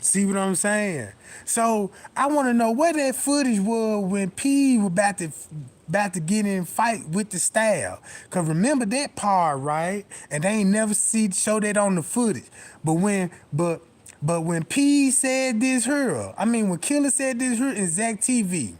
Speaker 1: See what I'm saying? So I want to know where that footage was when P was about to get in fight with the staff. Cause remember that part, right? And they ain't never show that on the footage. But when P said this here, when Killer said this here in Zach TV,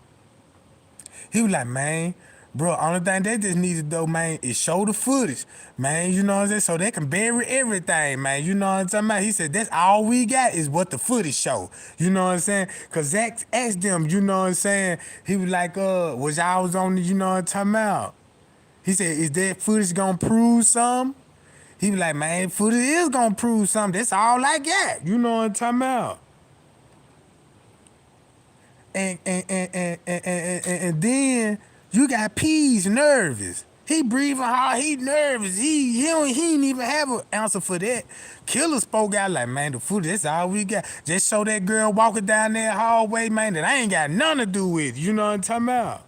Speaker 1: he was like, man, Bro, only thing they just need to do, man, is show the footage, man. You know what I'm saying? So they can bury everything, man. You know what I'm talking about? He said, that's all we got is what the footage show. You know what I'm saying? Because Zach asked them, you know what I'm saying? He was like, was y'all was on the, you know what I'm talking about? He said, is that footage gonna prove something? He was like, man, footage is gonna prove something. That's all I got. You know what I'm talking about? And then you got P's nervous. He breathing hard. He nervous. He ain't even have an answer for that. Killer spoke out like, man, the footage, that's all we got. Just show that girl walking down that hallway, man, that I ain't got nothing to do with. You know what I'm talking about?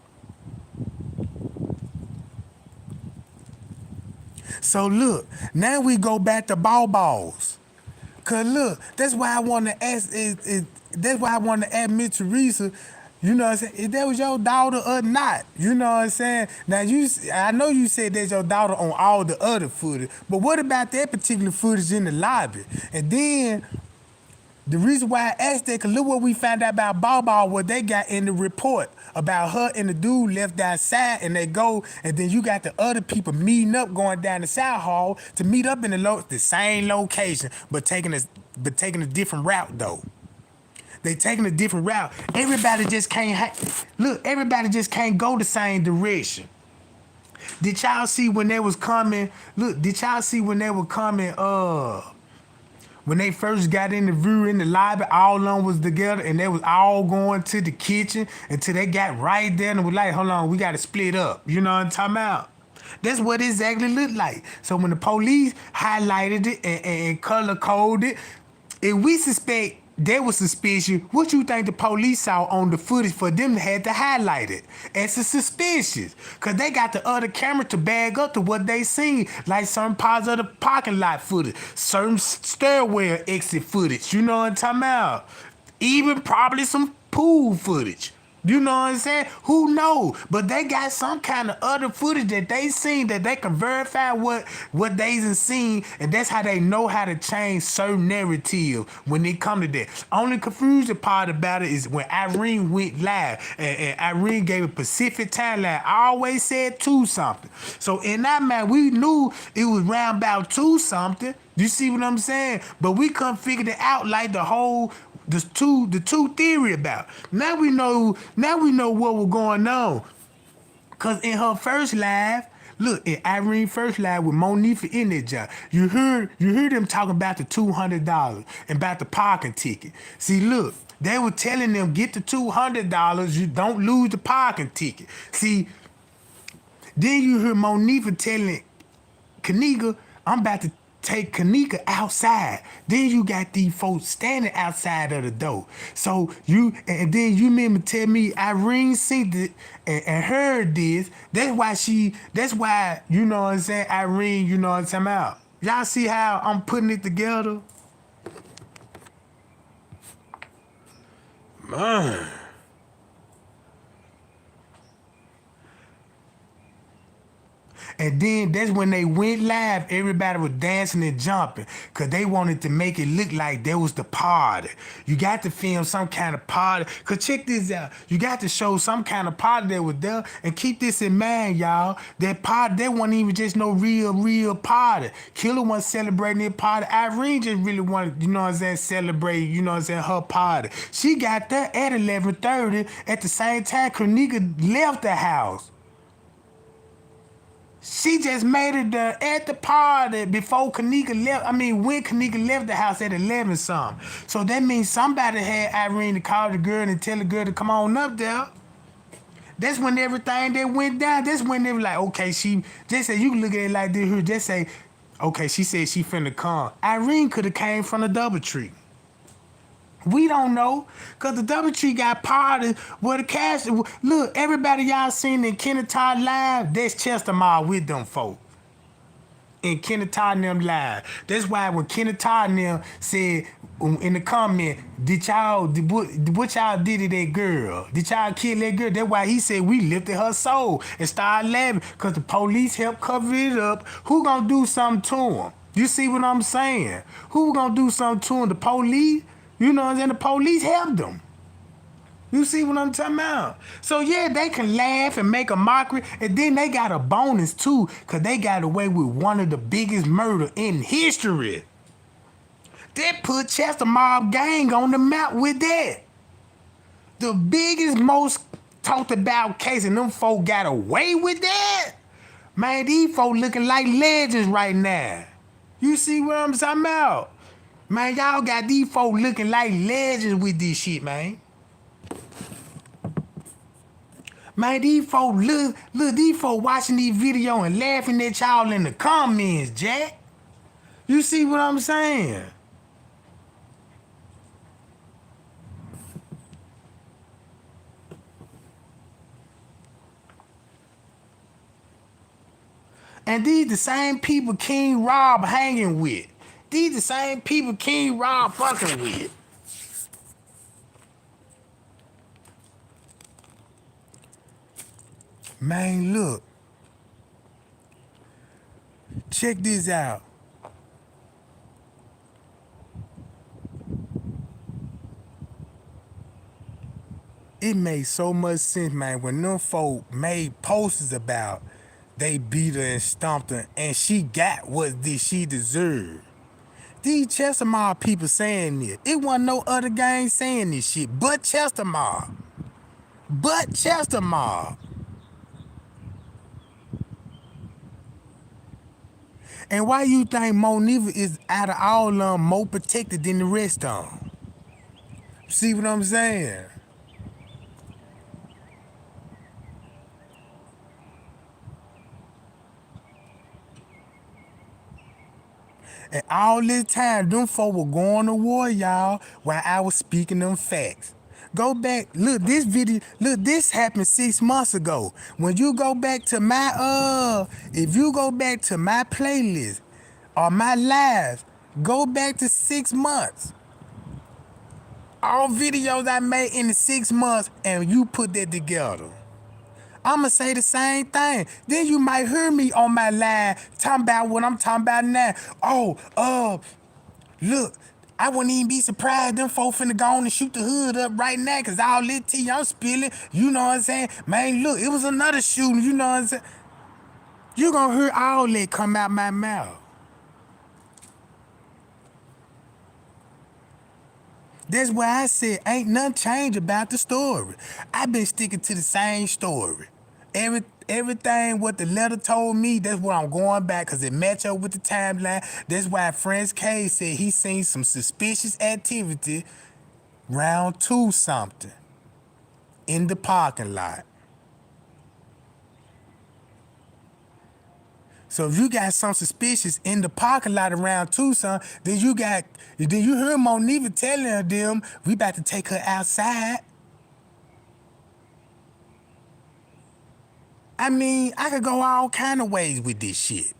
Speaker 1: So look, now we go back to balls. Cause look, that's why I want to ask. That's why I want to ask Miss Teresa. You know what I'm saying? If that was your daughter or not, you know what I'm saying? Now I know you said that's your daughter on all the other footage, but what about that particular footage in the lobby? And then the reason why I asked that, cause look what we found out about Ball, what they got in the report about her and the dude left outside, and they go, and then you got the other people meeting up, going down the side hall to meet up in the same location, but taking a different route though. They taking a different route. Everybody just can't everybody just can't go the same direction. Did y'all see when they was coming? Look, did y'all see when they were coming? When they first got in the view in the lobby, all of them was together and they was all going to the kitchen until they got right there and was like, hold on, we got to split up. You know what I'm talking about? That's what it exactly looked like. So when the police highlighted it and color coded it, if we suspect they was suspicious, what you think the police saw on the footage for them had to highlight it as a suspicious? Because they got the other camera to bag up to what they seen, like certain parts of the parking lot footage, certain stairwell exit footage, you know what I'm talking about? Even probably some pool footage. You know what I'm saying? Who knows? But they got some kind of other footage that they seen that they can verify what they done seen, and that's how they know how to change certain narrative when they come to that. Only confusing part about it is when Irene went live, and Irene gave a Pacific timeline. I always said 2 something. So in that man, we knew it was round about 2 something. You see what I'm saying? But we couldn't figure it out like the two theory about. Now we know what was going on. Cause in her first live, look, in Irene's first live with Monifa in that job, you heard them talking about the $200 and about the parking ticket. See, look, they were telling them get the $200, you don't lose the parking ticket. See, then you heard Monifa telling Kanika, I'm about to take Kenneka outside. Then you got these folks standing outside of the door. So and then you remember tell me Irene seen it and heard this. That's why, you know what I'm saying, Irene, you know what I'm talking about. Y'all see how I'm putting it together? Man. And then that's when they went live, everybody was dancing and jumping because they wanted to make it look like there was the party. You got to film some kind of party. Because check this out. You got to show some kind of party that was there. And keep this in mind, y'all. That party, that wasn't even just no real party. Killer wasn't celebrating that party. Irene just really wanted, you know what I'm saying, celebrate, you know what I'm saying, her party. She got there at 11:30. At the same time, Kanika left the house. She just made it there at the party before Kanika left. I mean, when Kanika left the house at 11 something. So that means somebody had Irene to call the girl and tell the girl to come on up there. That's when everything that went down. That's when they were like, okay, she just say, you can look at it like this here. Just say, okay, she said she finna come. Irene could have came from the DoubleTree. We don't know, because the DoubleTree got parties where the cash... Look, everybody y'all seen in Kenneka live, that's Chester Mall with them folks. In Kenneka and them live. That's why when Kenneka and them said in the comment, what y'all did to that girl? Did y'all kill that girl? That's why he said we lifted her soul and started laughing, because the police helped cover it up. Who gonna do something to him? You see what I'm saying? Who gonna do something to him? The police? You know what I'm saying? The police helped them. You see what I'm talking about? So yeah, they can laugh and make a mockery, and then they got a bonus too, cause they got away with one of the biggest murder in history. That put Chester Mob Gang on the map with that. The biggest, most talked about case, and them folk got away with that. Man, these folk looking like legends right now. You see what I'm talking about? Man, y'all got these folk looking like legends with this shit, man. Man, these folk look, these folk watching these videos and laughing at y'all in the comments, Jack. You see what I'm saying? And these the same people King Rob hanging with. These the same people King Rob fucking with. Man, look. Check this out. It made so much sense, man, when them folk made posters about they beat her and stomped her and she got what she deserved. These Chester Mob people saying this. It wasn't no other gang saying this shit but Chester Mob. But Chester Mob. And why you think Monifa is out of all of them more protected than the rest of them? See what I'm saying? And all this time, them folk were going to war, y'all, while I was speaking them facts. Go back, look, this video, look, this happened 6 months ago. When you go back to my, if you go back to my playlist or my live, go back to 6 months. All videos I made in the 6 months, and you put that together. I'ma say the same thing. Then you might hear me on my live talking about what I'm talking about now. Oh, look, I wouldn't even be surprised them folk finna go on and shoot the hood up right now, cause all this tea I'm spilling, you know what I'm saying? Man, look, it was another shooting, you know what I'm saying? You gonna hear all that come out my mouth. That's why I said ain't nothing changed about the story. I've been sticking to the same story. Everything what the letter told me, that's what I'm going back, because it match up with the timeline. That's why Friends K said he seen some suspicious activity round 2 something in the parking lot. So if you got some suspicious in the parking lot around Tucson, then you heard Monifa telling them we about to take her outside. I mean, I could go all kind of ways with this shit.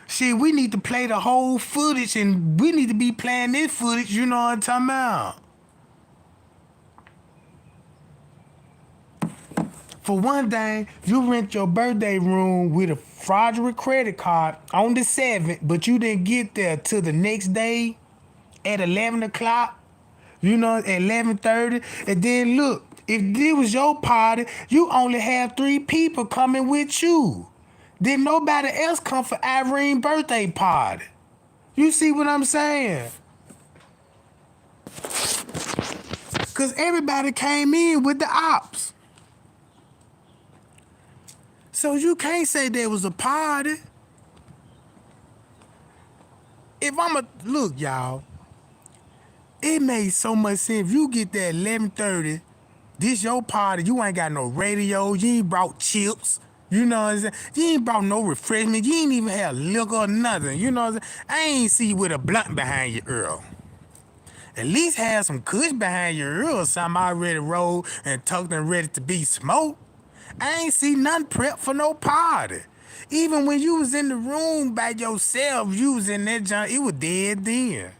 Speaker 1: Shit, we need to play the whole footage, and we need to be playing this footage, you know what I'm talking about? For one thing, you rent your birthday room with a fraudulent credit card on the 7th, but you didn't get there till the next day at 11 o'clock, you know, at 11:30. And then look, if this was your party, you only have 3 people coming with you. Then nobody else come for Irene's birthday party. You see what I'm saying? Because everybody came in with the ops. So you can't say there was a party. If look, y'all, it made so much sense. If you get there at 11:30, this your party, you ain't got no radio, you ain't brought chips, you know what I'm saying? You ain't brought no refreshment, you ain't even have liquor or nothing, you know what I'm saying? I ain't see you with a blunt behind your ear. At least have some kush behind your ear or something already rolled and tucked and ready to be smoked. I ain't see nothing prep for no party. Even when you was in the room by yourself, you was in that junk, it was dead then.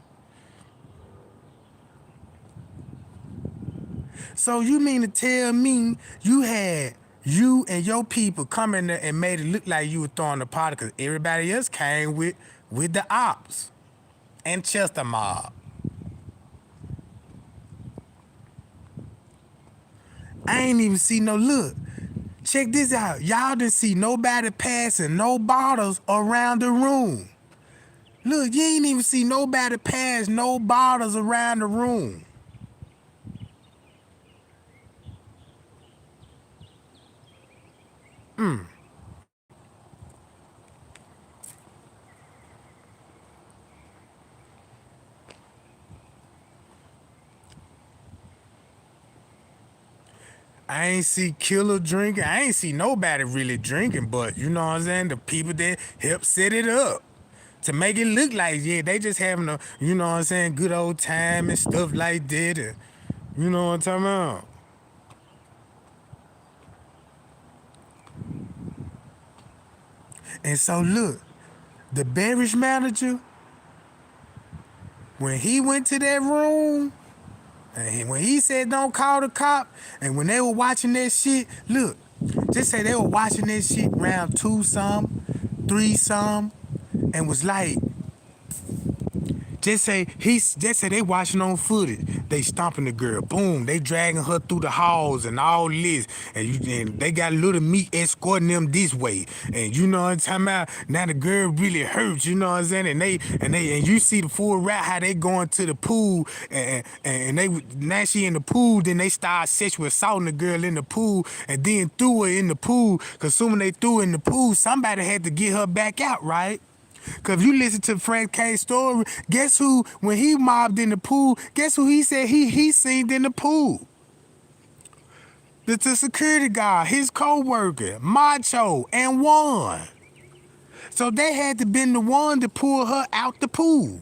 Speaker 1: So you mean to tell me you had you and your people come in there and made it look like you were throwing a party because everybody else came with the ops and Chester Mob. I ain't even see no look. Check this out. Y'all didn't see nobody passing no bottles around the room. Look, you ain't even see nobody pass no bottles around the room. I ain't see Killer drinking. I ain't see nobody really drinking, but you know what I'm saying? The people that helped set it up to make it look like, yeah, they just having a, you know what I'm saying, good old time and stuff like that. And, you know what I'm talking about? And so look, the beverage manager, when he went to that room, and when he said don't call the cop, and when they were watching that shit, look, just say they were watching that shit round 2 some, 3 some, and was like, just say they watching on footage. They stomping the girl. Boom. They dragging her through the halls and all this. And they got little meat escorting them this way. And you know what I'm talking about? Now the girl really hurts, you know what I'm saying? And you see the full rap how they going to the pool and they now she in the pool, then they start sexual assaulting the girl in the pool and then threw her in the pool. Cause assuming they threw her in the pool, somebody had to get her back out, right? Cause if you listen to Frank K's story, guess who, when he mobbed in the pool, guess who he said he seen in the pool? The security guard, his co-worker, Macho, and Juan. So they had to been the one to pull her out the pool.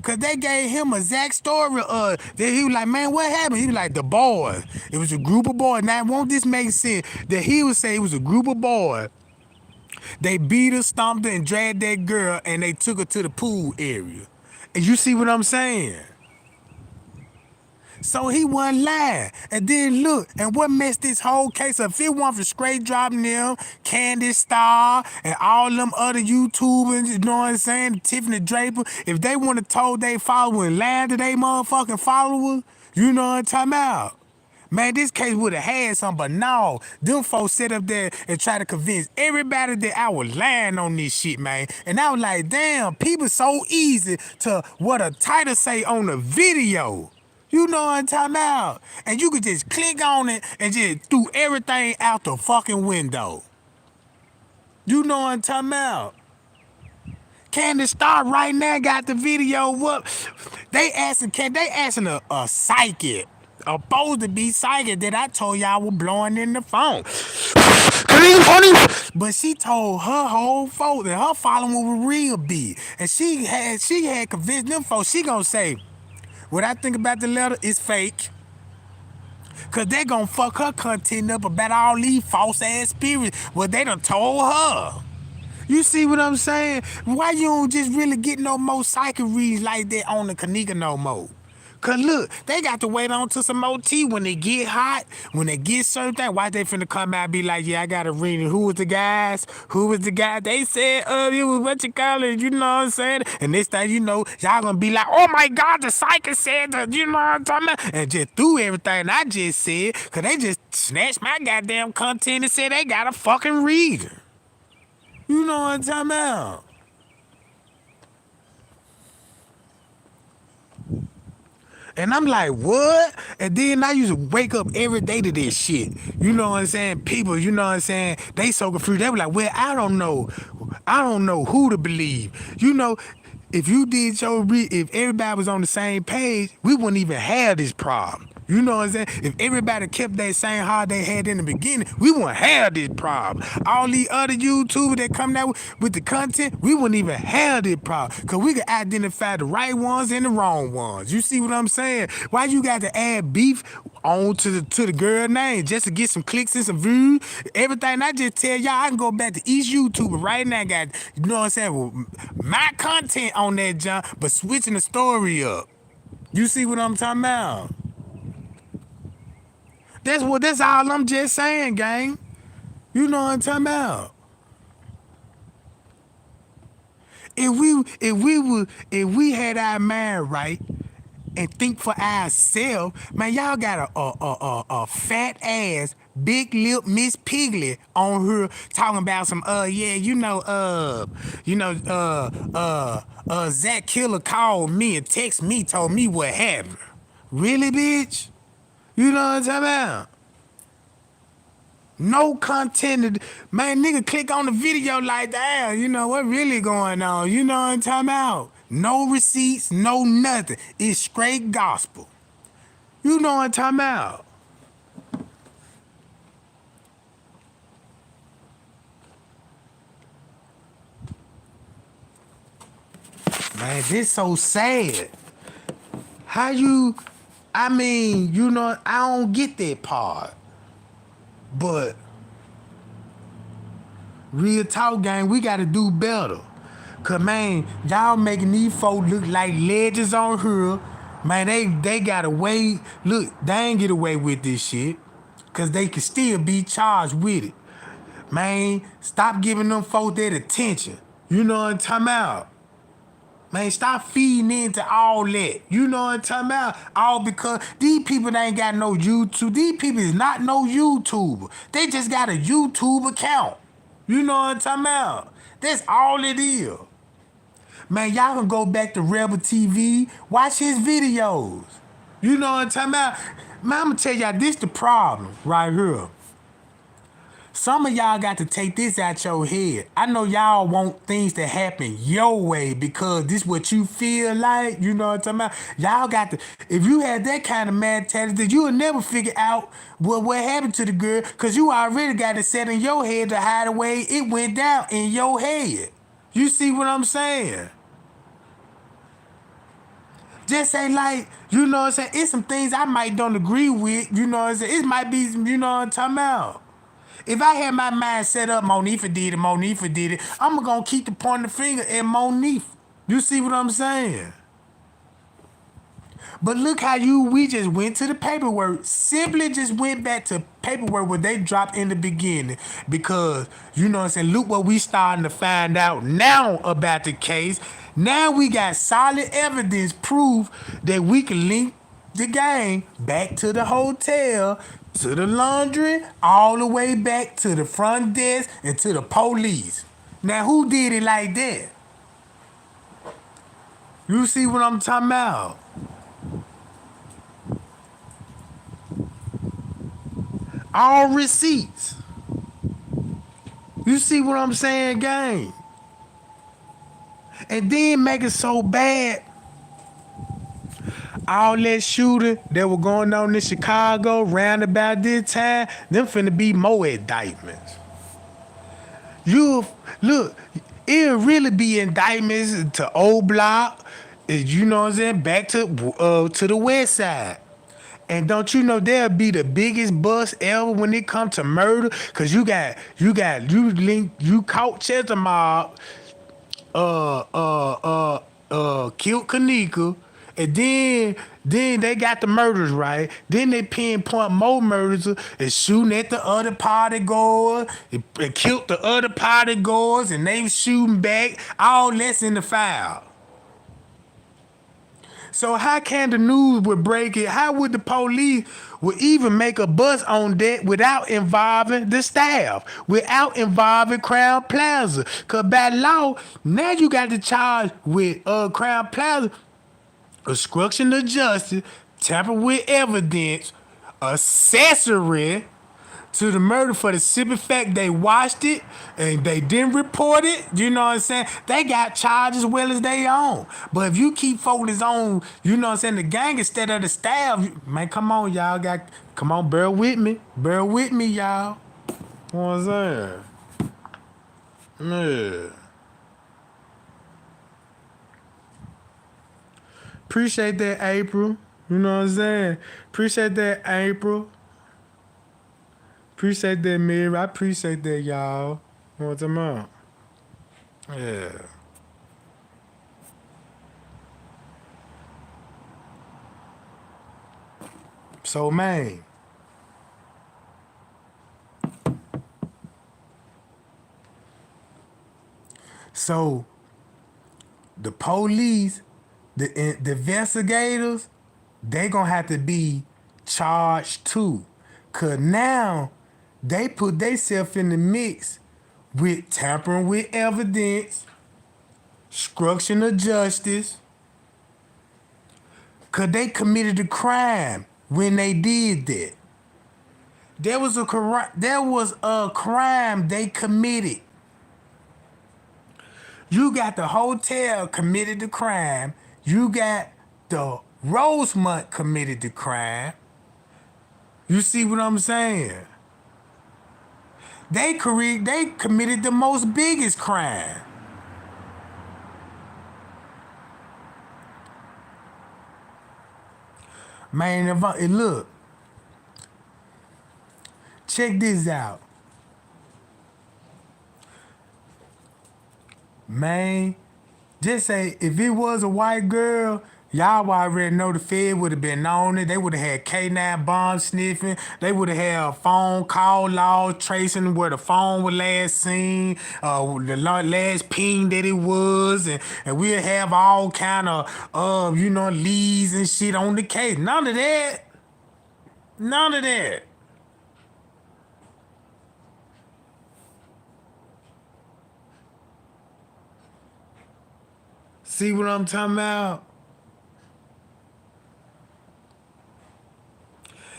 Speaker 1: Cause they gave him a exact story that he was like, man, what happened? He was like, the boys. It was a group of boys. Now, won't this make sense? That he would say it was a group of boys. They beat her, stomped her, and dragged that girl, and they took her to the pool area. And you see what I'm saying? So he wasn't lying. And then look, and what messed this whole case up? If it wasn't for straight dropping them, Candy Star, and all them other YouTubers, you know what I'm saying? Tiffany Draper, if they wouldn't have told they followers and lied to they motherfucking followers, you know what I'm talking about? Man, this case would have had something, but no, them folks sit up there and try to convince everybody that I was lying on this shit, man. And I was like, damn, people so easy to what a title say on the video. You know what I'm talking about? And you could just click on it and just threw everything out the fucking window. You know what I'm talking about? Candy Star right now got the video up. They asking a psychic. Supposed to be psychic that I told y'all was blowing in the phone. But she told her whole folks that her following was real big. And she had convinced them folks she gonna say, what I think about the letter is fake. Cause they gonna fuck her content up about all these false ass spirits. What they done told her. You see what I'm saying? Why you don't just really get no more psychic reads like that on the Kanika no more? Cause look, they got to wait on to some more tea when they get hot, when they get certain things. Why they finna come out and be like, yeah, I got a reading. Who was the guys? Who was the guy? They said, it was what you call it, you know what I'm saying? And this thing, you know, y'all gonna be like, oh my God, the psychic said that, you know what I'm talking about? And just threw everything I just said, cause they just snatched my goddamn content and said they got a fucking reader. You know what I'm talking about? And I'm like, what? And then I used to wake up every day to this shit. You know what I'm saying? People, you know what I'm saying? They so confused. They were like, well, I don't know. I don't know who to believe. You know, if you did if everybody was on the same page, we wouldn't even have this problem. You know what I'm saying? If everybody kept that same heart they had in the beginning, we wouldn't have this problem. All these other YouTubers that come out with the content, we wouldn't even have this problem. Because we could identify the right ones and the wrong ones. You see what I'm saying? Why you got to add beef on to the girl name just to get some clicks and some views? Everything I just tell y'all, I can go back to each YouTuber right now, got, you know what I'm saying, well, my content on that jump, but switching the story up. You see what I'm talking about? That's all I'm just saying, gang. You know what I'm talking about? If we had our mind right and think for ourselves. Man, y'all got a fat ass, big lip Miss Piglet on her talking about some Zach Killer called me and text me, told me what happened. Really, bitch? You know what I'm talking about? No content. Man, nigga click on the video like, damn, you know what really going on? You know what I'm talking about? No receipts, no nothing. It's straight gospel. You know what I'm talking about? Man, this so sad. How you, I mean, you know, I don't get that part. But real talk, gang, we gotta do better. Cause man, y'all making these folks look like legends on here. Man, they got away. Look, they ain't get away with this shit. Cause they can still be charged with it. Man, stop giving them folks that attention. You know what I'm talking about? Man, stop feeding into all that. You know what I'm talking about? All because these people ain't got no YouTube. These people is not no YouTuber. They just got a YouTube account. You know what I'm talking about? That's all it is. Man, y'all can go back to Rebel TV, watch his videos. You know what I'm talking about? Man, I'm gonna tell y'all, this the problem right here. Some of y'all got to take this out your head. I know y'all want things to happen your way because this what you feel like. You know what I'm talking about? Y'all got to, if you had that kind of mentality, you would never figure out what happened to the girl because you already got it set in your head to hide the way it went down in your head. You see what I'm saying? Just say like, you know what I'm saying? It's some things I might don't agree with. You know what I'm saying? It might be, you know what I'm talking about? If I had my mind set up, Monifa did it, I'm gonna keep the pointing finger at Monifa. You see what I'm saying? But look how we just went to the paperwork. Simply just went back to paperwork where they dropped in the beginning. Because, you know what I'm saying, look what we starting to find out now about the case. Now we got solid evidence, proof that we can link the gang back to the hotel, to the laundry, all the way back to the front desk and to the police. Now who did it like that? You see what I'm talking about? All receipts. You see what I'm saying, gang? And then make it so bad. All that shooting that was going on in Chicago round about this time, them finna be more indictments. Look, it'll really be indictments to Old Block, you know what I'm saying, back to the west side. And don't you know they'll be the biggest bust ever when it comes to murder? Cause you caught Chester Mob, killed Kanika, and then they got the murders right. Then they pinpoint more murders and shooting at the other party goers, and killed the other party goers, and they shooting back. All that's in the file. So how can the news would break it? How would the police would even make a bust on that without involving the staff, without involving Crown Plaza? Cause by law, now you got to charge with Crown Plaza, obstruction of justice, tamper with evidence, accessory to the murder for the simple fact they watched it and they didn't report it. You know what I'm saying? They got charges as well as they own. But if you keep focusing on, you know what I'm saying, the gang instead of the staff, man, come on, y'all. Come on, bear with me. Bear with me, y'all. You know what I'm saying? Yeah. Appreciate that, April. You know what I'm saying? Appreciate that, April. Appreciate that, Mary. I appreciate that, y'all. You know what I'm talking about? Yeah. So, man. So, the police, the investigators, they gonna have to be charged too. Cause now they put themselves in the mix with tampering with evidence, obstruction of justice. Cause they committed a crime when they did that. There was a crime they committed. You got the hotel committed the crime. You got the Rosemont committed the crime. You see what I'm saying? They committed the most biggest crime. Man, look, check this out. Man, just say if it was a white girl, y'all already know the Fed would have been on it. They would have had K9 bomb sniffing. They would have had phone call laws tracing where the phone was last seen, the last ping that it was, and we'll have all kind of leads and shit on the case. None of that. None of that. See what I'm talking about?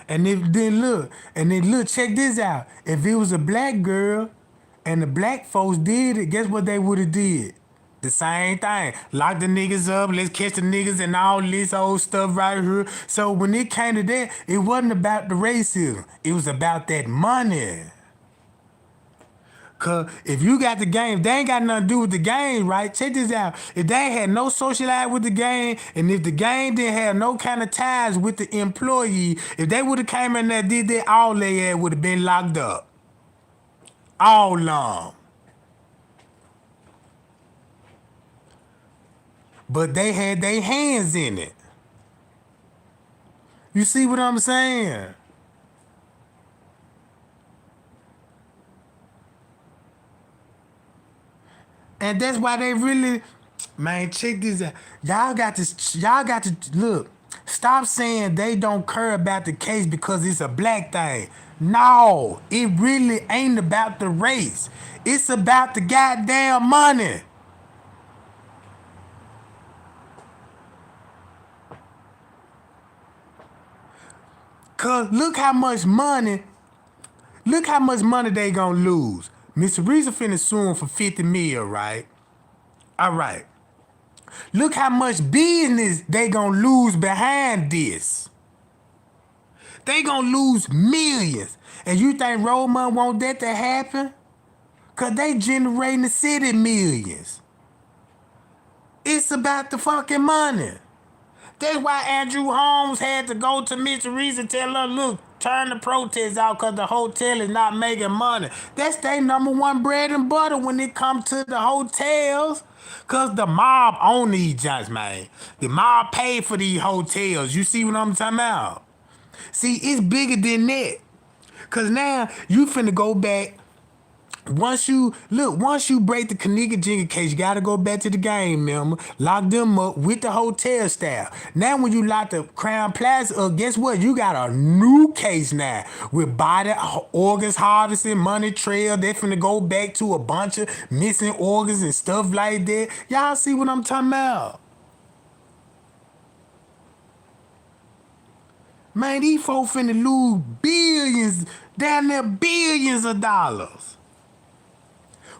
Speaker 1: And then look, check this out. If it was a black girl and the black folks did it, guess what they would have did? The same thing. Lock the niggas up, let's catch the niggas and all this old stuff right here. So when it came to that, it wasn't about the racism. It was about that money. Cause if you got the game, they ain't got nothing to do with the game, right? Check this out. If they ain't had no social life with the game, and if the game didn't have no kind of ties with the employee, if they would have came in there and did that, all they had would have been locked up. All along. But they had their hands in it. You see what I'm saying? And that's why they really, man, check this out. Y'all got to look. Stop saying they don't care about the case because it's a black thing. No, it really ain't about the race. It's about the goddamn money. Cause look how much money they gonna lose. Miss Teresa finna sue him for 50 mil, right? All right. Look how much business they gonna lose behind this. They gonna lose millions. And you think Roman want that to happen? Cause they generating the city millions. It's about the fucking money. That's why Andrew Holmes had to go to Miss Teresa and tell her, look, turn the protests out because the hotel is not making money. That's their number one bread and butter when it comes to the hotels. Because the mob own these joints, man. The mob paid for these hotels. You see what I'm talking about? See, it's bigger than that. Because now you finna go back. Once you break the Kanika Jenkins case, you gotta go back to the game, member. Lock them up with the hotel staff. Now, when you lock the Crown Plaza up, guess what? You got a new case now with body organs harvesting, money trail. They finna go back to a bunch of missing organs and stuff like that. Y'all see what I'm talking about? Man, these folks finna lose billions, down there billions of dollars.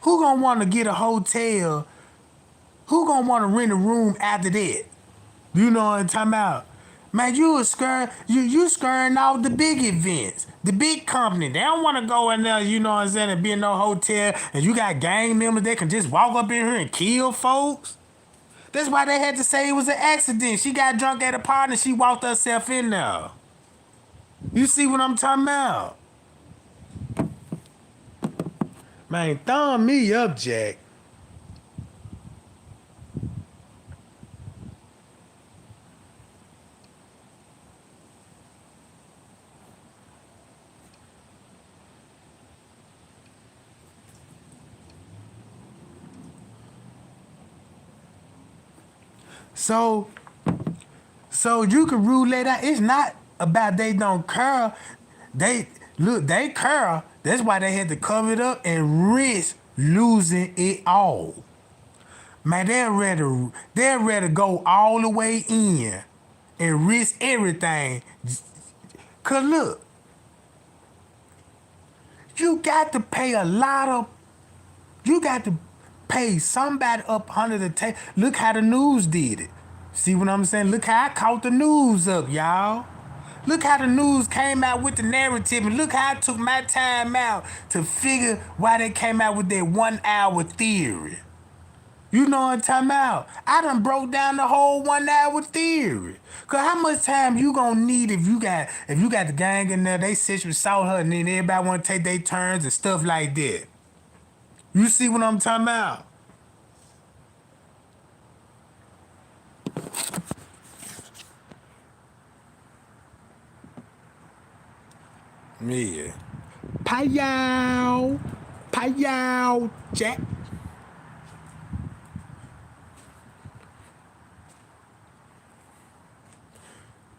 Speaker 1: Who gonna want to get a hotel? Who gonna want to rent a room after that? You know what I'm talking about? Man, you scurrying off the big events, the big company. They don't want to go in there, you know what I'm saying, and be in no hotel, and you got gang members that can just walk up in here and kill folks. That's why they had to say it was an accident. She got drunk at a party and she walked herself in there. You see what I'm talking about? Man, thumb me up, Jack. So you can rule that out. It's not about they don't care. They care. That's why they had to cover it up and risk losing it all. Man, they're ready to go all the way in and risk everything. Cause look, you got to pay you got to pay somebody up under the table. Look how the news did it. See what I'm saying? Look how I caught the news up, y'all. Look how the news came out with the narrative, and look how I took my time out to figure why they came out with their 1 hour theory. You know what I'm talking about? I done broke down the whole 1 hour theory. Cause how much time you gonna need if you got the gang in there, they sexually assault her, and then everybody wanna take their turns and stuff like that. You see what I'm talking about? Yeah. Payow. Payow, Jack.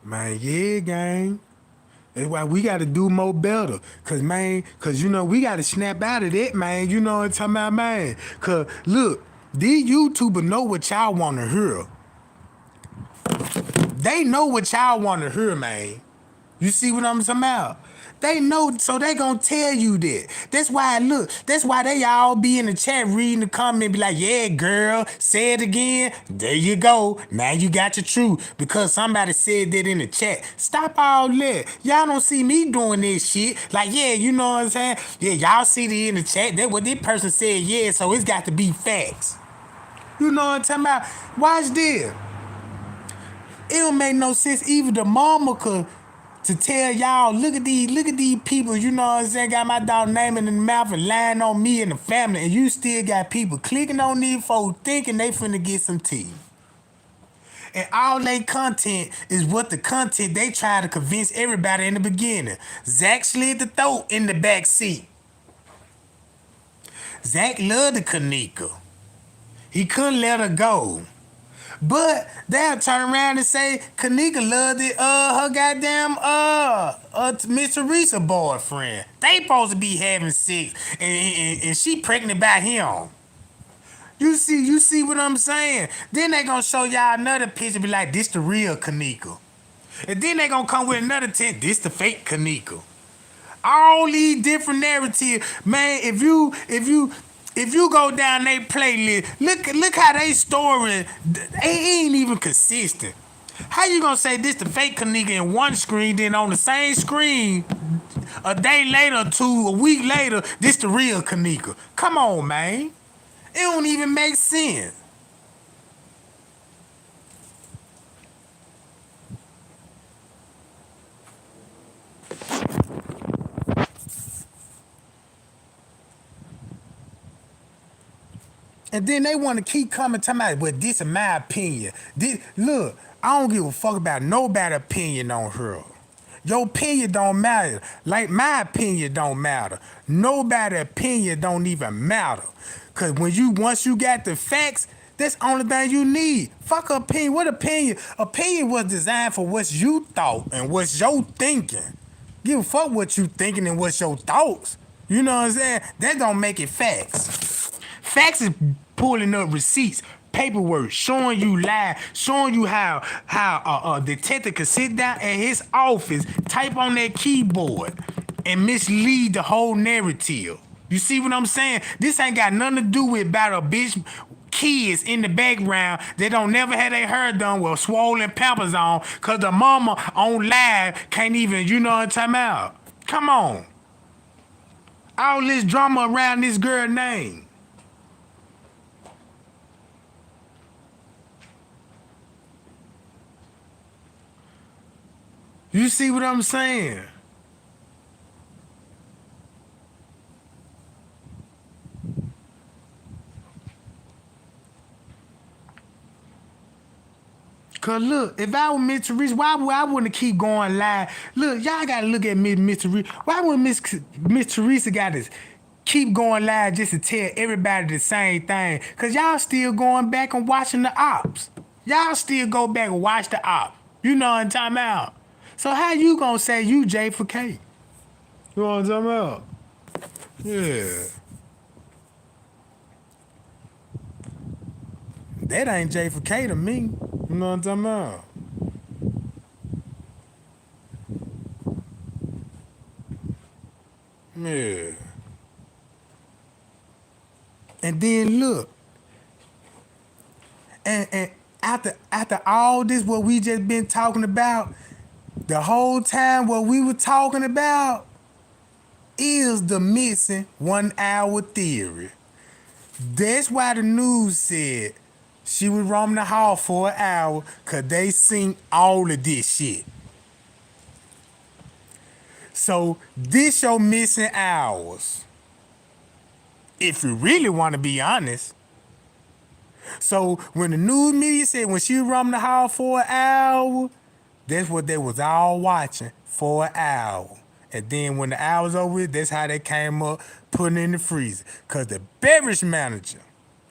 Speaker 1: Man, yeah, gang. That's why we gotta do more better. Cause you know, we gotta snap out of that, man. You know what I'm talking about, man? Cause look, these YouTubers know what y'all wanna hear. They know what y'all wanna hear, man. You see what I'm talking about? They know, so they gonna tell you that. That's why, look, that's why they all be in the chat reading the comment, be like, yeah, girl, say it again. There you go. Now you got your truth. Because somebody said that in the chat. Stop all that. Y'all don't see me doing this shit. Like, yeah, you know what I'm saying? Yeah, y'all see it in the chat. That what this person said, yeah, so it's got to be facts. You know what I'm talking about? Watch this. It don't make no sense. Even the mama could to tell y'all, look at these people, you know what I'm saying, got my dog name in the mouth and lying on me and the family, and you still got people clicking on these folks thinking they finna get some tea. And all they content is what the content they try to convince everybody in the beginning. Zach slid the throat in the back seat. Zach loved the Kanika. He couldn't let her go. But they'll turn around and say Kanika loved it, her goddamn Miss Teresa boyfriend. They supposed to be having sex and she pregnant by him. You see what I'm saying? Then they gonna show y'all another picture, be like, this the real Kanika. And then they gonna come with another tent, this the fake Kanika. All these different narratives, man. If you go down their playlist, look how they story, they ain't even consistent. How you gonna say this the fake Kanika in one screen, then on the same screen, a day later, a week later, this the real Kanika? Come on, man. It don't even make sense. And then they want to keep coming talking about, well, this is my opinion. Look, I don't give a fuck about nobody's opinion on her. Your opinion don't matter. Like my opinion don't matter. Nobody's opinion don't even matter. Cause once you got the facts, that's the only thing you need. Fuck opinion. What opinion? Opinion was designed for what you thought and what's your thinking. Give a fuck what you thinking and what's your thoughts. You know what I'm saying? That don't make it facts. Facts is pulling up receipts, paperwork, showing you live, showing you how a detective could sit down at his office, type on that keyboard, and mislead the whole narrative. You see what I'm saying? This ain't got nothing to do with about a bitch kids in the background that don't never have their hair done with swollen pampers on, cause the mama on live can't even, you know what I'm talking about? Come on. All this drama around this girl name. You see what I'm saying? Cause look, if I were Miss Teresa, why would I wouldn't keep going live? Look, y'all gotta look at Miss Teresa. Why would Miss Teresa gotta keep going live just to tell everybody the same thing? Cause y'all still going back and watching the ops. Y'all still go back and watch the ops. You know what I'm talking about? So how you gonna say you J for K? You know what I'm talking about? Yeah. That ain't J for K to me. You know what I'm talking about? Yeah. And then look, and after all this, what we just been talking about, the whole time what we were talking about is the missing 1 hour theory. That's why the news said she was roaming the hall for an hour, cause they seen all of this shit. So this your missing hours. If you really want to be honest. So when the news media said when she was roaming the hall for an hour, that's what they was all watching for an hour. And then when the hour's over, that's how they came up putting it in the freezer. Cause the beverage manager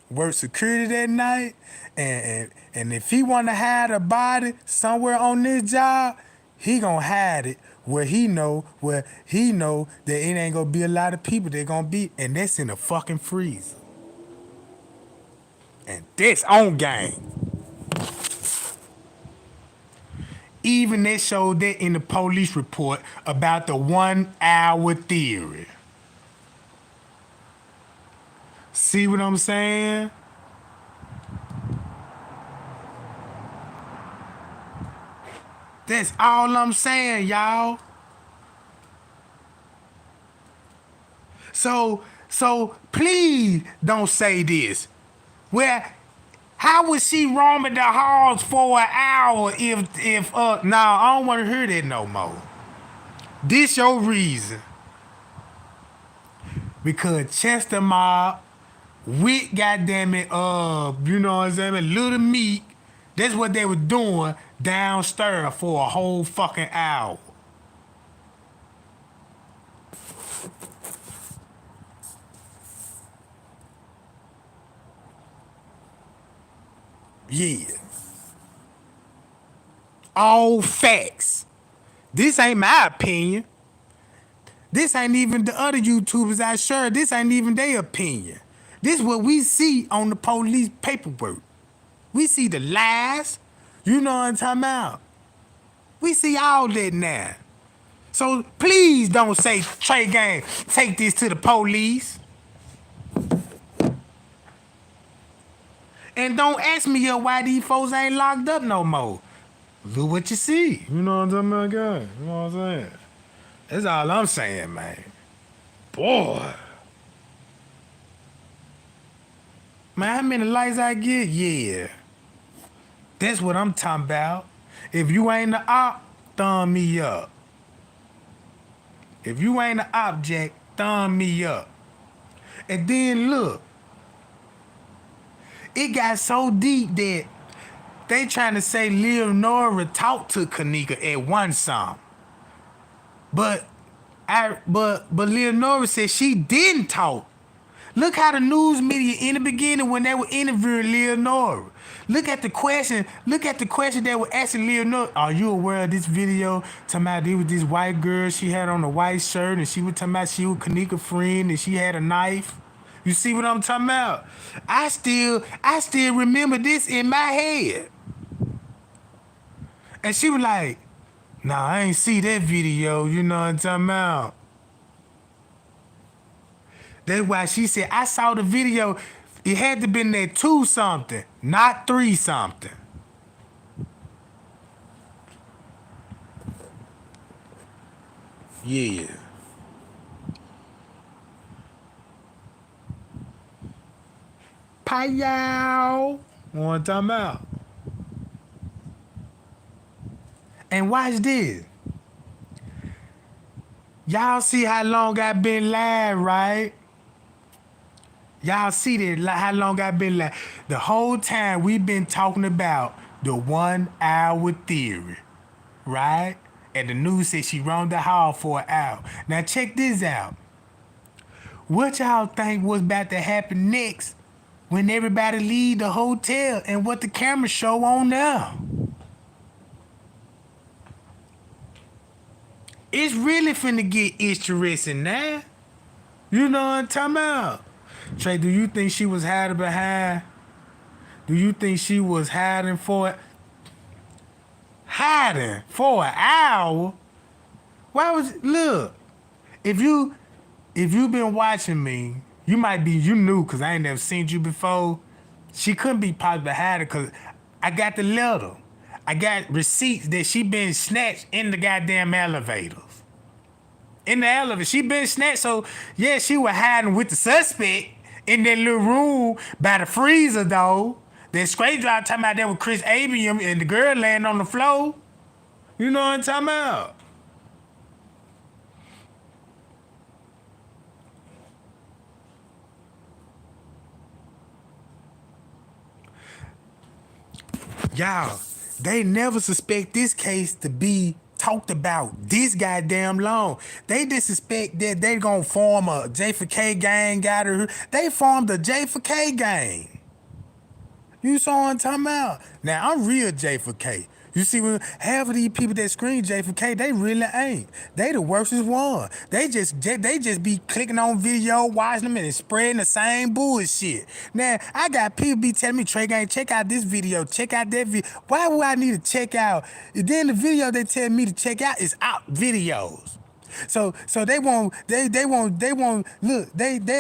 Speaker 1: worked security that night, and if he want to hide a body somewhere on this job, he gonna hide it where he know that it ain't gonna be a lot of people that gonna be, and that's in a fucking freezer. And that's on game. Even they showed that in the police report about the 1 hour theory. See what I'm saying? That's all I'm saying, y'all. So please don't say this. Well, how was she roaming the halls for an hour if nah, I don't want to hear that no more. This your reason. Because Chester Mob with goddamn it, you know what I'm saying, Little Meek, that's what they were doing downstairs for a whole fucking hour. Yeah. All facts. This ain't my opinion. This ain't even the other YouTubers I share. This ain't even their opinion. This is what we see on the police paperwork. We see the lies. You know what I'm talking about. We see all that now. So please don't say, Trey Gang, take this to the police. And don't ask me why these folks ain't locked up no more. Look what you see. You know what I'm talking about, guys? You know what I'm saying? That's all I'm saying, man. Boy. Man, how many likes I get? Yeah. That's what I'm talking about. If you ain't the op, thumb me up. If you ain't the object, thumb me up. And then look. It got so deep that they trying to say Leonora talked to Kanika at one song. But Leonora said she didn't talk. Look how the news media in the beginning when they were interviewing Leonora. Look at the question they were asking Leonora. Are you aware of this video? Talking about it was this white girl, she had on a white shirt and she was talking about she was Kanika's friend and she had a knife. You see what I'm talking about? I still remember this in my head. And she was like, nah, I ain't see that video, you know what I'm talking about? That's why she said, I saw the video, it had to been that 2 something, not 3 something. Yeah. Pow! What I'm talking about? And watch this. Y'all see how long I been live, right? Y'all see that how long I been live. The whole time we been talking about the 1 hour theory, right? And the news said she roamed the hall for an hour. Now check this out. What y'all think was about to happen next when everybody leave the hotel and what the camera show on now? It's really finna get interesting now. You know what I'm talking about? Trey, do you think she was hiding behind? Do you think she was hiding for an hour? Why was look? If you been watching me, you knew because I ain't never seen you before. She couldn't be possibly hiding because I got the letter. I got receipts that she been snatched in the goddamn elevators. In the elevator, she been snatched. So yeah, she was hiding with the suspect in that little room by the freezer though. That straight drive talking about that with Chris Abiam and the girl laying on the floor. You know what I'm talking about? Y'all, they never suspect this case to be talked about this goddamn long. They just suspect that they gonna form a J4K gang. They formed a J4K gang. You saw what I'm talking about? Now, I'm real J4K. You see, when half of these people that scream J4K, they really ain't. They the worstest one. They just be clicking on video, watching them, and spreading the same bullshit. Now, I got people be telling me, Trey Gang, check out this video, check out that video. Why would I need to check out? Then the video they tell me to check out is out videos. So they'll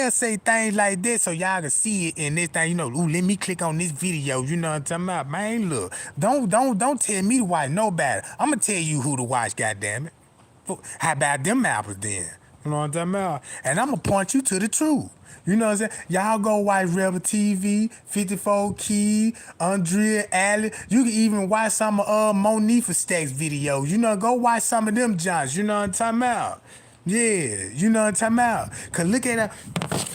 Speaker 1: say things like this so y'all can see it in this thing, you know, ooh, let me click on this video, you know what I'm talking about? Man, look, don't tell me to watch nobody. I'm gonna tell you who to watch, goddammit. How about them apples then? You know what I'm talking about? And I'm gonna point you to the truth. You know what I'm saying? Y'all go watch Rebel TV, 54 Key, Andrea Alley. You can even watch some of Monifa Stacks videos. You know, go watch some of them Johns. You know what I'm talking about? Yeah, you know what I'm talking about? Cause look at that.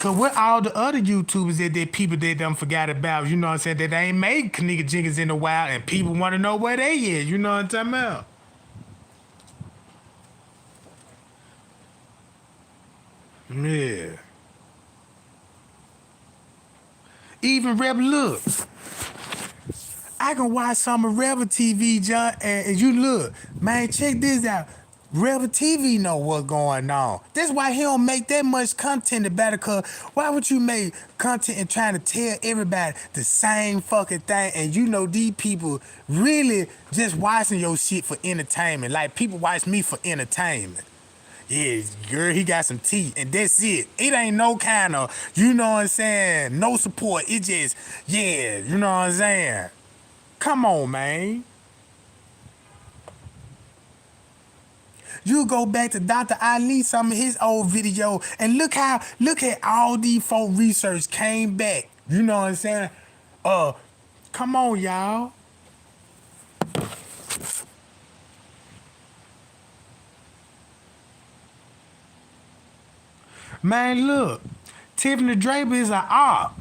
Speaker 1: Cause what all the other YouTubers that people that done forgot about, you know what I'm saying? That they ain't made Kanika Jenkins in a while and people wanna know where they is. You know what I'm talking about? Yeah. Even Rebel, look, I can watch some of Rebel TV, John, and you look, man, check this out. Rebel TV know what's going on. That's why he don't make that much content about it, cause why would you make content and trying to tell everybody the same fucking thing, and you know these people really just watching your shit for entertainment. Like people watch me for entertainment. Yeah, girl, he got some teeth, and that's it. It ain't no kind of, you know what I'm saying, no support. It just, yeah, you know what I'm saying? Come on, man. You go back to Dr. Ali, some of his old video, and look at all these folk research came back. You know what I'm saying? Come on, y'all. Man, look, Tiffany Draper is an op.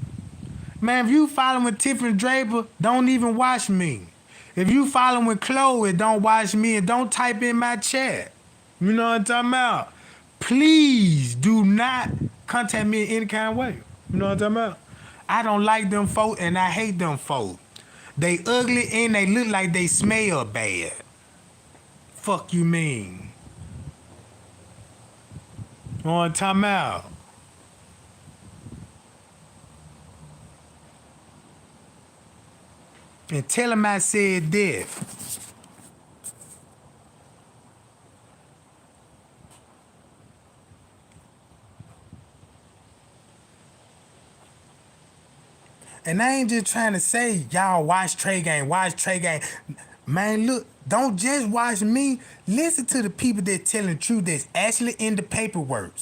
Speaker 1: Man, if you following Tiffany Draper, don't even watch me. If you following Chloe, don't watch me and don't type in my chat. You know what I'm talking about? Please do not contact me in any kind of way. You know what I'm talking about? I don't like them folk and I hate them folk. They ugly and they look like they smell bad. Fuck you mean? You know what I'm talking about? And tell him I said that. And I ain't just trying to say, y'all watch Trey Gang. Man, look, don't just watch me. Listen to the people that telling the truth that's actually in the paperwork.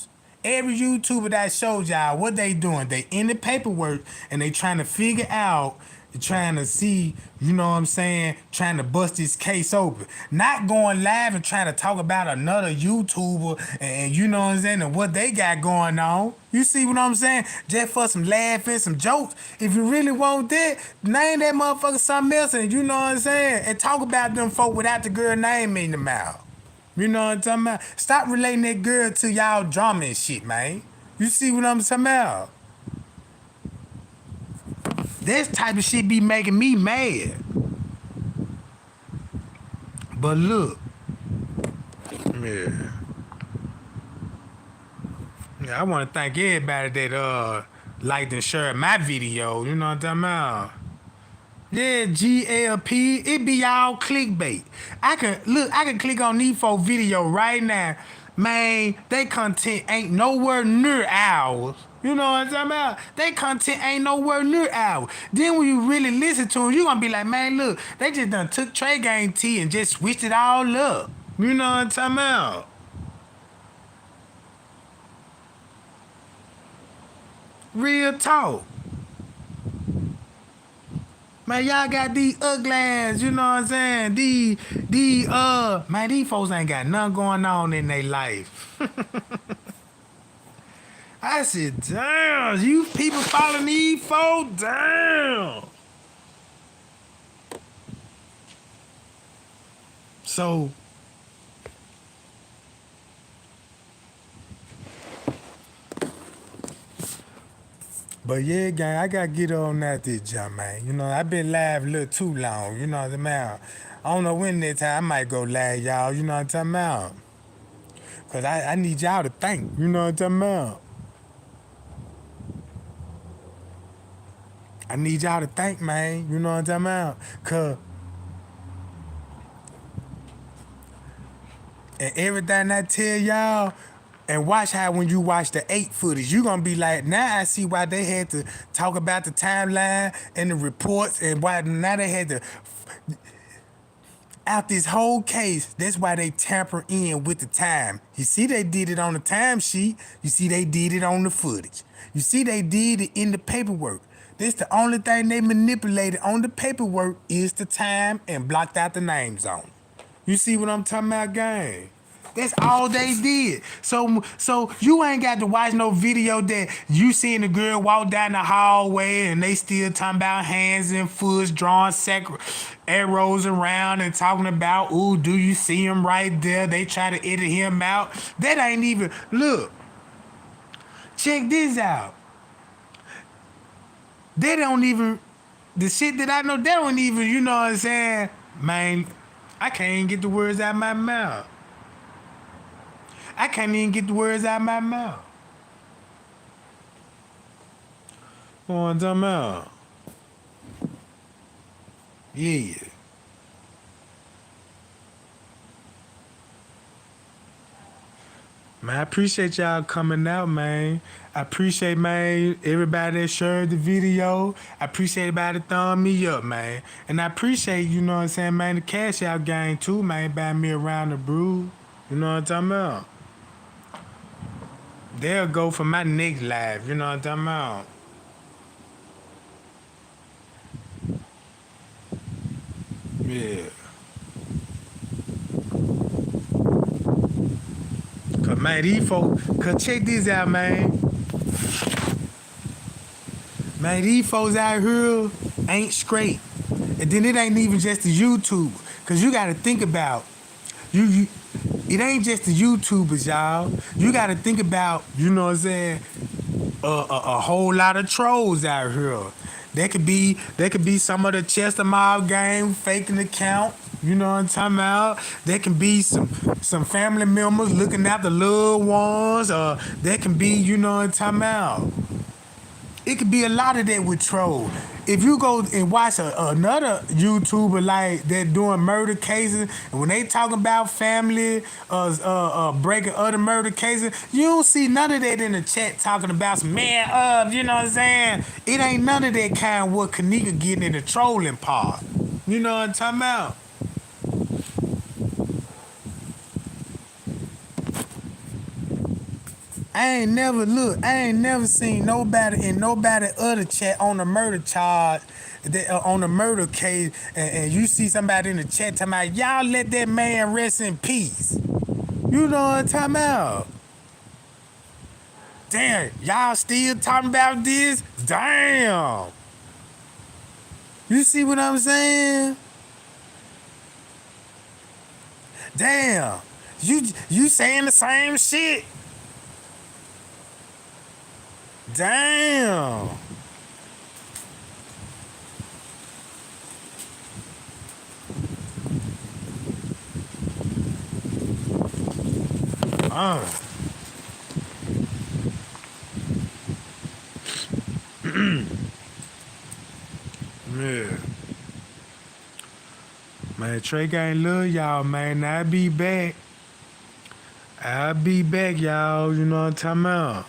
Speaker 1: Every YouTuber that I showed y'all, what they doing? They in the paperwork and they trying to figure out, trying to see, you know what I'm saying, trying to bust this case open. Not going live and trying to talk about another YouTuber and you know what I'm saying, and what they got going on. You see what I'm saying? Just for some laughing, some jokes. If you really want that, name that motherfucker something else and you know what I'm saying, and talk about them folk without the girl name in the mouth. You know what I'm talking about? Stop relating that girl to y'all drama and shit, man. You see what I'm talking about? This type of shit be making me mad. But look, yeah. Yeah, I want to thank everybody that liked and shared my video. You know what I'm talking about? Yeah, GLP. It be all clickbait. I can click on these folks' video right now. Man, they content ain't nowhere near ours. You know what I'm talking about? They content ain't nowhere near ours. Then when you really listen to them, you gonna be like, man, look, they just done took Trey Gang T and just switched it all up. You know what I'm talking about? Real talk. Man, y'all got these ugly ass, you know what I'm saying? Man, these folks ain't got nothing going on in their life. I said, damn, you people following these folks? Damn. So, but yeah, gang, I gotta get on that this jump, man. You know, I've been live a little too long, you know what I'm saying? I don't know when next time I might go live, y'all, you know what I'm talking about? Cause I need y'all to think, you know what I'm talking about? I need y'all to think, man, you know what I'm talking about? Cause and everything I tell y'all, and watch how when you watch the 8 footage, you gonna be like, now I see why they had to talk about the timeline and the reports and why now they had to out this whole case. That's why they tamper in with the time. You see they did it on the time sheet. You see they did it on the footage. You see they did it in the paperwork. That's the only thing they manipulated on the paperwork is the time and blocked out the names on it. You see what I'm talking about, gang? That's all they did. So you ain't got to watch no video that you seen the girl walk down the hallway and they still talking about hands and foots, drawing arrows around and talking about, ooh, do you see him right there? They try to edit him out. That ain't even, look, check this out. They don't even, the shit that I know, they don't even, you know what I'm saying? Man, I can't even get the words out of my mouth. I can't even get the words out of my mouth. What I'm talking about? Yeah. Man, I appreciate y'all coming out, man. I appreciate, man, everybody that shared the video. I appreciate everybody thumbing me up, man. And I appreciate, you know what I'm saying, man, the cash out gang too, man, buying me around the brew. You know what I'm talking about? They'll go for my next live, you know what I'm talking about? Yeah. Cause man, these folks, cause check this out, man. Man, these folks out here ain't straight. And then it ain't even just the YouTube. Cause you gotta think about, it ain't just the YouTubers, y'all. You gotta think about, you know what I'm saying, a whole lot of trolls out here. There could be some of the Chester Mob gang faking account. You know what I'm talking about? There can be some family members looking at the loved ones. There can be, you know what I'm talking about? It could be a lot of that with troll. If you go and watch another YouTuber like that doing murder cases, and when they talking about family, breaking other murder cases, you don't see none of that in the chat talking about some man, you know what I'm saying? It ain't none of that kind what Kanika getting in the trolling part. You know what I'm talking about? I ain't never seen nobody in nobody other chat on the murder charge, on the murder case, and you see somebody in the chat talking about, y'all let that man rest in peace. You know what I'm talking about? Damn, y'all still talking about this? Damn. You see what I'm saying? Damn. You saying the same shit? Damn. Yeah. Man, Trey Gang love y'all, man. I'll be back, y'all. You know what I'm talking about?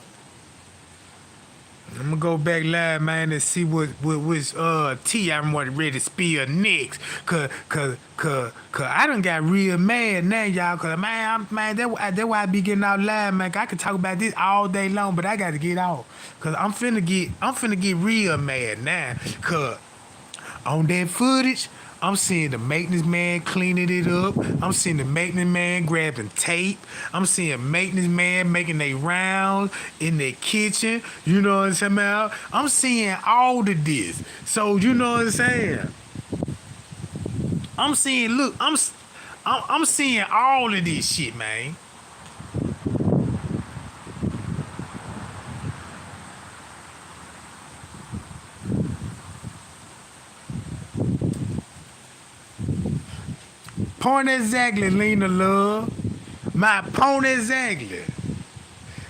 Speaker 1: I'm gonna go back live, man, and see which tea I'm ready to spill next. Cause I done got real mad now, y'all. Cause that's why I be getting out live, man. 'Cause I can talk about this all day long, but I gotta get out. Cause I'm finna get real mad now. Cause on that footage, I'm seeing the maintenance man cleaning it up. I'm seeing the maintenance man grabbing tape. I'm seeing maintenance man making their rounds in their kitchen. You know what I'm saying? About? I'm seeing all of this. So you know what I'm saying? I'm seeing. Look, I'm seeing all of this shit, man. Point exactly, Lena Love. My point exactly.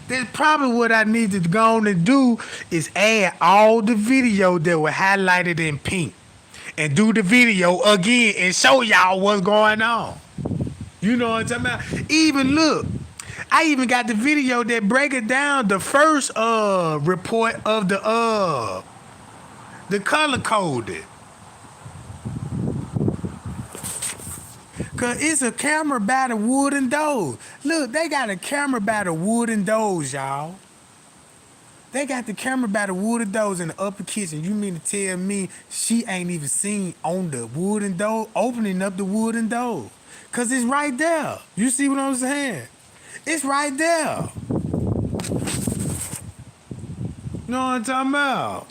Speaker 1: That's probably what I need to go on and do is add all the video that were highlighted in pink and do the video again and show y'all what's going on. You know what I'm talking about? Even look, I even got the video that break it down the first report of the color coded. Cause it's a camera by the wooden doors. Look, they got a camera by the wooden doors, y'all. They got the camera by the wooden doors in the upper kitchen. You mean to tell me she ain't even seen on the wooden door opening up the wooden door? Cause it's right there. You see what I'm saying? It's right there. You know what I'm talking about?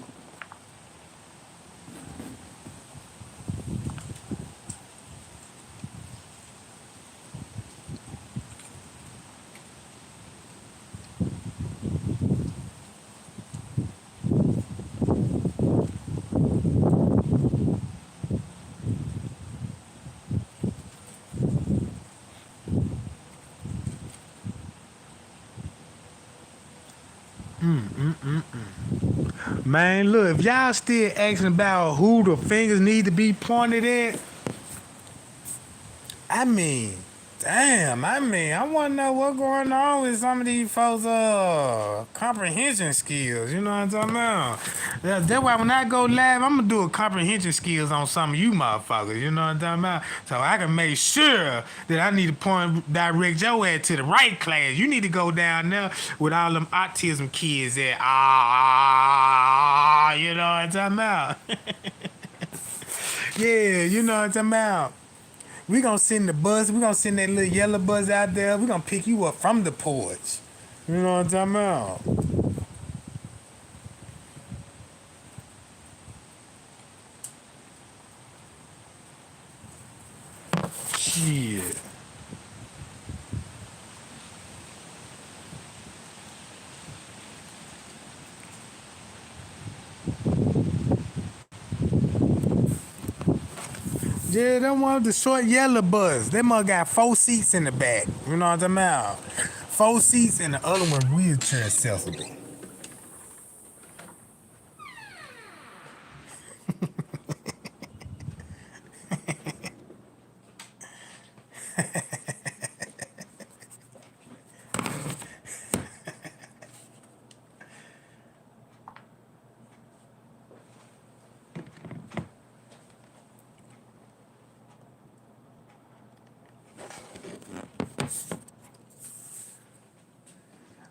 Speaker 1: Man, look, if y'all still asking about who the fingers need to be pointed at, I mean, damn, I wanna know what's going on with some of these folks' comprehension skills. You know what I'm talking about? That's why when I go live, I'm gonna do a comprehension skills on some of you motherfuckers. You know what I'm talking about? So I can make sure that I need to direct your ass to the right class. You need to go down there with all them autism kids at you know what I'm talking about? Yeah, you know what I'm talking about. We gonna send the bus. We gonna send that little yellow bus out there. We gonna pick you up from the porch. You know what I'm talking about? Shit. Yeah, that one the short yellow bus. That mug got 4 seats in the back. You know what I'm talking about? 4 seats and the other one wheelchair accessible.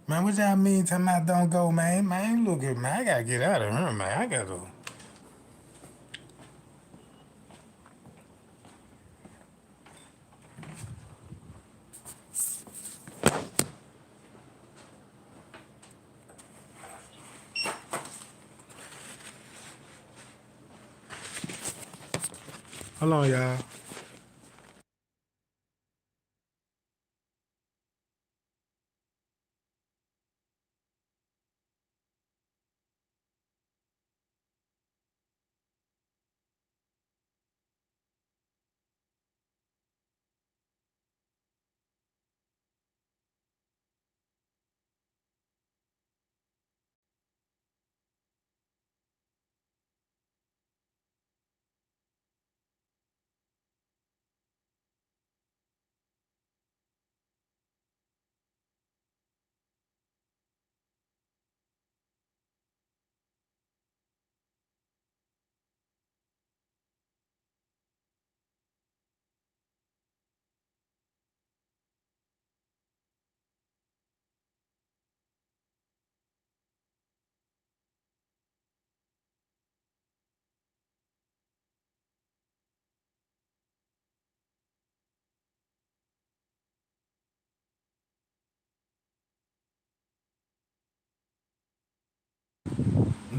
Speaker 1: Man, what y'all mean talking about don't go, man? Man, look at man. I gotta get out of here, man. I gotta. Hold on, y'all.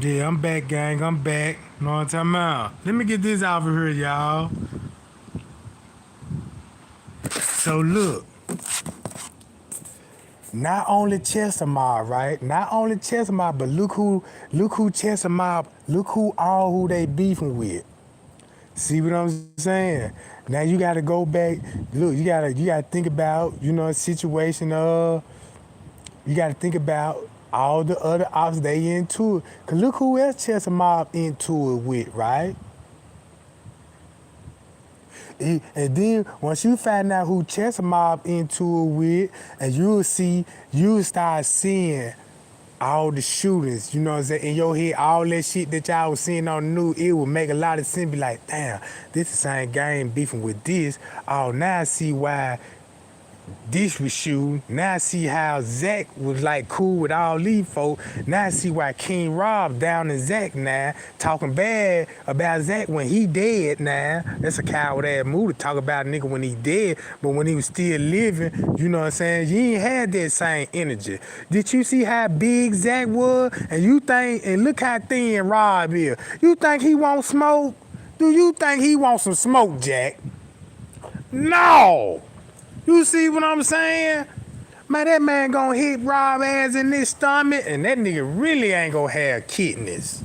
Speaker 1: Yeah, I'm back, gang. I'm back. Know what I'm talking about? Let me get this out of here, y'all. So look, not only Chester Mob, right? Not only Chester Mob, but look who Chester Mob, look who they beefing with. See what I'm saying? Now you gotta go back. Look, you gotta think about, a situation of. You gotta think about all the other ops they into it. Cause look who else Chester Mob into it with, right? And then once you find out who Chester Mob into it with, and you'll start seeing all the shootings, you know what I'm saying, in your head, all that shit that y'all was seeing on the news, it would make a lot of sense. Be like, damn, this the same game beefing with this. Oh, now I see why this was shooting. Now I see how Zach was like cool with all these folks. Now I see why King Rob down in Zach now, talking bad about Zach when he dead now. That's a coward ass move to talk about a nigga when he dead, but when he was still living, you know what I'm saying, you ain't had that same energy. Did you see how big Zach was? And look how thin Rob is. You think he want smoke? Do you think he want some smoke, Jack? No! You see what I'm saying? Man, that man gonna hit Rob ass in his stomach, and that nigga really ain't gonna have kidneys.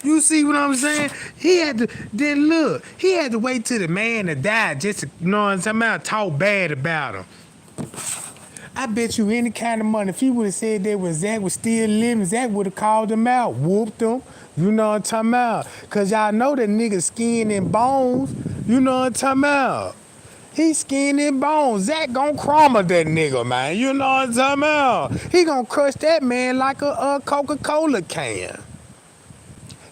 Speaker 1: You see what I'm saying? He had to wait till the man to die just to, you know what I'm talking about, talk bad about him. I bet you any kind of money, if he would have said that when Zach was still living, Zach would have called him out, whooped him. You know what I'm talking about? Cause y'all know that nigga skin and bones. You know what I'm talking about? He skin and bones. Zach gon' crumble that nigga, man. You know what I'm talking about? He gon' crush that man like a Coca-Cola can.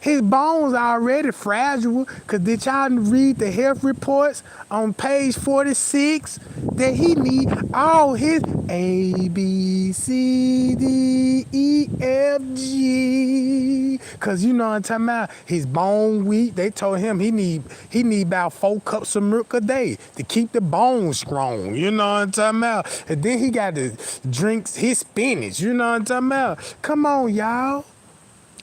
Speaker 1: His bones are already fragile, cause did y'all read the health reports on page 46 that he need all his A, B, C, D, E, F, G. Cause you know what I'm talking about? His bone weak. They told him he need about 4 cups of milk a day to keep the bones strong. You know what I'm talking about? And then he got to drink his spinach. You know what I'm talking about? Come on, y'all.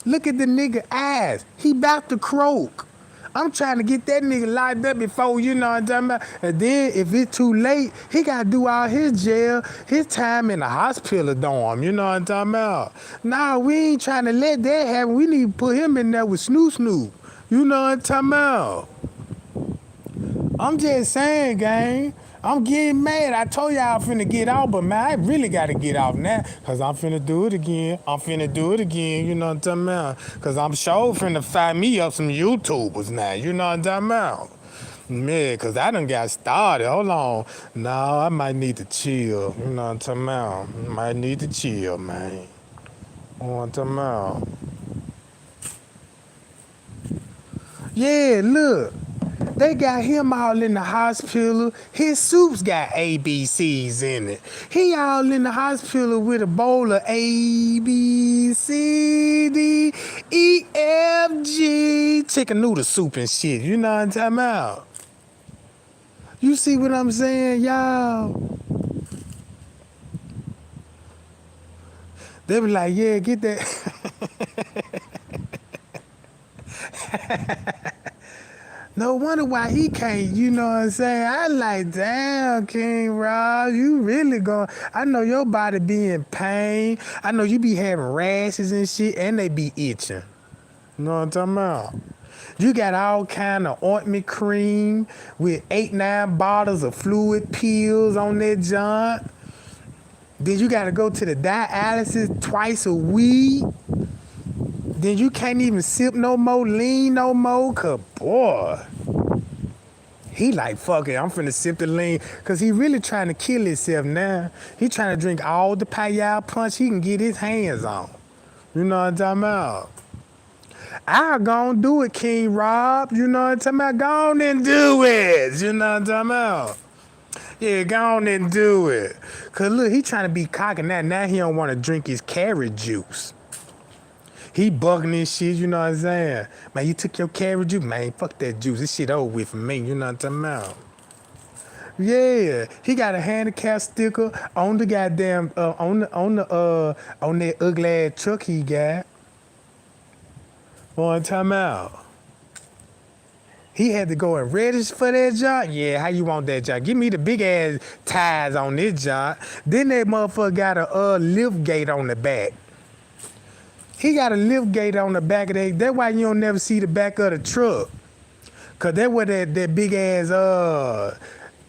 Speaker 1: Look at the nigga eyes. He about to croak. I'm trying to get that nigga locked up before, you know what I'm talking about? And then if it's too late, he got to do all his time in the hospital dorm, you know what I'm talking about? Nah, we ain't trying to let that happen. We need to put him in there with Snoop Snoop. You know what I'm talking about? I'm just saying, gang. I'm getting mad. I told y'all I'm finna get off, but man, I really gotta get off now, cause I'm finna do it again. You know what I'm talking about? Cause I'm sure finna fire me up some YouTubers now, you know what I'm talking about? Man, cause I done got started. Hold on. No, I might need to chill. You know what I'm talking about? Might need to chill, man. You know what I'm talking about? Yeah, look. They got him all in the hospital. His soup's got ABCs in it. He all in the hospital with a bowl of A, B, C, D, E, F, G. Chicken noodle soup and shit. You know what I'm talking about? You see what I'm saying, y'all? They be like, yeah, get that. No wonder why he can't, you know what I'm saying? I like, damn, King Rob, you really going, I know your body be in pain. I know you be having rashes and shit, and they be itching. You know what I'm talking about? You got all kind of ointment cream with 8-9 bottles of fluid pills on that joint. Then you got to go to the dialysis twice a week. Then you can't even sip no more, lean no more, cause boy, he like, fuck it, I'm finna sip the lean, cause he really trying to kill himself now. He trying to drink all the Payal punch he can get his hands on. You know what I'm talking about? I gon' do it, King Rob. You know what I'm talking about? Go on and do it. You know what I'm talking about? Yeah, go on and do it. Cause look, he trying to be cocky now. Now he don't want to drink his carrot juice. He bugging this shit, you know what I'm saying? Man, you took your carrot juice? Man, fuck that juice. This shit over with for me, you know what I'm talking about? Yeah, he got a handicap sticker on the goddamn, on that ugly ass truck he got. On time out. He had to go and register for that job. Yeah, how you want that job? Give me the big ass ties on this job. Then that motherfucker got a lift gate on the back. He got a lift gate on the back of that. That's why you don't never see the back of the truck. Cause that's where that big ass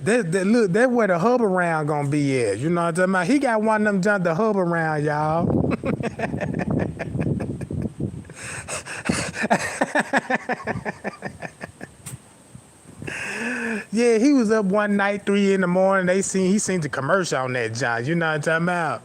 Speaker 1: that's where the hub around gonna be at. You know what I'm talking about? He got one of them jump the hub around, y'all. Yeah, he was up one night, 3 in the morning. He seen the commercial on that joint. You know what I'm talking about?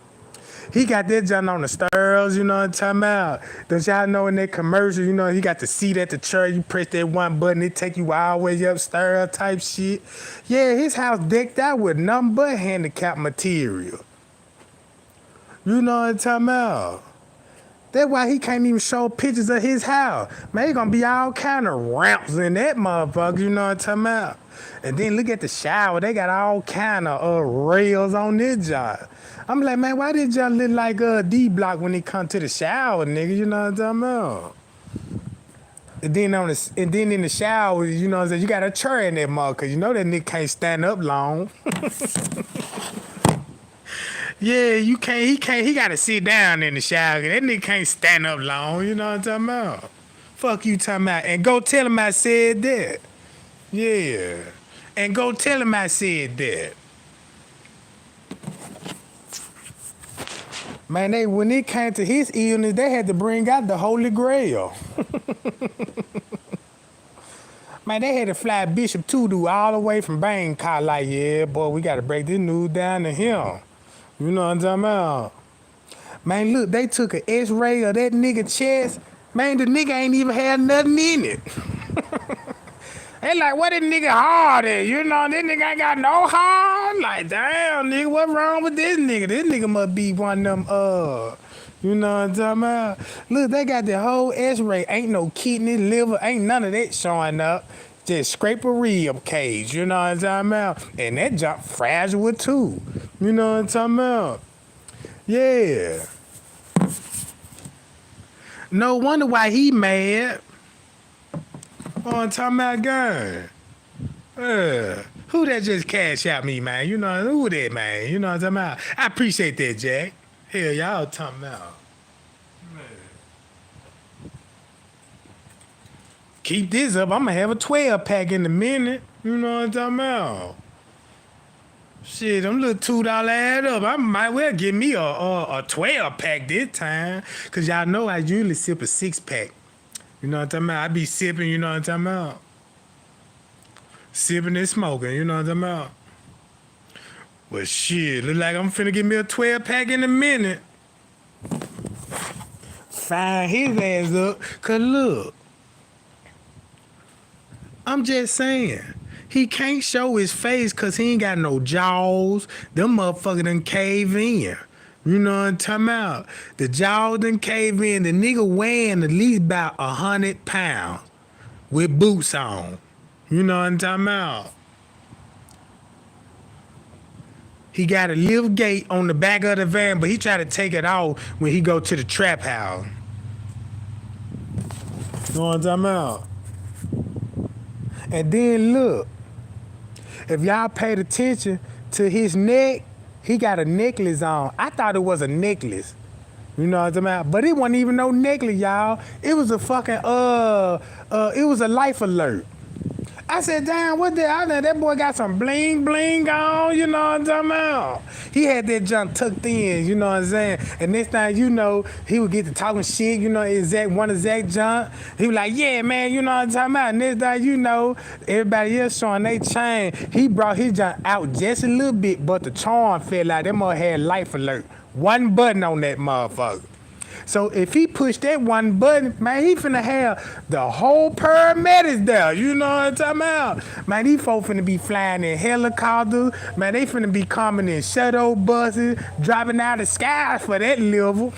Speaker 1: He got that joint on the stairs, you know what I'm talking about? Don't y'all know in that commercial, you know, he got the seat at the church, you press that one button, it take you all the way upstairs type shit. Yeah, his house decked out with nothing but handicap material. You know what I'm talking about? That's why he can't even show pictures of his house. Man, he gonna be all kind of ramps in that motherfucker, you know what I'm talking about? And then look at the shower, they got all kind of rails on this job. I'm like, man, why did y'all look like D-Block when they come to the shower, nigga? You know what I'm talking about? And then in the shower, you know what I'm saying, you got a chair in that mother, cause you know that nigga can't stand up long. Yeah, he gotta sit down in the shower, cause that nigga can't stand up long, you know what I'm talking about? Fuck you talking about, and go tell him I said that. Yeah, and go tell him I said that. Man, when it came to his illness, they had to bring out the Holy Grail. Man, they had to fly Bishop Tudu all the way from Bangkok, like, yeah, boy, we gotta break this news down to him. You know what I'm talking about? Man, look, they took an X-ray of that nigga chest. Man, the nigga ain't even had nothing in it. They like, what this nigga hard at? You know, this nigga ain't got no heart. Like, damn, nigga, what wrong with this nigga? This nigga must be one of them, you know what I'm talking about? Look, they got the whole X-ray. Ain't no kidney, liver, ain't none of that showing up. Just scrape a rib cage, you know what I'm talking about? And that junk fragile too. You know what I'm talking about? Yeah. No wonder why he mad. Oh, I'm talking about gun. Who that just cash out me, man? You know, who that, man? You know what I'm talking about? I appreciate that, Jack. Hell, y'all talking about. Man. Keep this up. I'm going to have a 12-pack in a minute. You know what I'm talking about? Shit, them little $2 add up. I might well get me a 12-pack this time. Because y'all know I usually sip a 6-pack. You know what I'm talking about? I be sipping, you know what I'm talking about? Sipping and smoking, you know what I'm talking about? But shit, look like I'm finna get me a 12-pack in a minute. Fine his ass up, cause look. I'm just saying, he can't show his face cause he ain't got no jaws. Them motherfuckers done cave in. You know what I'm talking about? The jaws done cave in. The nigga weighing at least about 100 pounds with boots on. You know what I'm talking about? He got a lift gate on the back of the van, but he tried to take it off when he go to the trap house. You know what I'm talking about? And then look, if y'all paid attention to his neck, he got a necklace on. I thought it was a necklace. You know what I'm talking about? But it wasn't even no necklace, y'all. It was a fucking, it was a life alert. I said, damn, what the hell? That boy got some bling bling on, you know what I'm talking about? He had that junk tucked in, you know what I'm saying? And next time you know, he would get to talking shit, you know, one exact junk. He was like, yeah, man, you know what I'm talking about? Next time you know, everybody else showing they chain. He brought his junk out just a little bit, but the charm fell out. That mother had life alert. One button on that motherfucker. So if he pushed that one button, man, he finna have the whole paramedics there. You know what I'm talking about? Man, these folks finna be flying in helicopters. Man, they finna be coming in shuttle buses, dropping out of the skies for that level.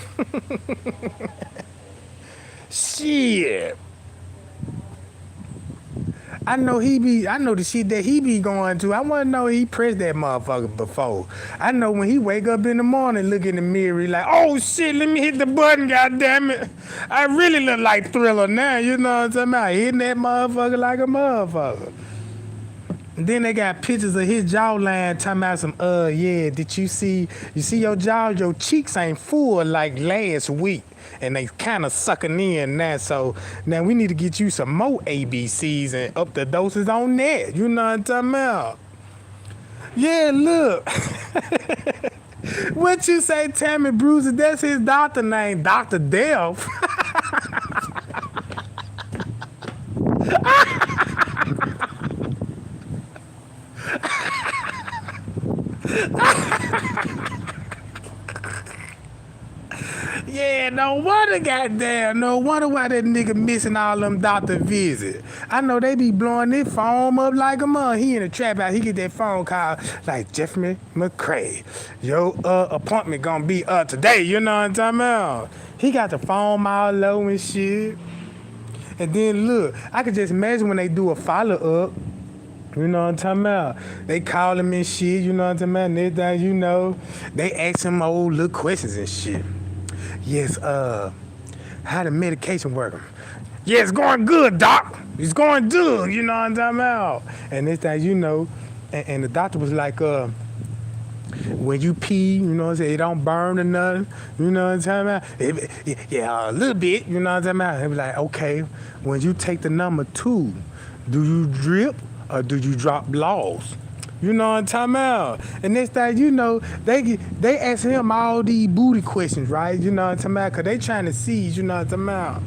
Speaker 1: Shit. I know the shit that he be going to. I want to know he pressed that motherfucker before. I know when he wake up in the morning, look in the mirror, he like, oh shit, let me hit the button, goddammit. I really look like Thriller now, you know what I'm talking about? Hitting that motherfucker like a motherfucker. And then they got pictures of his jawline talking about some, yeah, did you see your jaw, your cheeks ain't full like last week. And they kind of sucking in now. So now we need to get you some more ABCs and up the doses on that. You know what I'm talking about? Yeah, look. What you say, Tammy Bruiser? That's his doctor name, Dr. Death. Yeah, no wonder, goddamn. No wonder why that nigga missing all them doctor visits. I know they be blowing their phone up like a mother. He in the trap house. He get that phone call like, Jeffrey McCray, your appointment gonna be today. You know what I'm talking about? He got the phone all low and shit. And then look, I could just imagine when they do a follow-up. You know what I'm talking about? They call him and shit, you know what I'm talking about? And everything, you know, they ask him old little questions and shit. Yes, how the medication working? Yeah, it's going good, doc. It's going good, you know what I'm talking about? And this thing, you know, and the doctor was like, when you pee, you know what I'm saying, it don't burn or nothing, you know what I'm talking about? Yeah, a little bit, you know what I'm talking about? He was like, okay, when you take the number 2, do you drip or do you drop laws? You know what I'm talking about? And next thing you know, they ask him all these booty questions, right? You know what I'm talking about? Because they trying to seize, you know what I'm talking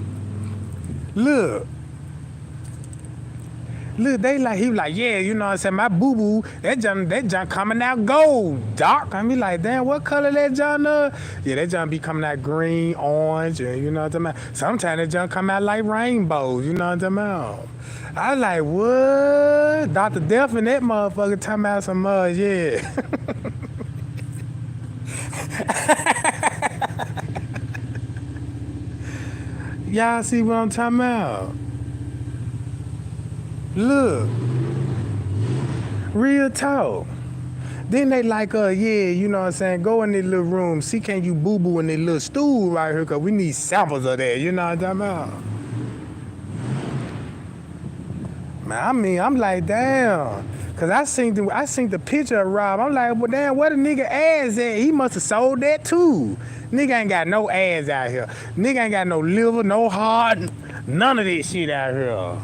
Speaker 1: about? Look, they like, he was like, yeah, you know what I'm saying? My boo-boo, that junk coming out gold, doc. I be like, damn, what color that junk Yeah, that junk be coming out green, orange, and you know what I'm talking about? Sometimes that junk come out like rainbows, you know what I'm talking about? I like, what? Dr. Death and that motherfucker talking about some yeah. Y'all see what I'm talking about? Look. Real talk. Then they like, yeah, you know what I'm saying? Go in this little room, see can you boo-boo in this little stool right here, because we need samples of that, you know what I'm talking about? Man, I mean, I'm like, damn. Cause I seen the picture of Rob. I'm like, well, damn, where the nigga ass at? He must have sold that too. Nigga ain't got no ass out here. Nigga ain't got no liver, no heart, none of that shit out here.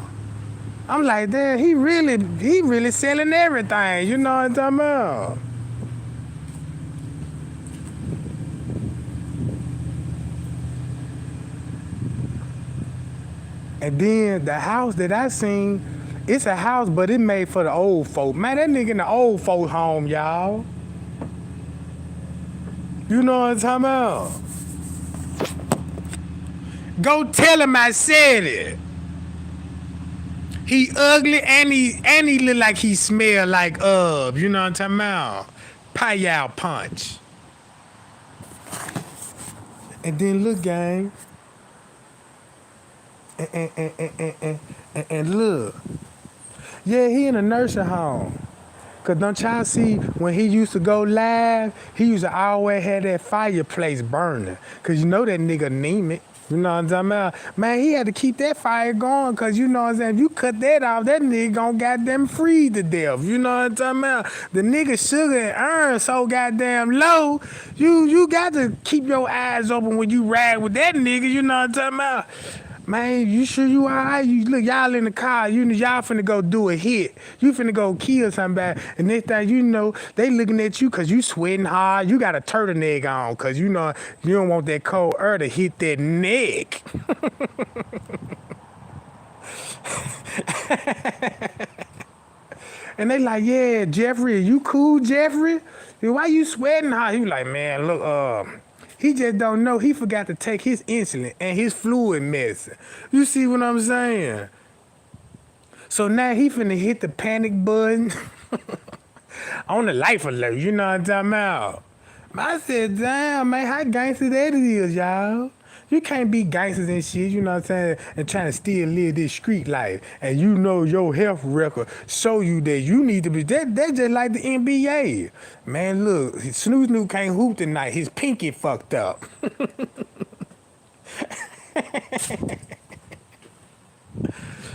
Speaker 1: I'm like, damn, he really selling everything. You know what I'm talking about? And then the house that I seen, it's a house, but it made for the old folk. Man, that nigga in the old folk home, y'all. You know what I'm talking about? Go tell him I said it. He ugly and he look like he smell like you know what I'm talking about? Payal punch. And then look, gang. And look. Yeah, he in a nursing home. Cause don't y'all see when he used to go live, he used to always have that fireplace burning. Cause you know that nigga anemic. You know what I'm talking about? Man, he had to keep that fire going, cause you know what I'm saying? If you cut that off, that nigga gonna goddamn freeze to death. You know what I'm talking about? The nigga sugar and iron so goddamn low, you got to keep your eyes open when you ride with that nigga, you know what I'm talking about? Man, you sure you all right? You look, y'all in the car, y'all finna go do a hit. You finna go kill somebody. And next thing you know, they looking at you cause you sweating hard. You got a turtleneck on cause you know you don't want that cold air to hit that neck. And they like, yeah, Jeffrey, you cool, Jeffrey? Why you sweating hard? He was like, man, look, he just don't know. He forgot to take his insulin and his fluid medicine. You see what I'm saying? So now he finna hit the panic button on the life alert. You know what I'm talking about? I said, damn, man, how gangster that is, y'all. You can't be gangsters and shit, you know what I'm saying, and trying to still live this street life. And you know your health record show you that you need to be, that's just like the NBA. Man, look, Snoo can't hoop tonight. His pinky fucked up.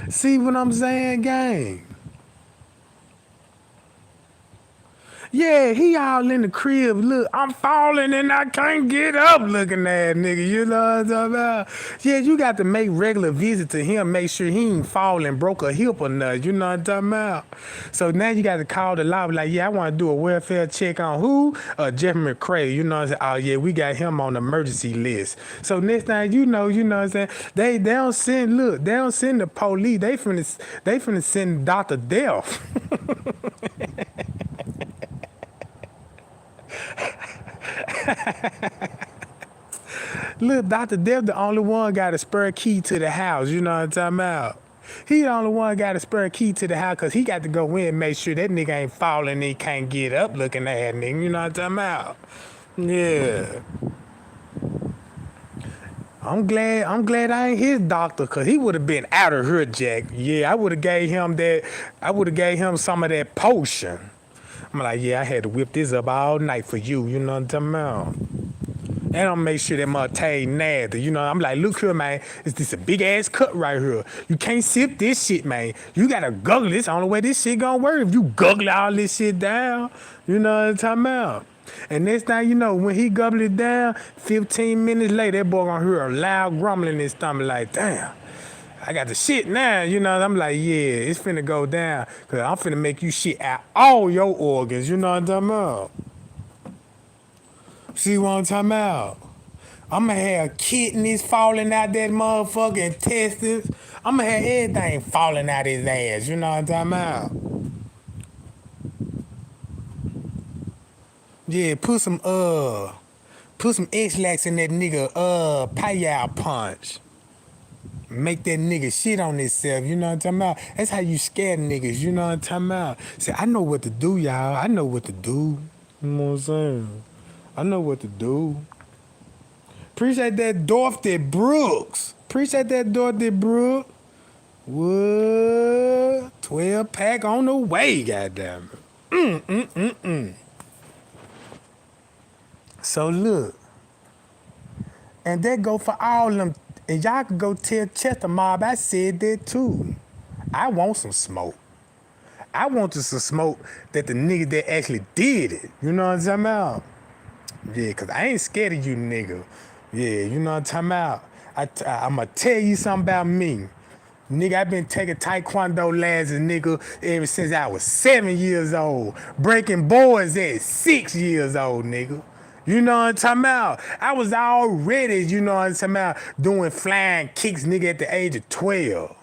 Speaker 1: See what I'm saying, gang? Yeah, he all in the crib. Look, I'm falling and I can't get up looking at nigga. You know what I'm talking about? Yeah, you got to make regular visits to him, make sure he ain't falling, broke a hip or nothing. You know what I'm talking about? So now you got to call the law, like, yeah, I want to do a welfare check on who? Jeff McCray. You know what I'm saying? Oh, yeah, we got him on the emergency list. So next thing you know what I'm saying? They don't send, look, they don't send the police. They finna send Dr. Death. Look, Dr. Dev the only one got a spare key to the house, you know what I'm talking about? He the only one got a spare key to the house because he got to go in and make sure that nigga ain't falling and he can't get up looking at nigga, you know what I'm talking about? Yeah. I'm glad I ain't his doctor, cause he would have been out of here, Jack. Yeah, I would have gave him some of that potion. I'm like, yeah, I had to whip this up all night for you, you know what I'm talking about? And I'll make sure that my tail nasty. You know, I'm like, look here, man. It's this a big ass cut right here. You can't sip this shit, man. You gotta guggle this. The only way this shit gonna work if you guggle all this shit down. You know what I'm talking about? And next thing you know, when he gobbled it down, 15 minutes later, that boy gonna hear a loud grumbling in his stomach like, damn. I got the shit now, you know. I'm like, yeah, it's finna go down. Cause I'm finna make you shit out all your organs. You know what I'm talking about? See what I'm talking about? I'ma have kidneys falling out that motherfucking intestines. I'ma have everything falling out his ass. You know what I'm talking about? Yeah, put some X-Lax in that nigga payal punch. Make that nigga shit on himself, you know what I'm talking about? That's how you scare niggas, you know what I'm talking about? See, I know what to do, y'all. I know what to do. You know what I'm saying? I know what to do. Appreciate that Dorothy Brooks. Appreciate that Dorothy Brooks. What? 12 pack on the way, goddamn it. So look. And that go for all them. And y'all can go tell Chester Mob I said that too. I want some smoke. I want some smoke that the nigga that actually did it. You know what I'm talking about? Yeah, cause I ain't scared of you nigga. Yeah, you know what I'm talking about? I'ma tell you something about me. Nigga, I been taking taekwondo classes, nigga, ever since I was 7 years old. Breaking boards at 6 years old, nigga. You know what I'm talking about? I was already, you know what I'm talking about, doing flying kicks, nigga, at the age of 12.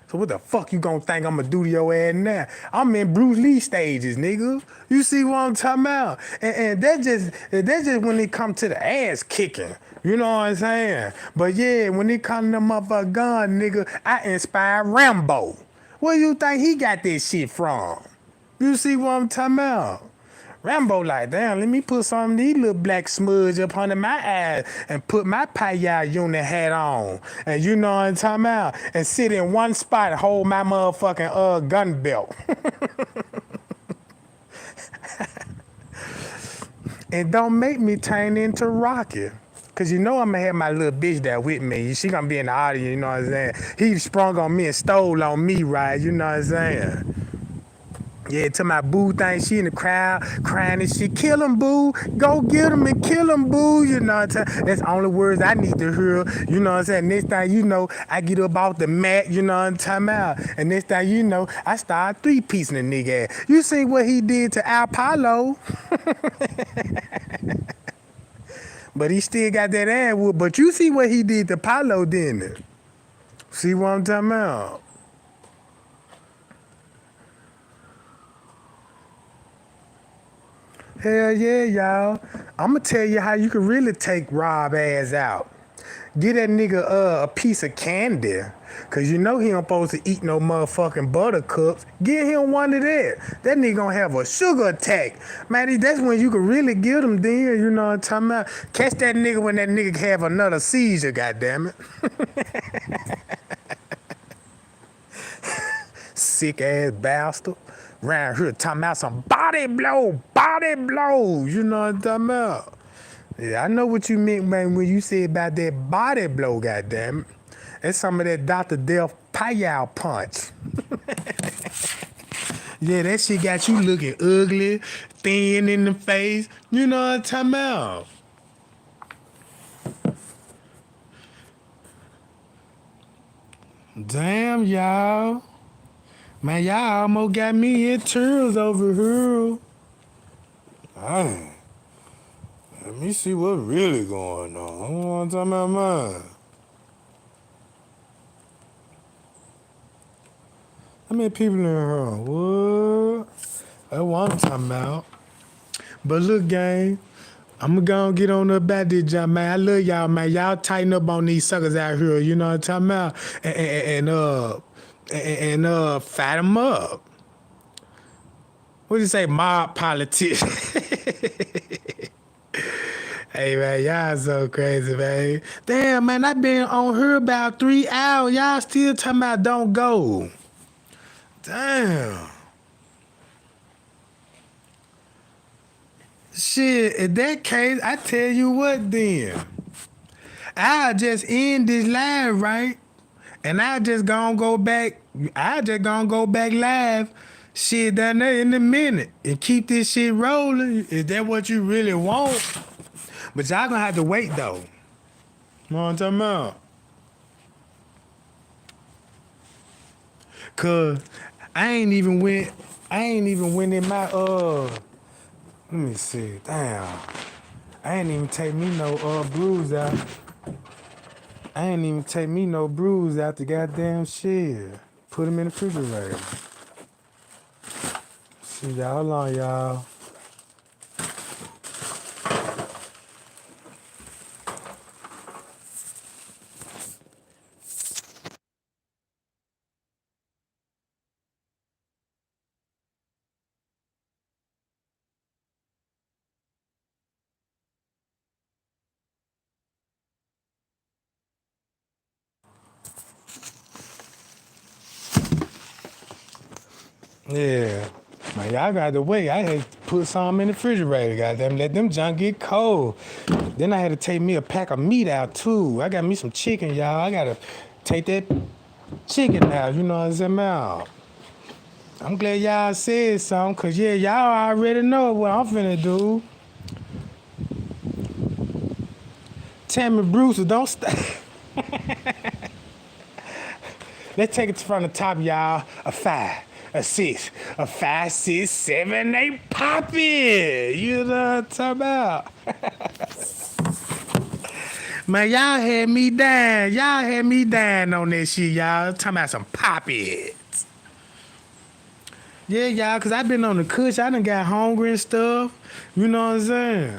Speaker 1: So what the fuck you gonna think I'm gonna do to your ass now? I'm in Bruce Lee stages, nigga. You see what I'm talking about? And that's just when it come to the ass kicking. You know what I'm saying? But yeah, when it come to the motherfucker gun, nigga, I inspire Rambo. Where you think he got this shit from? You see what I'm talking about? Rambo like, damn, let me put some of these little black smudge up under my eyes and put my payal unit hat on. And you know what I'm talking about? And sit in one spot and hold my motherfucking gun belt. And don't make me turn into Rocky. Cause you know I'm gonna have my little bitch there with me. She gonna be in the audience, you know what I'm saying? He sprung on me and stole on me, right? You know what I'm saying? Yeah, to my boo thing, she in the crowd crying and shit. Kill him, boo. Go get him and kill him, boo. You know what I'm saying? That's the only words I need to hear. You know what I'm saying? Next thing you know, I get up off the mat, you know what I'm talking about? And next thing you know, I start three-piecing the nigga ass. You see what he did to Al Palo? But he still got that ass whoop. But you see what he did to Palo, didn't it? See what I'm talking about? Hell yeah, y'all. I'm going to tell you how you can really take Rob ass out. Get that nigga a piece of candy. Cause you know he ain't supposed to eat no motherfucking buttercups. Give him one of that. That nigga gonna have a sugar attack. Man, that's when you can really get him then, you know what I'm talking about? Catch that nigga when that nigga have another seizure, goddammit. Sick ass bastard. Round here talking about some body blow. You know what I'm talking about? Yeah, I know what you meant, man, when you said about that body blow, goddammit. That's some of that Dr. Death Payal punch. Yeah, that shit got you looking ugly, thin in the face. You know what I'm talking about? Damn, y'all. Man, y'all almost got me in tears over here. Dang. Let me see what really going on. I don't know what I'm talking about, man. How many people in here? What? That's what I'm talking about. But look, gang, I'm gonna go and get on up about this jump, man. I love y'all, man. Y'all tighten up on these suckers out here, you know what I'm talking about? And fat them up. What do you say, mob politics? Hey, man, y'all so crazy, man. Damn, man, I been on here about 3 hours. Y'all still talking about don't go. Damn. Shit, in that case, I tell you what then. I'll just end this live, right? And I just gonna go back live shit down there in a minute and keep this shit rolling. Is that what you really want? But y'all gonna have to wait though. You know what I'm talking about? Cause I ain't even went in my let me see. Damn. I ain't even take me no bruise out. I ain't even take me no bruise out the goddamn shit. Put them in the refrigerator. See y'all, hold on, y'all. Yeah. Man, y'all got to wait. I had to put some in the refrigerator, goddamn. Let them junk get cold. Then I had to take me a pack of meat out, too. I got me some chicken, y'all. I got to take that chicken out, you know what I'm saying? About. I'm glad y'all said something, because, yeah, y'all already know what I'm finna do. Tammy Brewster, don't stop. Let's take it from the top, y'all. A 5, a 6, a 5, 6, 7, 8, pop it. You know what I'm talking about? Man, y'all had me down. Y'all had me down on that shit, y'all. Talking about some pop it. Yeah, y'all, because I been on the kush. I done got hungry and stuff. You know what I'm saying?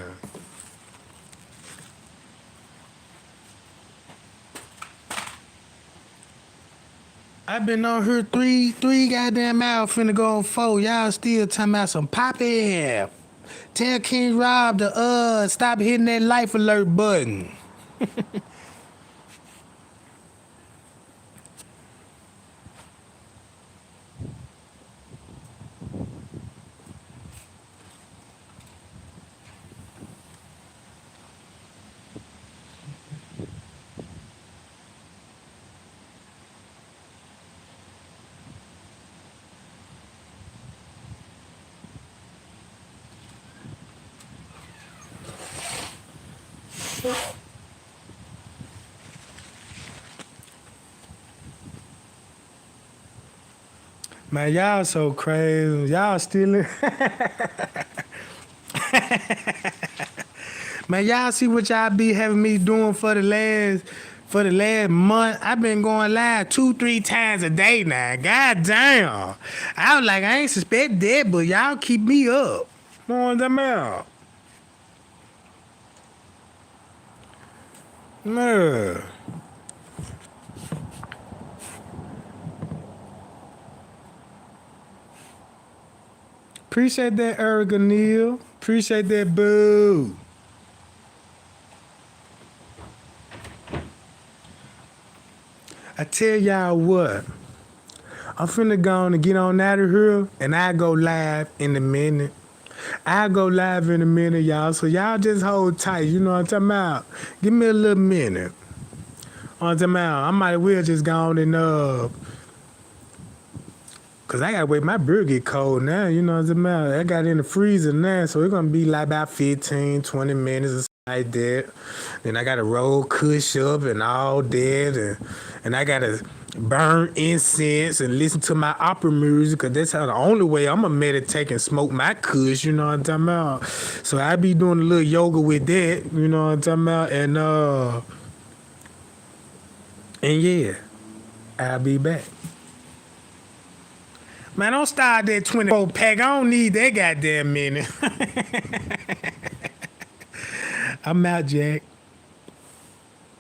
Speaker 1: I been on here three goddamn hours finna go on 4. Y'all still talking about some poppy. Tell King Rob to stop hitting that life alert button. Man, y'all so crazy. Y'all still Man, y'all see what y'all be having me doing for the last month. I've been going live 2-3 times a day now. God damn. I was like, I ain't suspect that, but y'all keep me up. Know what I'm talking about? Yeah. Appreciate that, Erica Neal. Appreciate that, boo. I tell y'all what, I'm finna go on and get on out of here, and I go live in a minute. I go live in a minute, y'all. So y'all just hold tight. You know what I'm talking about? Give me a little minute. On the out. I might as well just go on and cause I gotta wait my beer get cold now, you know what I'm talking about? I got it in the freezer now, so it's gonna be like about 15, 20 minutes or something like that. Then I gotta roll kush up and all that, and I gotta burn incense and listen to my opera music, cause that's how the only way I'm gonna meditate and smoke my kush, you know what I'm talking about? So I be doing a little yoga with that, you know what I'm talking about? And yeah, I'll be back. Man, don't start that 24 pack. I don't need that goddamn minute. I'm out, Jack.